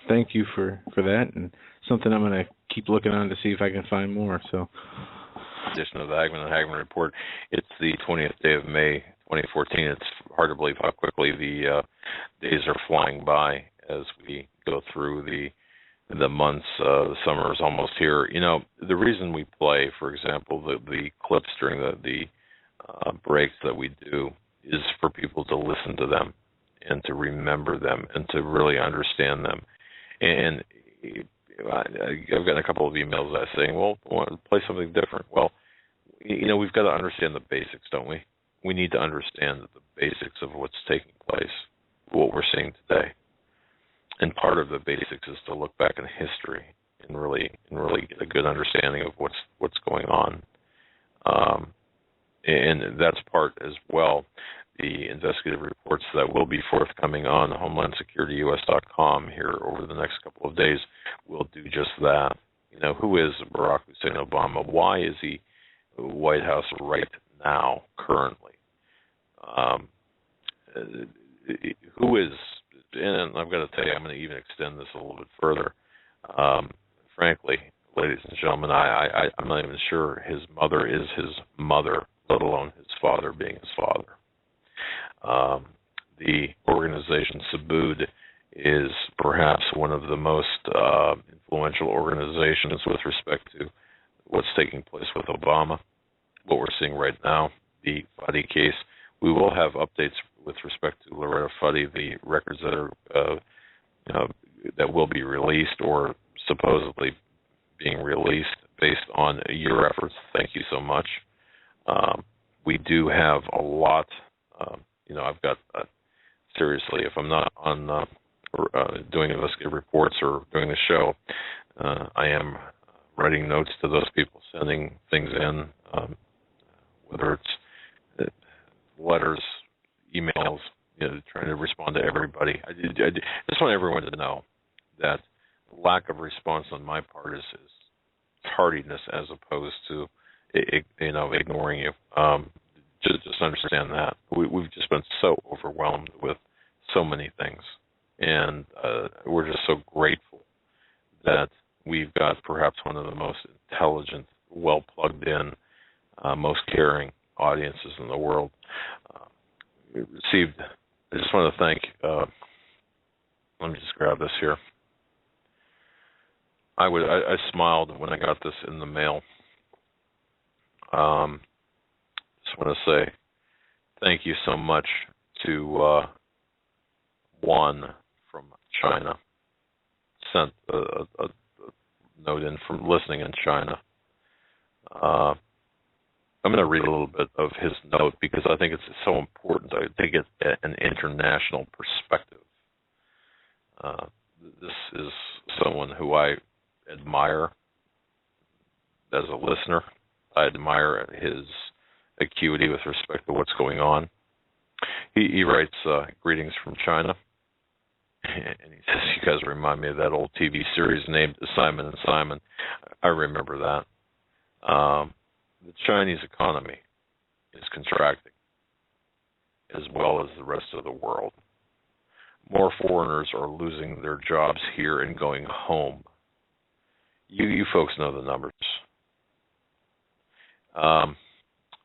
Speaker 2: thank you for that, and something I'm going to keep looking on to see if I can find more. So,
Speaker 1: edition of the Hagmann and Hagmann Report. It's the 20th day of May, 2014. It's hard to believe how quickly the days are flying by as we go through the months. The summer is almost here. The reason we play, for example, the clips during the breaks that we do is for people to listen to them and to remember them and to really understand them. And I've gotten a couple of emails that are saying, well, I want to play something different. Well, we've got to understand the basics, don't we? We need to understand the basics of what's taking place, what we're seeing today. And part of the basics is to look back in history and really get a good understanding of what's going on. And that's part as well. The investigative reports that will be forthcoming on HomelandSecurityUS.com here over the next couple of days will do just that. Who is Barack Hussein Obama? Why is he White House right now, currently? Who is, and I've got to tell you, I'm going to even extend this a little bit further. Frankly, ladies and gentlemen, I'm not even sure his mother is his mother, let alone his father being his father. The organization Subud is perhaps one of the most influential organizations with respect to what's taking place with Obama, what we're seeing right now, the Fuddy case. We will have updates with respect to Loretta Fuddy, the records that are that will be released or supposedly being released based on your efforts. Thank you so much. We do have a lot. I've got seriously, if I'm not on doing investigative reports or doing the show, I am writing notes to those people, sending things in, whether it's letters, emails, trying to respond to everybody. I just want everyone to know that lack of response on my part is tardiness as opposed to ignoring you. Just understand that. We've just been so overwhelmed with so many things, and we're just so grateful that we've got perhaps one of the most intelligent, well plugged in, most caring audiences in the world. We received. I just want to thank. Let me just grab this here. I smiled when I got this in the mail. Just want to say thank you so much to Juan from China. Sent a note in from listening in China. I'm going to read a little bit of his note because I think it's so important to get an international perspective. This is someone who I admire as a listener. I admire his acuity with respect to what's going on. He writes, greetings from China. And he says, you guys remind me of that old TV series named Simon and Simon. I remember that. The Chinese economy is contracting, as well as the rest of the world. More foreigners are losing their jobs here and going home. You folks know the numbers.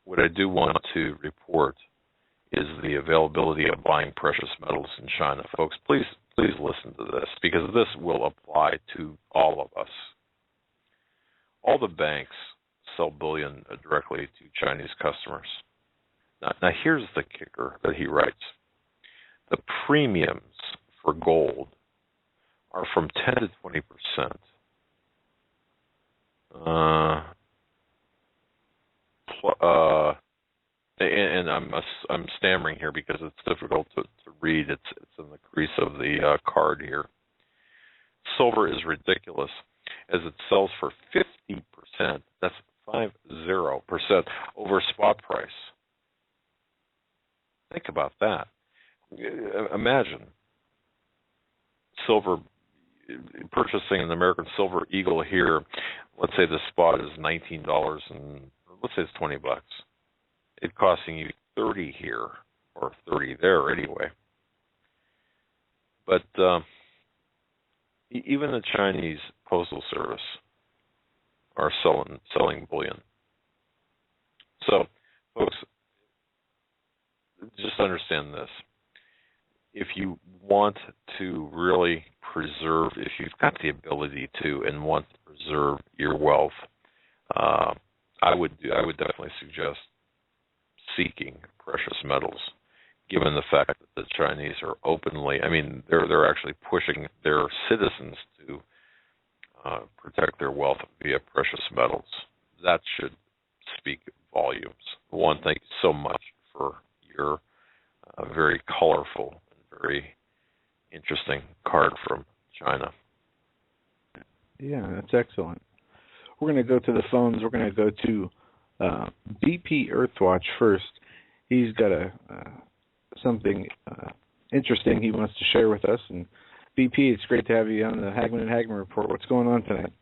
Speaker 1: What I do want to report is the availability of buying precious metals in China. Folks, please listen to this, because this will apply to all of us. All the banks sell bullion directly to Chinese customers. Now here's the kicker that he writes. The premiums for gold are from 10 to 20%. And I'm stammering here because it's difficult to read. It's in the crease of the card here. Silver is ridiculous, as it sells for 50%. That's 50% over spot price. Think about that. Imagine silver, purchasing an American Silver Eagle here. Let's say the spot is $19, and let's say it's $20. It's costing you $30 here or $30 there anyway. But even the Chinese Postal Service are selling bullion. So, folks, just understand this. If you want to really preserve, if you've got the ability to and want to preserve your wealth, I would definitely suggest seeking precious metals, given the fact that the Chinese are openly, they're actually pushing their citizens to protect their wealth via precious metals. That should speak volumes. One, thank you so much for your very colorful and very interesting card from China.
Speaker 2: Yeah, that's excellent. We're going to go to the phones. We're going to go to BP Earthwatch first. He's got something interesting he wants to share with us. And BP, it's great to have you on the Hagmann and Hagmann Report. What's going on tonight?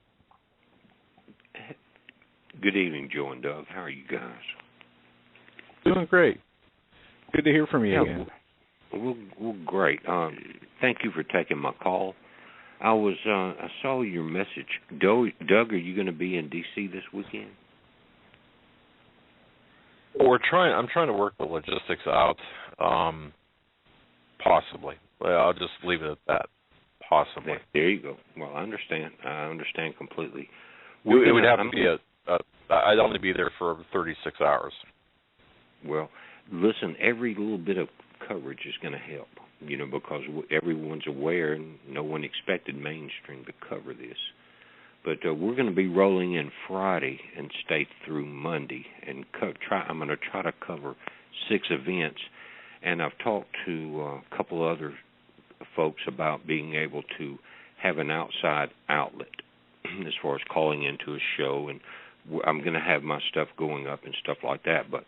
Speaker 5: Good evening, Joe and Doug. How are you guys?
Speaker 2: Doing great. Good to hear from you again.
Speaker 5: Well, great. Thank you for taking my call. I saw your message. Doug, are you going to be in D.C. this weekend?
Speaker 1: I'm trying to work the logistics out. Possibly. Well, I'll just leave it at that. Possibly.
Speaker 5: There you go. Well, I understand. I understand completely.
Speaker 1: It would have to be I'd only be there for 36 hours.
Speaker 5: Well, listen, every little bit of coverage is going to help, because everyone's aware and no one expected mainstream to cover this. But we're going to be rolling in Friday and stay through Monday, and I'm going to try to cover 6 events. And I've talked to a couple other folks about being able to have an outside outlet as far as calling into a show, and I'm going to have my stuff going up and stuff like that. But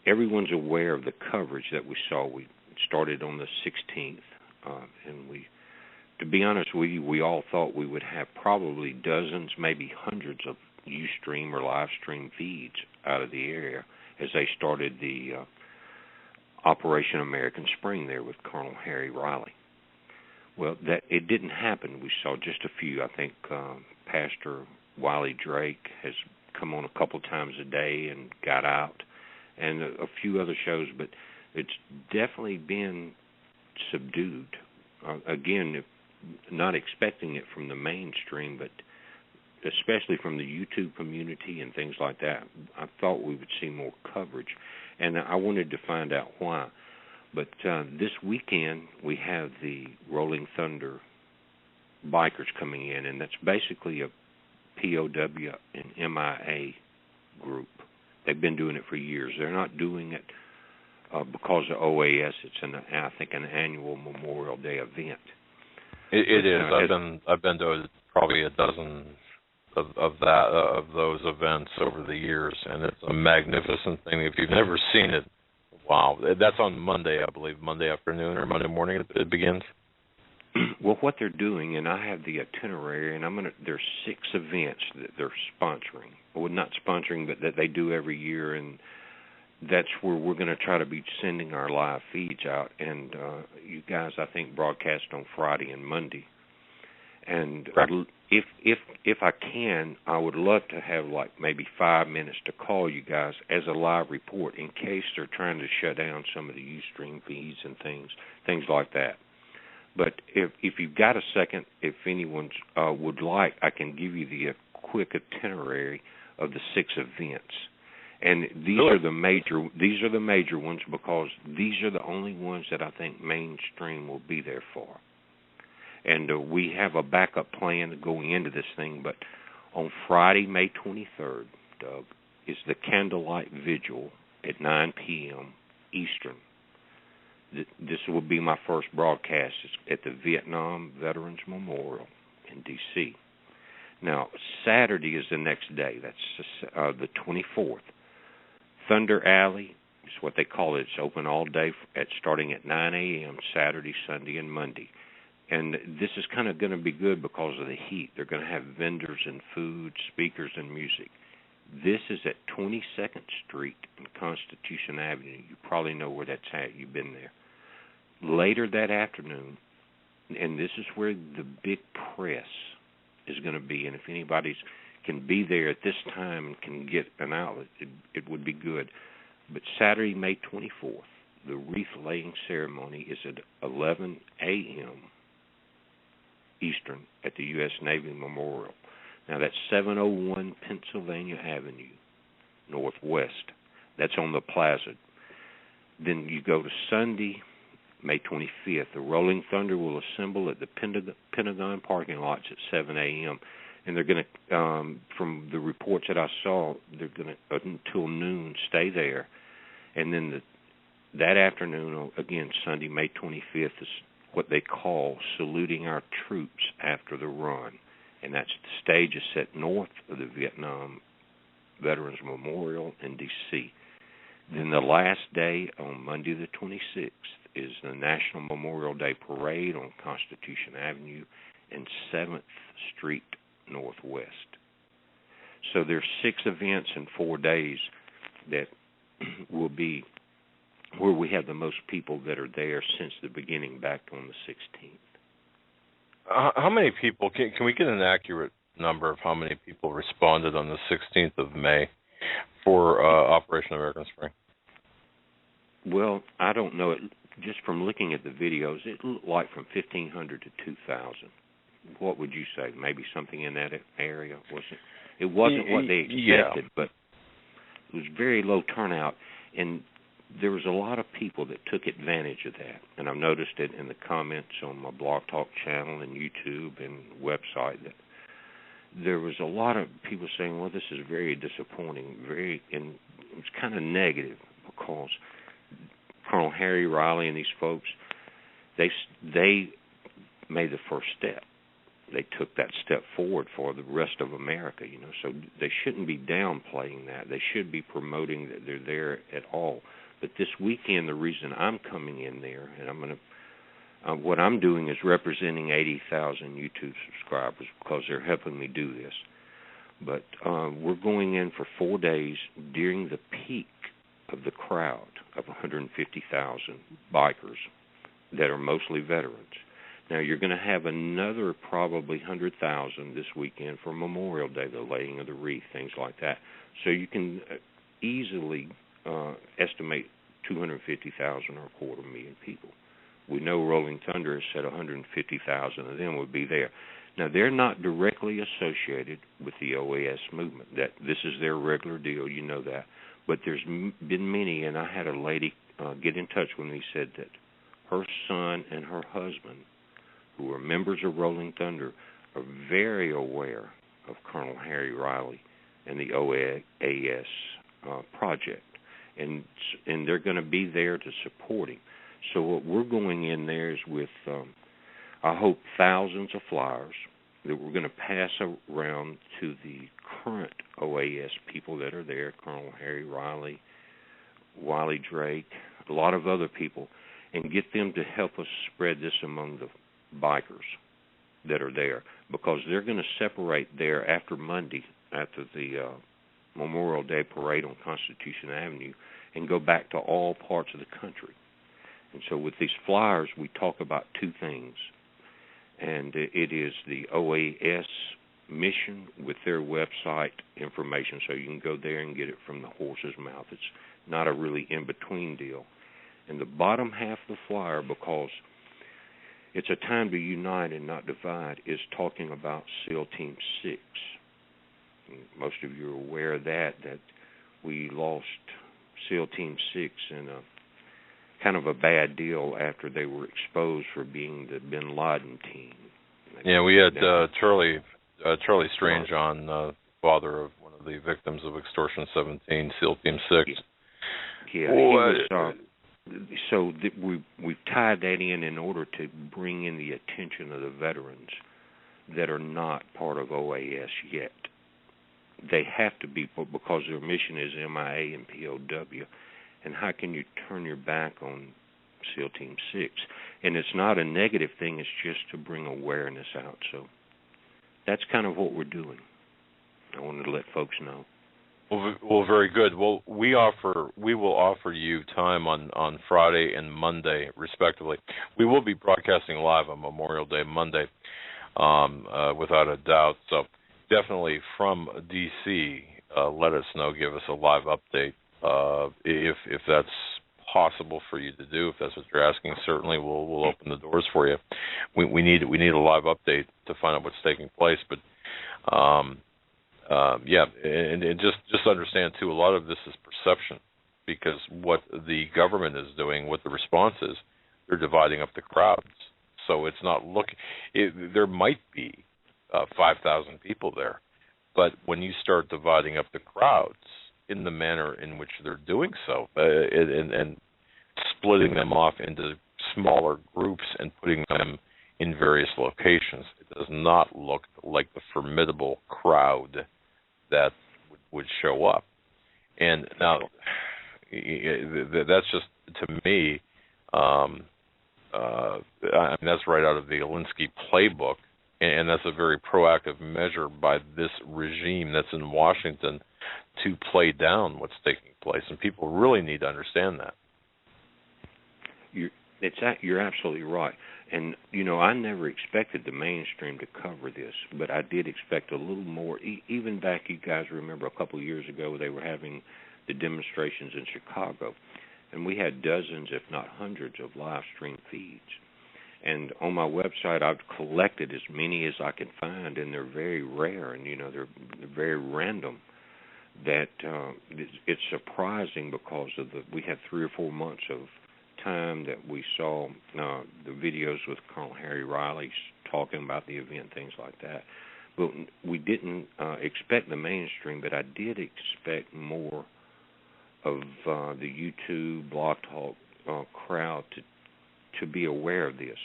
Speaker 5: everyone's aware of the coverage that we saw. We started on the 16th, and to be honest with you, we all thought we would have probably dozens, maybe hundreds of Ustream or live stream feeds out of the area as they started the Operation American Spring there with Colonel Harry Riley. Well, it didn't happen. We saw just a few. I think Pastor Wiley Drake has come on a couple times a day and got out, and a few other shows, but it's definitely been subdued. Again, not expecting it from the mainstream, but especially from the YouTube community and things like that. I thought we would see more coverage, and I wanted to find out why. But this weekend we have the Rolling Thunder bikers coming in, and that's basically a POW and MIA group. They've been doing it for years. They're not doing it because of OAS. It's I think an annual Memorial Day event.
Speaker 1: It is. I've been to probably a dozen of those events over the years, and it's a magnificent thing. If you've never seen it, wow! That's on Monday, I believe, Monday afternoon or Monday morning. It begins.
Speaker 5: Well, what they're doing, and I have the itinerary, and there's 6 events that they're sponsoring. Well, not sponsoring, but that they do every year, and that's where we're going to try to be sending our live feeds out. And you guys, I think, broadcast on Friday and Monday. And if I can, I would love to have like maybe 5 minutes to call you guys as a live report in case they're trying to shut down some of the Ustream feeds and things like that. But if you've got a second, if anyone would like, I can give you the quick itinerary of the 6 events. And these are the major ones because these are the only ones that I think mainstream will be there for. And we have a backup plan going into this thing. But on Friday, May 23rd, Doug, is the Candlelight Vigil at 9 p.m. Eastern. This will be my first broadcast. It's at the Vietnam Veterans Memorial in D.C. Now, Saturday is the next day. That's the 24th. Thunder Alley is what they call it. It's open all day starting at 9 a.m. Saturday, Sunday, and Monday. And this is kind of going to be good because of the heat. They're going to have vendors and food, speakers, and music. This is at 22nd Street and Constitution Avenue. You probably know where that's at. You've been there. Later that afternoon, and this is where the big press is going to be, and if anybody can be there at this time and can get an outlet, it would be good. But Saturday, May 24th, the wreath-laying ceremony is at 11 a.m. Eastern at the U.S. Navy Memorial. Now, that's 701 Pennsylvania Avenue, Northwest. That's on the plaza. Then you go to Sunday, May 25th. The Rolling Thunder will assemble at the Pentagon parking lots at 7 a.m., and they're going to, from the reports that I saw, they're going to, until noon, stay there. And then that afternoon, again, Sunday, May 25th, is what they call saluting our troops after the run. And that's the stage is set north of the Vietnam Veterans Memorial in D.C. Then the last day, on Monday the 26th, is the National Memorial Day Parade on Constitution Avenue and 7th Street Northwest. So there's 6 events in 4 days that will be where we have the most people that are there since the beginning back on the 16th.
Speaker 1: How many people, can we get an accurate number of how many people responded on the 16th of May for Operation American Spring?
Speaker 5: Well, I don't know. Just from looking at the videos, it looked like from 1,500 to 2,000. What would you say? Maybe something in that area, was it? It wasn't what they expected, but it was very low turnout, and there was a lot of people that took advantage of that. And I've noticed it in the comments on my Blog Talk channel and YouTube and website that there was a lot of people saying, well, this is very disappointing, and it was kind of negative because Colonel Harry Riley and these folks, they made the first step. They took that step forward for the rest of America, so they shouldn't be downplaying that. They should be promoting that they're there at all. But this weekend, the reason I'm coming in there, and I'm going to, what I'm doing is representing 80,000 YouTube subscribers because they're helping me do this. But we're going in for 4 days during the peak of the crowd of 150,000 bikers that are mostly veterans. Now, you're going to have another probably 100,000 this weekend for Memorial Day, the laying of the wreath, things like that. So you can easily estimate 250,000 or 250,000 people. We know Rolling Thunder has said 150,000 of them would be there. Now, they're not directly associated with the OAS movement. That this is their regular deal, you know that. But there's been many, and I had a lady get in touch with me, said that her son and her husband, who are members of Rolling Thunder, are very aware of Colonel Harry Riley and the OAS project. And they're going to be there to support him. So what we're going in there is with, I hope, thousands of flyers that we're going to pass around to the current OAS people that are there, Colonel Harry Riley, Wiley Drake, a lot of other people, and get them to help us spread this among the bikers that are there, because they're going to separate there after Monday, after the Memorial Day parade on Constitution Avenue, and go back to all parts of the country. And so with these flyers, we talk about two things. And it is the OAS mission with their website information, so you can go there and get it from the horse's mouth. It's not a really in-between deal. And the bottom half of the flyer, because it's a time to unite and not divide, is talking about SEAL Team 6. And most of you are aware of that we lost SEAL Team 6 in a kind of a bad deal after they were exposed for being the Bin Laden team.
Speaker 1: Yeah, we had Charlie Strange on, father of one of the victims of Extortion 17, SEAL Team 6.
Speaker 5: Yeah, so we've tied that in order to bring in the attention of the veterans that are not part of OAS yet. They have to be, because their mission is MIA and POW. And how can you turn your back on SEAL Team 6? And it's not a negative thing, it's just to bring awareness out. So that's kind of what we're doing. I wanted to let folks know.
Speaker 1: Well, very good. Well, we will offer you time on Friday and Monday, respectively. We will be broadcasting live on Memorial Day Monday, without a doubt. So definitely from D.C., let us know, give us a live update. If that's possible for you to do, if that's what you're asking, certainly we'll open the doors for you. We need a live update to find out what's taking place. But yeah, and just understand too, a lot of this is perception, because what the government is doing, what the response is, they're dividing up the crowds. So it's not there might be 5,000 people there, but when you start dividing up the crowds in the manner in which they're doing so, and splitting them off into smaller groups and putting them in various locations, it does not look like the formidable crowd that would show up. And now, that's just, to me, I mean, that's right out of the Alinsky playbook, and that's a very proactive measure by this regime that's in Washington to play down what's taking place, and people really need to understand that.
Speaker 5: You're absolutely right. And, I never expected the mainstream to cover this, but I did expect a little more. Even back, you guys remember a couple of years ago, they were having the demonstrations in Chicago, and we had dozens, if not hundreds, of live stream feeds. And on my website, I've collected as many as I can find, and they're very rare, and, they're very random. That it's surprising because of we had 3 or 4 months of time that we saw the videos with Colonel Harry Riley talking about the event, things like that. But we didn't expect the mainstream, but I did expect more of the YouTube, Blog Talk crowd to be aware of this.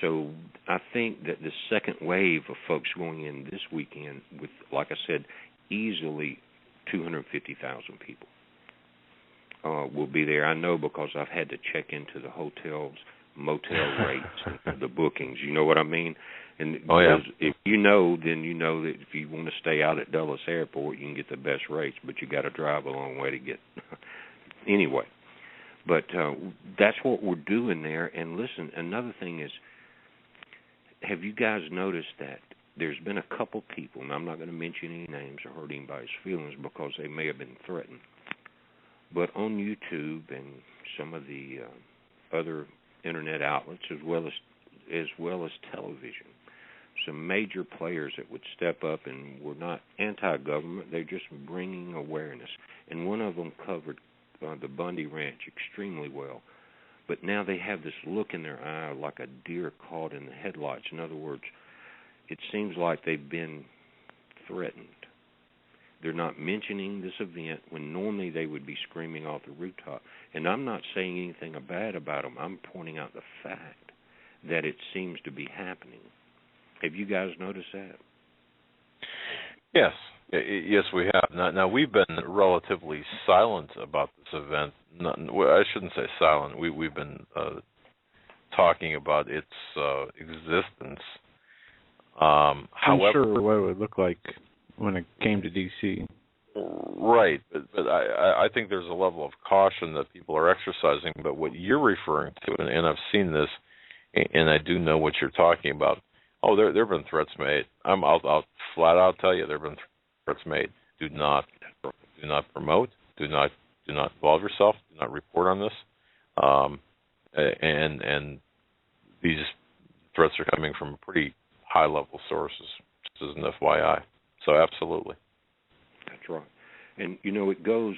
Speaker 5: So I think that the second wave of folks going in this weekend with, like I said, easily 250,000 people will be there. I know, because I've had to check into the hotels, motel rates, and the bookings. You know what I mean? And if you know, then you know that if you want to stay out at Dulles Airport, you can get the best rates, but you got to drive a long way to get anyway. But that's what we're doing there. And listen, another thing is, have you guys noticed that there's been a couple people, and I'm not going to mention any names or hurt anybody's feelings because they may have been threatened, but on YouTube and some of the other internet outlets, as well as television, some major players that would step up and were not anti-government, they're just bringing awareness. And one of them covered the Bundy Ranch extremely well. But now they have this look in their eye like a deer caught in the headlights. In other words, it seems like they've been threatened. They're not mentioning this event when normally they would be screaming off the rooftop. And I'm not saying anything bad about them. I'm pointing out the fact that it seems to be happening. Have you guys noticed that?
Speaker 1: Yes. Yes, we have. Now we've been relatively silent about this event. I shouldn't say silent. We've been talking about its existence.
Speaker 2: I'm
Speaker 1: however,
Speaker 2: sure what it would look like when it came to D.C.
Speaker 1: Right, but I think there's a level of caution that people are exercising. But what you're referring to, and I've seen this, and I do know what you're talking about. Oh, there have been threats made. I'll flat out tell you there have been threats made. Do not promote. Do not involve yourself. Do not report on this. And these threats are coming from pretty high level sources. Just as an FYI. So absolutely.
Speaker 5: That's right. And, you know, it goes,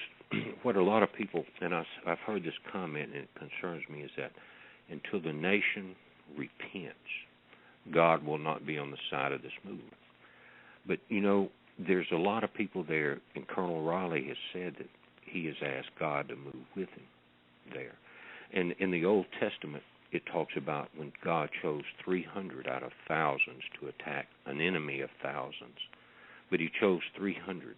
Speaker 5: what a lot of people, and I've heard this comment, and it concerns me, is that until the nation repents, God will not be on the side of this movement. But, you know, there's a lot of people there, and Colonel Riley has said that he has asked God to move with him there. And in the Old Testament, it talks about when God chose 300 out of thousands to attack an enemy of thousands. But he chose 300.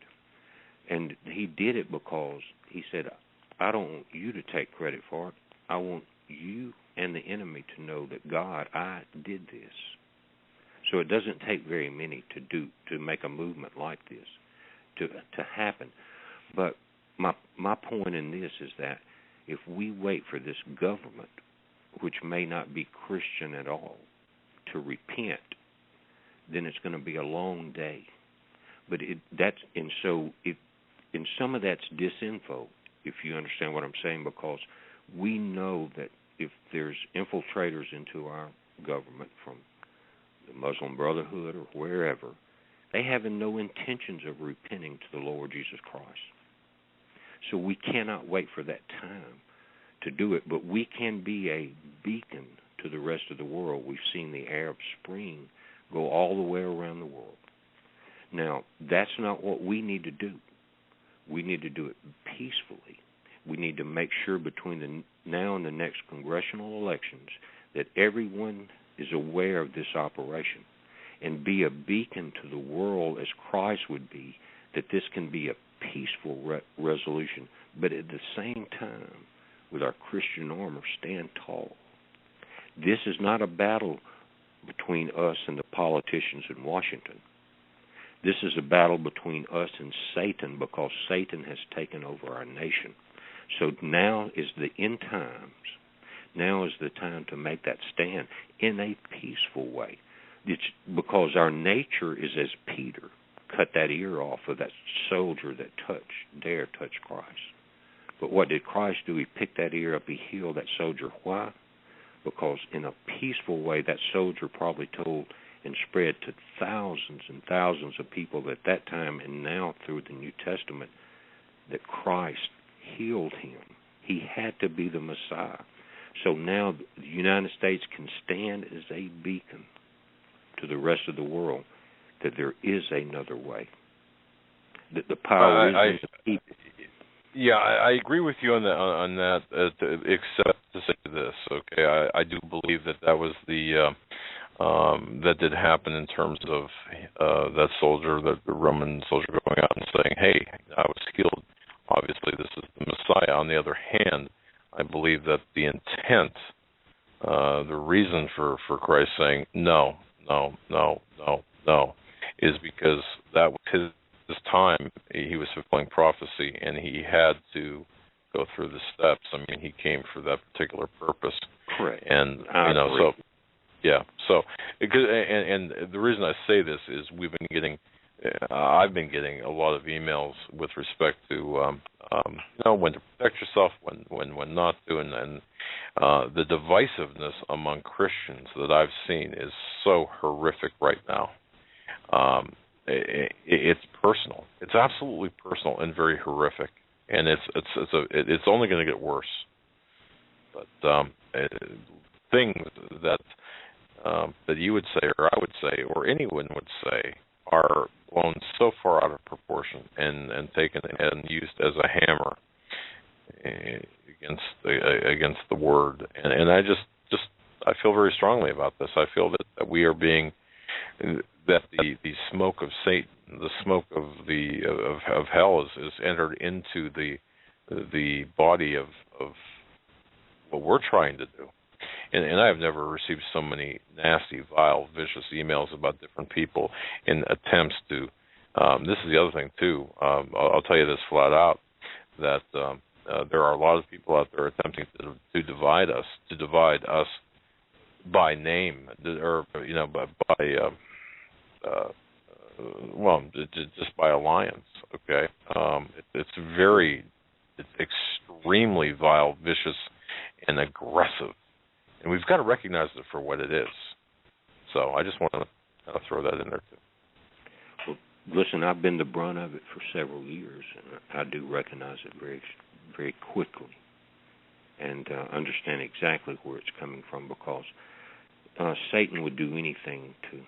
Speaker 5: And he did it because he said, I don't want you to take credit for it. I want you and the enemy to know that, God, I did this. So it doesn't take very many to make a movement like this to happen. But my point in this is that if we wait for this government, which may not be Christian at all, to repent, then it's going to be a long day. But and some of that's disinfo, if you understand what I'm saying, because we know that if there's infiltrators into our government from the Muslim Brotherhood or wherever, they have no intentions of repenting to the Lord Jesus Christ. So we cannot wait for that time to do it, but we can be a beacon to the rest of the world. We've seen the Arab Spring go all the way around the world. Now, that's not what we need to do. We need to do it peacefully. We need to make sure between now and the next congressional elections that everyone is aware of this operation and be a beacon to the world as Christ would be, that this can be a peaceful resolution, but at the same time, with our Christian armor, stand tall. This is not a battle between us and the politicians in Washington. This is a battle between us and Satan, because Satan has taken over our nation. So now is the end times. Now is the time to make that stand in a peaceful way. It's because our nature is as Peter cut that ear off of that soldier that dare touch Christ. But what did Christ do? He picked that ear up. He healed that soldier. Why? Because in a peaceful way, that soldier probably told and spread to thousands and thousands of people at that time, and now through the New Testament, that Christ healed him. He had to be the Messiah. So now the United States can stand as a beacon to the rest of the world that there is another way, that the power is in the people.
Speaker 1: Yeah, I agree with you on that. Except to say this, okay, I do believe that was the that did happen in terms of that soldier, the Roman soldier, going out and saying, "Hey, I was healed. Obviously, this is the Messiah." On the other hand, I believe that the intent, the reason for Christ saying no, is because that was his time. He was fulfilling prophecy, and he had to go through the steps. I mean, he came for that particular purpose.
Speaker 5: Correct.
Speaker 1: And so yeah. So and the reason I say this is I've been getting a lot of emails with respect to when to protect yourself, when not to, and the divisiveness among Christians that I've seen is so horrific right now. It's personal. It's absolutely personal and very horrific, and it's only going to get worse. But things that you would say, or I would say, or anyone would say, are blown so far out of proportion and taken and used as a hammer against the word. And I just I feel very strongly about this. I feel that we are being, that the smoke of Satan, the smoke of hell is entered into the body of what we're trying to do. And I have never received so many nasty, vile, vicious emails about different people in attempts to. This is the other thing too. I'll tell you this flat out, that there are a lot of people out there attempting to divide us by name, or just by alliance. Okay, it's extremely vile, vicious, and aggressive. And we've got to recognize it for what it is. So I just want to kind of throw that in there, too.
Speaker 5: Well, listen, I've been the brunt of it for several years, and I do recognize it very, very quickly and understand exactly where it's coming from, because Satan would do anything to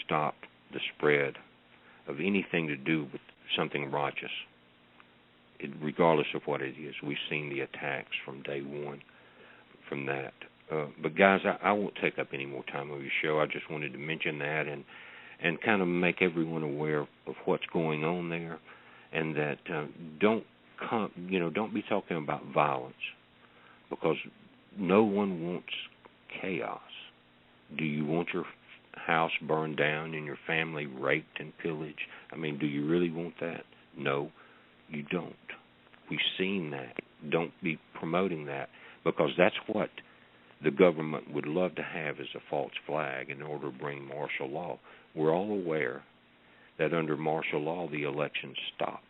Speaker 5: stop the spread of anything to do with something righteous, regardless of what it is. We've seen the attacks from day one from that. But guys, I won't take up any more time of your show. I just wanted to mention that and kind of make everyone aware of what's going on there, and that don't be talking about violence, because no one wants chaos. Do you want your house burned down and your family raped and pillaged? I mean, do you really want that? No, you don't. We've seen that. Don't be promoting that, because that's what the government would love to have as a false flag in order to bring martial law. We're all aware that under martial law, the elections stop.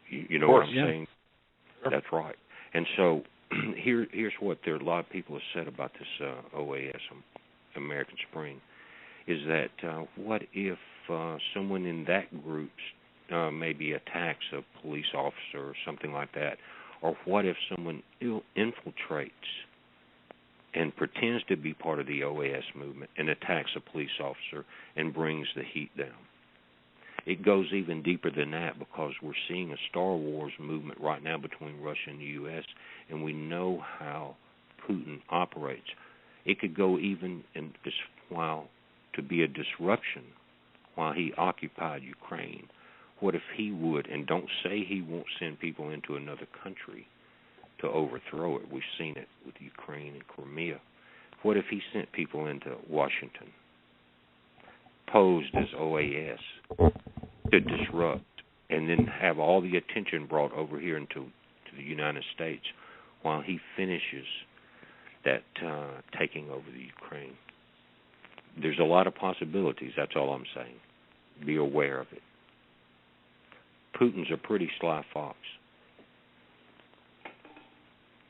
Speaker 5: You know what I'm saying? Sure. That's right. And so here's what a lot of people have said about this OAS, American Spring, is that what if someone in that group maybe attacks a police officer or something like that? Or what if someone infiltrates and pretends to be part of the OAS movement and attacks a police officer and brings the heat down? It goes even deeper than that, because we're seeing a Star Wars movement right now between Russia and the U.S., and we know how Putin operates. It could go even to be a disruption while he occupied Ukraine. What if he would, and don't say he won't send people into another country to overthrow it. We've seen it with Ukraine and Crimea. What if he sent people into Washington, posed as OAS, to disrupt, and then have all the attention brought over here to the United States while he finishes that taking over the Ukraine? There's a lot of possibilities, that's all I'm saying. Be aware of it. Putin's a pretty sly fox.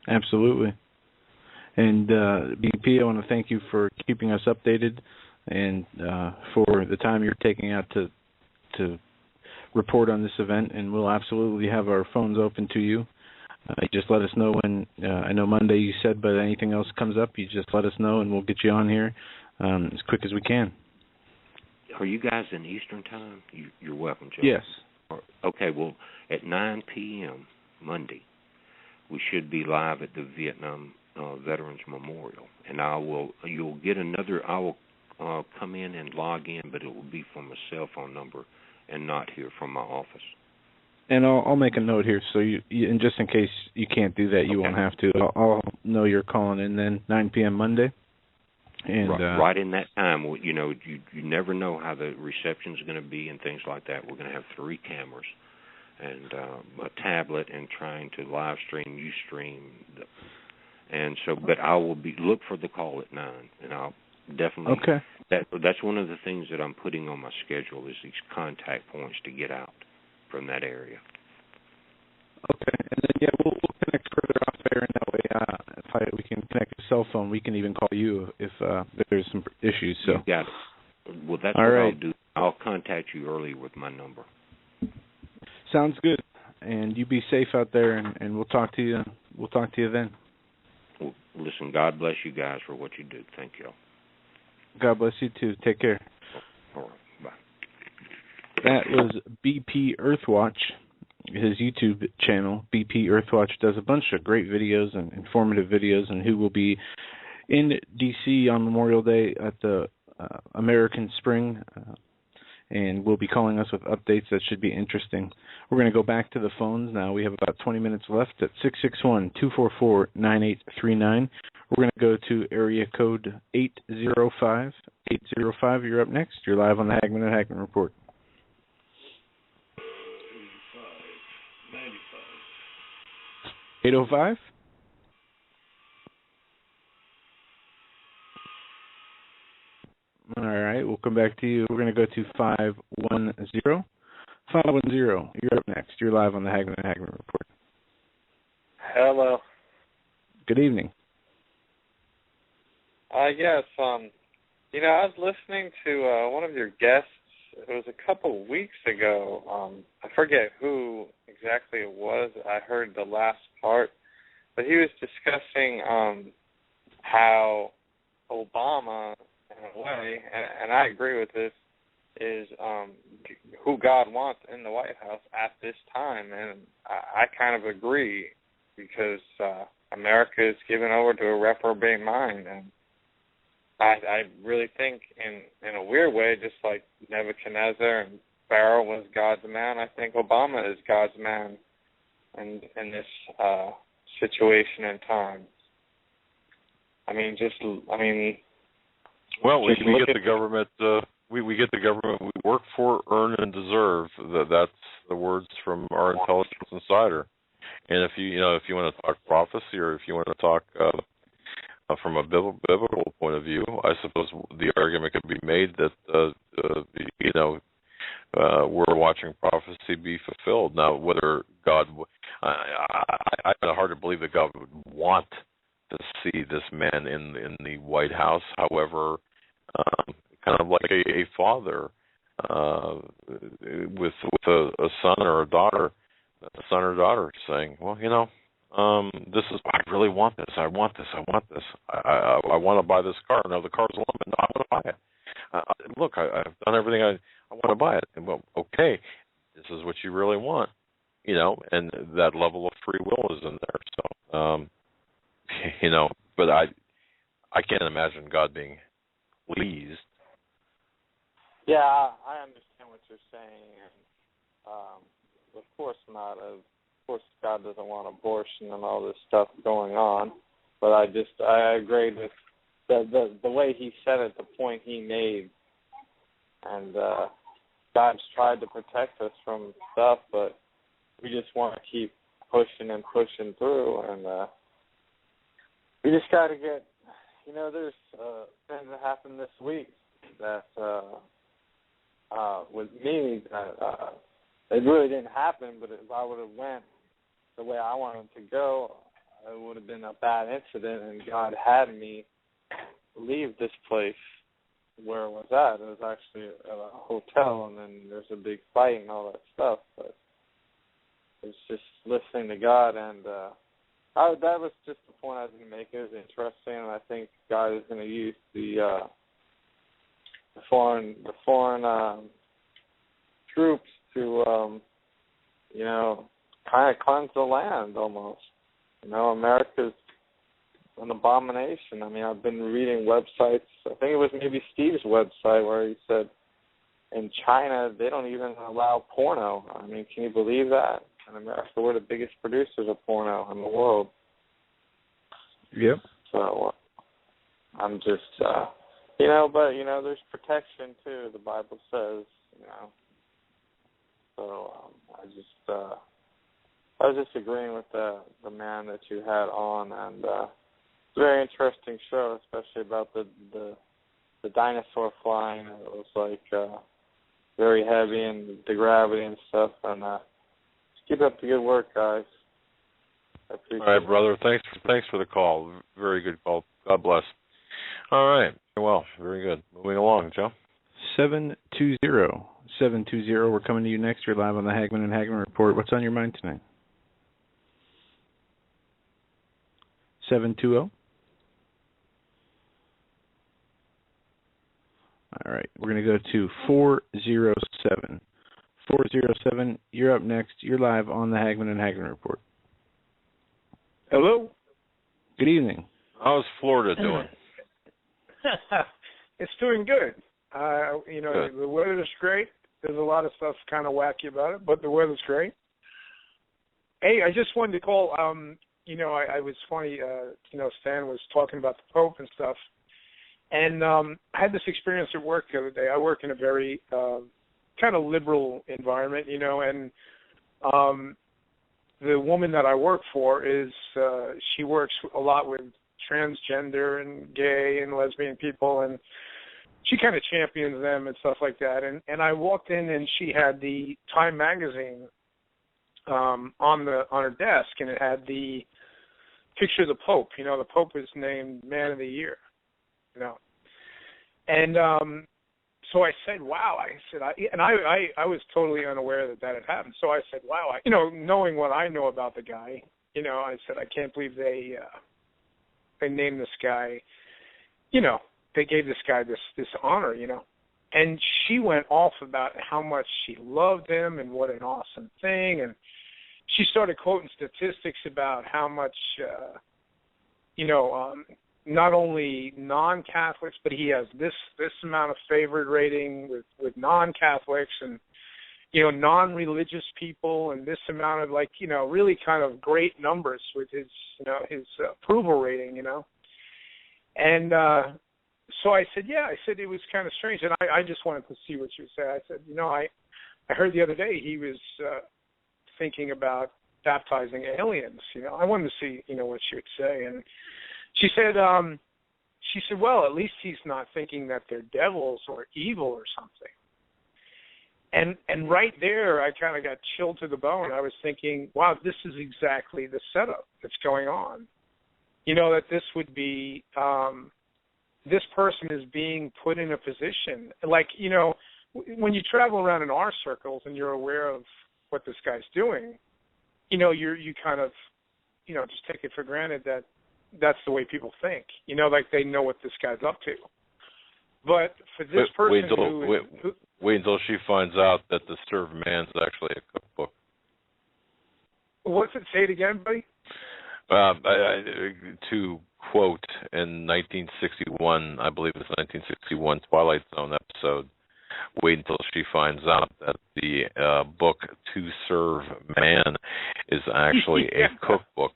Speaker 2: Absolutely. And BP, I want to thank you for keeping us updated and for the time you're taking out to report on this event. And we'll absolutely have our phones open to you. Just let us know when, I know Monday you said, but anything else comes up, you just let us know and we'll get you on here as quick as we can.
Speaker 5: Are you guys in Eastern time? You're welcome, Joe.
Speaker 2: Yes.
Speaker 5: Okay, well, at 9 p.m. Monday, we should be live at the Vietnam Veterans Memorial, and I will come in and log in, but it will be from a cell phone number and not here from my office.
Speaker 2: And I'll make a note here, so and just in case you can't do that, you won't have to. I'll know you're calling in then 9 p.m. Monday. And
Speaker 5: right in that time, you never know how the reception's going to be and things like that. We're going to have 3 cameras and a tablet, and trying to live stream, Ustream, and so. But I will look for the call at 9, and I'll definitely. Okay. That's one of the things that I'm putting on my schedule, is these contact points to get out from that area.
Speaker 2: Okay, and then we'll connect further off there, and that way, we can connect a cell phone. We can even call you if there's some issues. So.
Speaker 5: You got it. Well, that's what I'll do. I'll contact you early with my number.
Speaker 2: Sounds good. And you be safe out there, and we'll talk to you. We'll talk to you then.
Speaker 5: Well, listen, God bless you guys for what you do. Thank you.
Speaker 2: God bless you too. Take care.
Speaker 5: All right. Bye.
Speaker 2: That was BP Earthwatch, his YouTube channel. BP Earthwatch does a bunch of great videos and informative videos, and who will be in D.C. on Memorial Day at the American Spring, and will be calling us with updates that should be interesting. We're going to go back to the phones now. We have about 20 minutes left at 661-244-9839. We're going to go to area code 805. 805, you're up next. You're live on the Hagmann and Hagmann Report. 805? All right, we'll come back to you. We're going to go to 510. 510, you're up next. You're live on the Hagmann and Hagmann Report.
Speaker 6: Hello.
Speaker 2: Good evening.
Speaker 6: Yes, I was listening to one of your guests. It was a couple of weeks ago. I forget who exactly it was. I heard the last part. But he was discussing how Obama, in a way, and I agree with this, is who God wants in the White House at this time. And I kind of agree, because America is given over to a reprobate mind. And I really think, in a weird way, just like Nebuchadnezzar and Pharaoh was God's man, I think Obama is God's man in this situation and time.
Speaker 1: Well, we get the government. We get the government we work for, earn, and deserve. That's the words from our intelligence insider. And if you want to talk prophecy, or if you want to talk from a biblical point of view, I suppose the argument could be made that we're watching prophecy be fulfilled. Now, whether God, I find it hard to believe that God would want to see this man in the White House. However, kind of like a father with a son or a daughter, saying, well, this is, I really want this. I want this. I want this. I want to buy this car. No, the car's a limit. No, I want to buy it. Look, I've done everything. I want to buy it. And, well, okay, this is what you really want, and that level of free will is in there. So, but I can't imagine God being pleased.
Speaker 6: Yeah, I understand what you're saying, and of course not. Of course, God doesn't want abortion and all this stuff going on, but I agreed with the way he said it, the point he made, and God's tried to protect us from stuff, but we just want to keep pushing and pushing through, and we just got to get, there's things that happened this week that with me, it really didn't happen, but if I would have went the way I wanted to go, it would have been a bad incident, and God had me leave this place where it was at. It was actually at a hotel, and then there's a big fight and all that stuff, but it's just listening to God, and that was just the point I was going to make. It was interesting, and I think God is going to use the foreign troops to, kind of cleanse the land almost. America's an abomination. I've been reading websites. I think it was maybe Steve's website where he said in China they don't even allow porno. Can you believe that? In America, we're the biggest producers of porno in the world.
Speaker 2: Yep.
Speaker 6: So I'm just, but there's protection too. The Bible says, So I was just agreeing with the man that you had on, and it's a very interesting show, especially about the dinosaur flying. It was like very heavy, and the gravity and stuff. And keep up the good work, guys. I appreciate
Speaker 1: All right, brother. Thanks for the call. Very good call. God bless. All right. Well, very good. Moving along, Joe.
Speaker 2: 720. We're coming to you next. You're live on the Hagmann and Hagmann Report. What's on your mind tonight? 720. right, we're going to go to 407. 407, you're up next. You're live on the Hagmann and Hagmann Report.
Speaker 7: Hello.
Speaker 1: Good evening. How's Florida doing?
Speaker 7: It's doing good. Good. The weather's great. There's a lot of stuff kind of wacky about it, but the weather's great. Hey, I just wanted to call. I was funny. Stan was talking about the Pope and stuff, and I had this experience at work the other day. I work in a very kind of liberal environment, and the woman that I work for is she works a lot with transgender and gay and lesbian people, and she kind of champions them and stuff like that. And I walked in, and she had the Time magazine on her desk, and it had the picture of the Pope. The Pope was named Man of the Year. And so I said, "Wow!" I said, I was totally unaware that had happened. So I said, "Wow!" Knowing what I know about the guy, I said, "I can't believe they named this guy. They gave this guy this honor, And she went off about how much she loved him and what an awesome thing. And she started quoting statistics about how much, not only non-Catholics, but he has this amount of favored rating with non-Catholics and, non-religious people, and this amount of really kind of great numbers with his approval rating, And so I said, yeah, it was kind of strange. And I just wanted to see what you would say. I said, I heard the other day he was thinking about baptizing aliens. I wanted to see, what she would say. And she said, well, at least he's not thinking that they're devils or evil or something. And right there, I kind of got chilled to the bone. I was thinking, wow, this is exactly the setup that's going on. That this would be, this person is being put in a position. When you travel around in our circles and you're aware of what this guy's doing, you kind of, just take it for granted that that's the way people think. They know what this guy's up to. But for this person
Speaker 1: wait until she finds out that the served man's actually a cookbook.
Speaker 7: What's it? Say it again, buddy.
Speaker 1: To quote in 1961, I believe it's 1961 Twilight Zone episode, wait until she finds out that the book To Serve Man is actually a cookbook.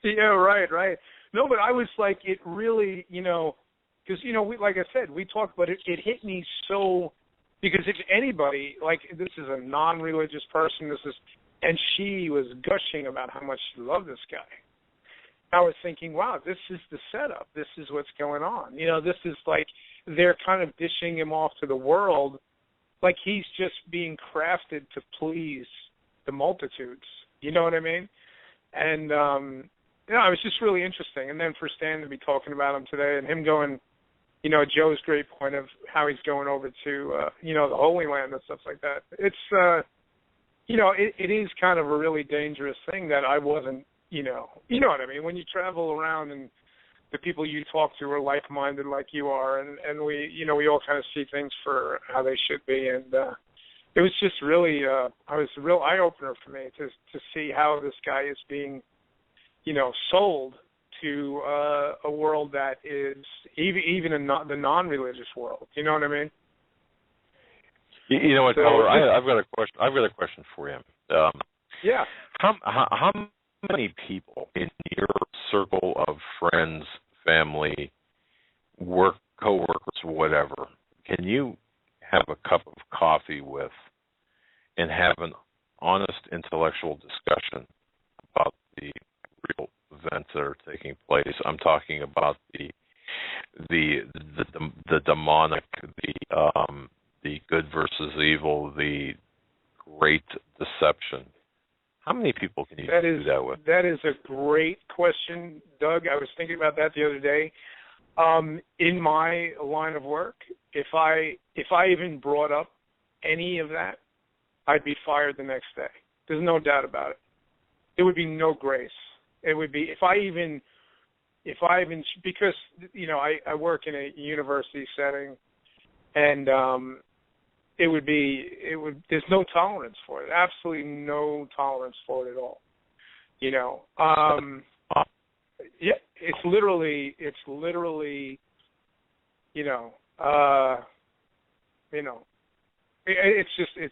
Speaker 7: Yeah, right. No, but I was like, it really, because, like I said, we talked, but it hit me so, because if anybody, this is a non-religious person, and she was gushing about how much she loved this guy. I was thinking, wow, this is the setup. This is what's going on. This is they're kind of dishing him off to the world like he's just being crafted to please the multitudes. You know what I mean? And, it was just really interesting. And then for Stan to be talking about him today and him going, Joe's great point of how he's going over to, the Holy Land and stuff like that. It's, it is kind of a really dangerous thing that I wasn't, you know what I mean? When you travel around and the people you talk to are like-minded like you are, and we all kind of see things for how they should be. And it was just really, it was a real eye-opener for me to see how this guy is being, sold to a world that is even in the non-religious world. You know what I mean?
Speaker 1: You know what, caller? I've got a question for you.
Speaker 7: Yeah.
Speaker 1: How many people in your circle of friends, family, work, coworkers, whatever, can you have a cup of coffee with and have an honest intellectual discussion about the real events that are taking place? I'm talking about the demonic, the good versus evil, the great deception. How many people can you do that with?
Speaker 7: That is a great question, Doug. I was thinking about that the other day. In my line of work, if I even brought up any of that, I'd be fired the next day. There's no doubt about it. There would be no grace. It would be if I even because I work in a university setting, and there's no tolerance for it, absolutely no tolerance for it at all. Yeah, it's literally, it's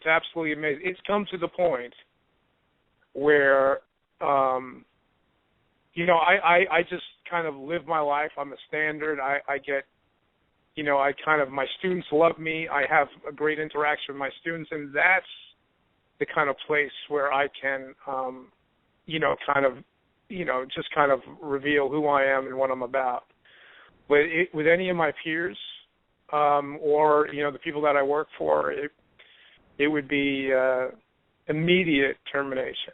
Speaker 7: absolutely amazing. It's come to the point where, I just kind of live my life. I'm a standard. I get, my students love me. I have a great interaction with my students, and that's the kind of place where I can, just kind of reveal who I am and what I'm about. With any of my peers, or the people that I work for, it would be immediate termination.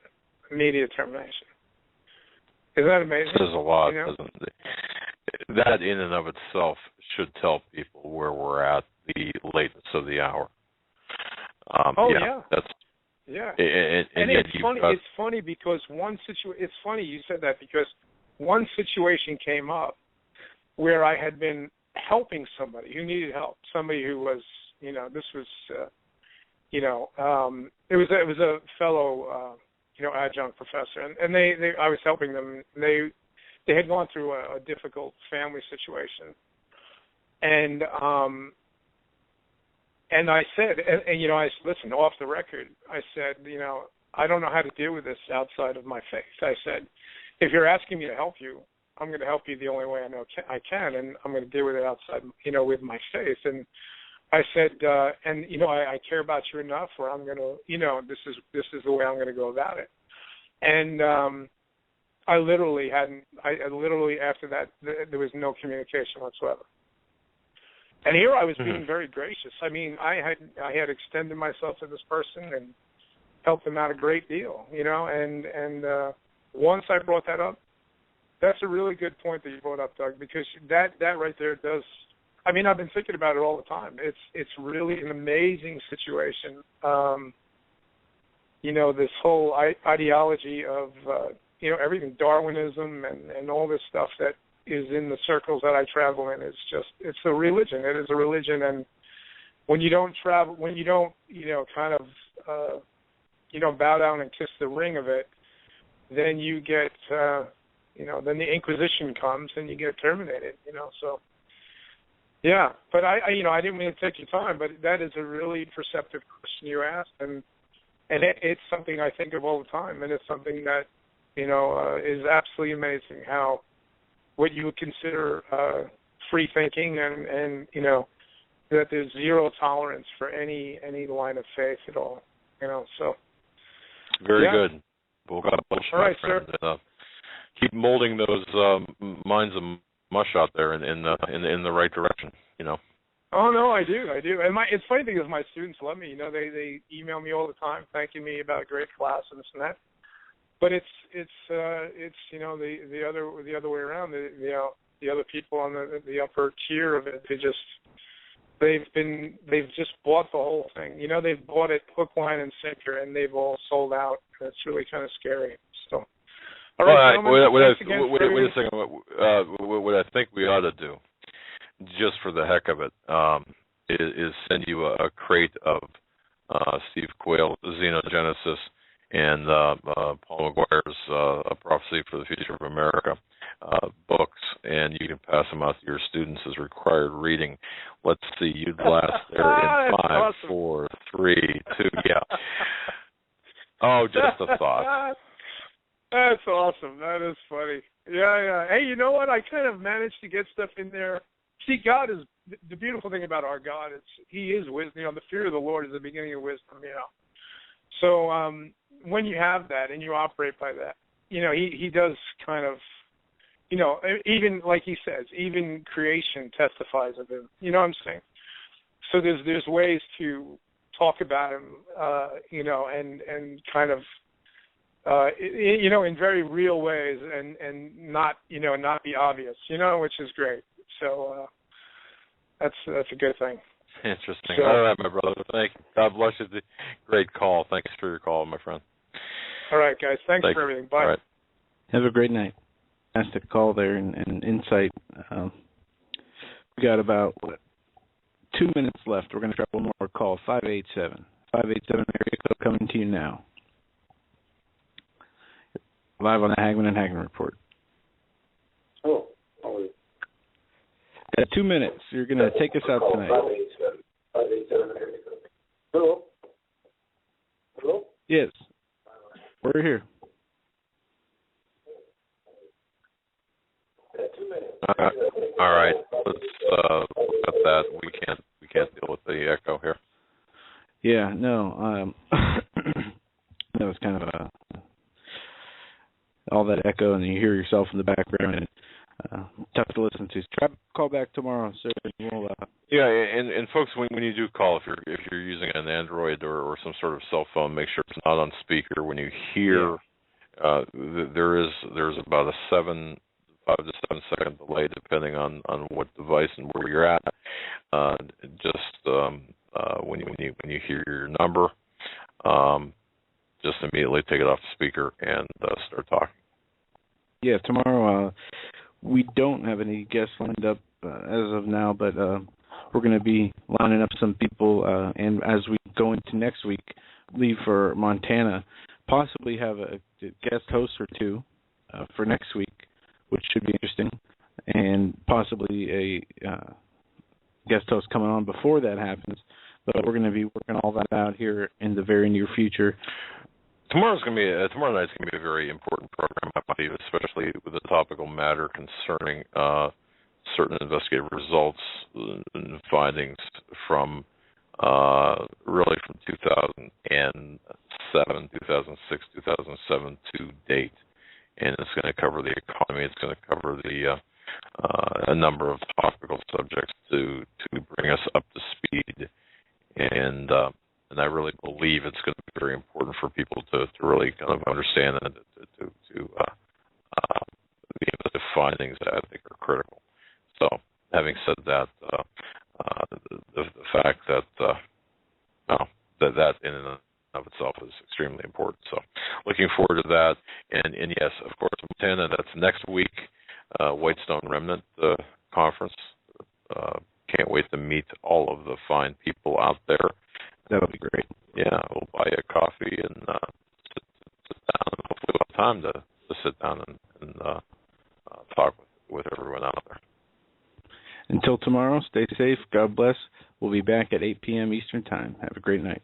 Speaker 7: Immediate termination. Isn't that amazing?
Speaker 1: Says a lot, doesn't it? That in and of itself should tell people where we're at, the lateness of the hour.
Speaker 7: Yeah.
Speaker 1: That's
Speaker 7: yeah.
Speaker 1: And
Speaker 7: it's funny. It's funny because it's funny you said that, because one situation came up where I had been helping somebody who needed help. Somebody who was, this was, it was a fellow, adjunct professor, and I was helping them. They had gone through a difficult family situation, and I said, I listened off the record. I said, I don't know how to deal with this outside of my faith. I said, if you're asking me to help you, I'm going to help you the only way I know I can, and I'm going to deal with it outside, with my faith. And I said, I care about you enough where I'm going to, this is the way I'm going to go about it. And I literally after that, there was no communication whatsoever. And here I was being very gracious. I mean, I had extended myself to this person and helped them out a great deal, and once I brought that up, that's a really good point that you brought up, Doug, because that right there does. I mean, I've been thinking about it all the time. It's really an amazing situation. This whole ideology of everything, Darwinism and all this stuff that is in the circles that I travel in, it's a religion. It is a religion, and when you don't bow down and kiss the ring of it, then you get, then the Inquisition comes and you get terminated, so. Yeah, but I didn't mean to take your time, but that is a really perceptive question you asked, and it's something I think of all the time, and it's something that, is absolutely amazing how what you would consider free thinking and that there's zero tolerance for any line of faith at all, so.
Speaker 1: Very good. Well, God bless you,
Speaker 7: all right,
Speaker 1: my friend.
Speaker 7: sir.
Speaker 1: Keep molding those minds of mush out there in the right direction,
Speaker 7: Oh no, I do. And it's funny thing is my students love me. They email me all the time thanking me about a great class and this and that. But it's the other way around. The other people on the upper tier of it, they've just bought the whole thing. They've bought it hook, line, and sinker, and they've all sold out. It's really kind of scary. So. All right,
Speaker 1: wait a second. What I think we ought to do, just for the heck of it, is send you a crate of Steve Quayle's Xenogenesis and Paul McGuire's A Prophecy for the Future of America books, and you can pass them out to your students as required reading. Let's see, you'd last there in 5,
Speaker 7: awesome.
Speaker 1: 4, 3, 2, yeah. Oh, just a thought.
Speaker 7: That's awesome. That is funny. Yeah. Hey, you know what? I kind of managed to get stuff in there. See, God is the beautiful thing about our God. He is wisdom. The fear of the Lord is the beginning of wisdom. So when you have that and you operate by that, He does kind of, even like He says, even creation testifies of Him. You know what I'm saying? So there's ways to talk about Him, and kind of. In very real ways and not be obvious, which is great. So that's a good thing.
Speaker 1: Interesting.
Speaker 7: So,
Speaker 1: all right, my brother. Thank you. God bless you. Great call. Thanks for your call, my friend.
Speaker 7: All right, guys. Thanks for everything. Bye.
Speaker 1: All right.
Speaker 2: Have a great night. Fantastic call there and insight. We got about 2 minutes left. We're going to try one more call. 587. 587 area code coming to you now. Live on the Hagmann and Hagmann Report.
Speaker 8: Oh.
Speaker 2: 2 minutes. You're going to take us out tonight.
Speaker 8: 587 area code. Hello? Hello?
Speaker 2: Yes. We're here.
Speaker 8: 2 minutes.
Speaker 1: All right. Let's look at that. We can't deal with the echo here.
Speaker 2: Yeah, no. That was kind of all that echo, and you hear yourself in the background, and tough to listen to. So try to call back tomorrow, sir. We'll,
Speaker 1: yeah, and folks, when you do call, if you're using an Android or some sort of cell phone, make sure it's not on speaker. When you hear, there's about a 5 to 7 second delay depending on what device and where you're at. When you hear your number, just immediately take it off the speaker and start talking.
Speaker 2: Yeah, tomorrow we don't have any guests lined up as of now, but we're going to be lining up some people, and as we go into next week, leave for Montana, possibly have a guest host or two for next week, which should be interesting, and possibly a guest host coming on before that happens. But we're going to be working all that out here in the very near future.
Speaker 1: Tomorrow night's going to be a very important program, I believe, especially with the topical matter concerning certain investigative results and findings from really from 2007, 2006, 2007 to date. And it's going to cover the economy. It's going to cover a number of topical subjects to bring us up to speed. And I really believe it's going to be very important for people to really kind of understand and to be able to find things that I think are critical. So, having said that, the fact that that in and of itself is extremely important. So, looking forward to that. And yes, of course, Montana. That's next week. Whitestone Remnant Conference. Can't wait to meet all of the fine people out there.
Speaker 2: That would be great.
Speaker 1: Yeah, we'll buy you a coffee and sit down, and hopefully we'll have time to sit down and talk with everyone out there.
Speaker 2: Until tomorrow, stay safe. God bless. We'll be back at 8 p.m. Eastern Time. Have a great night.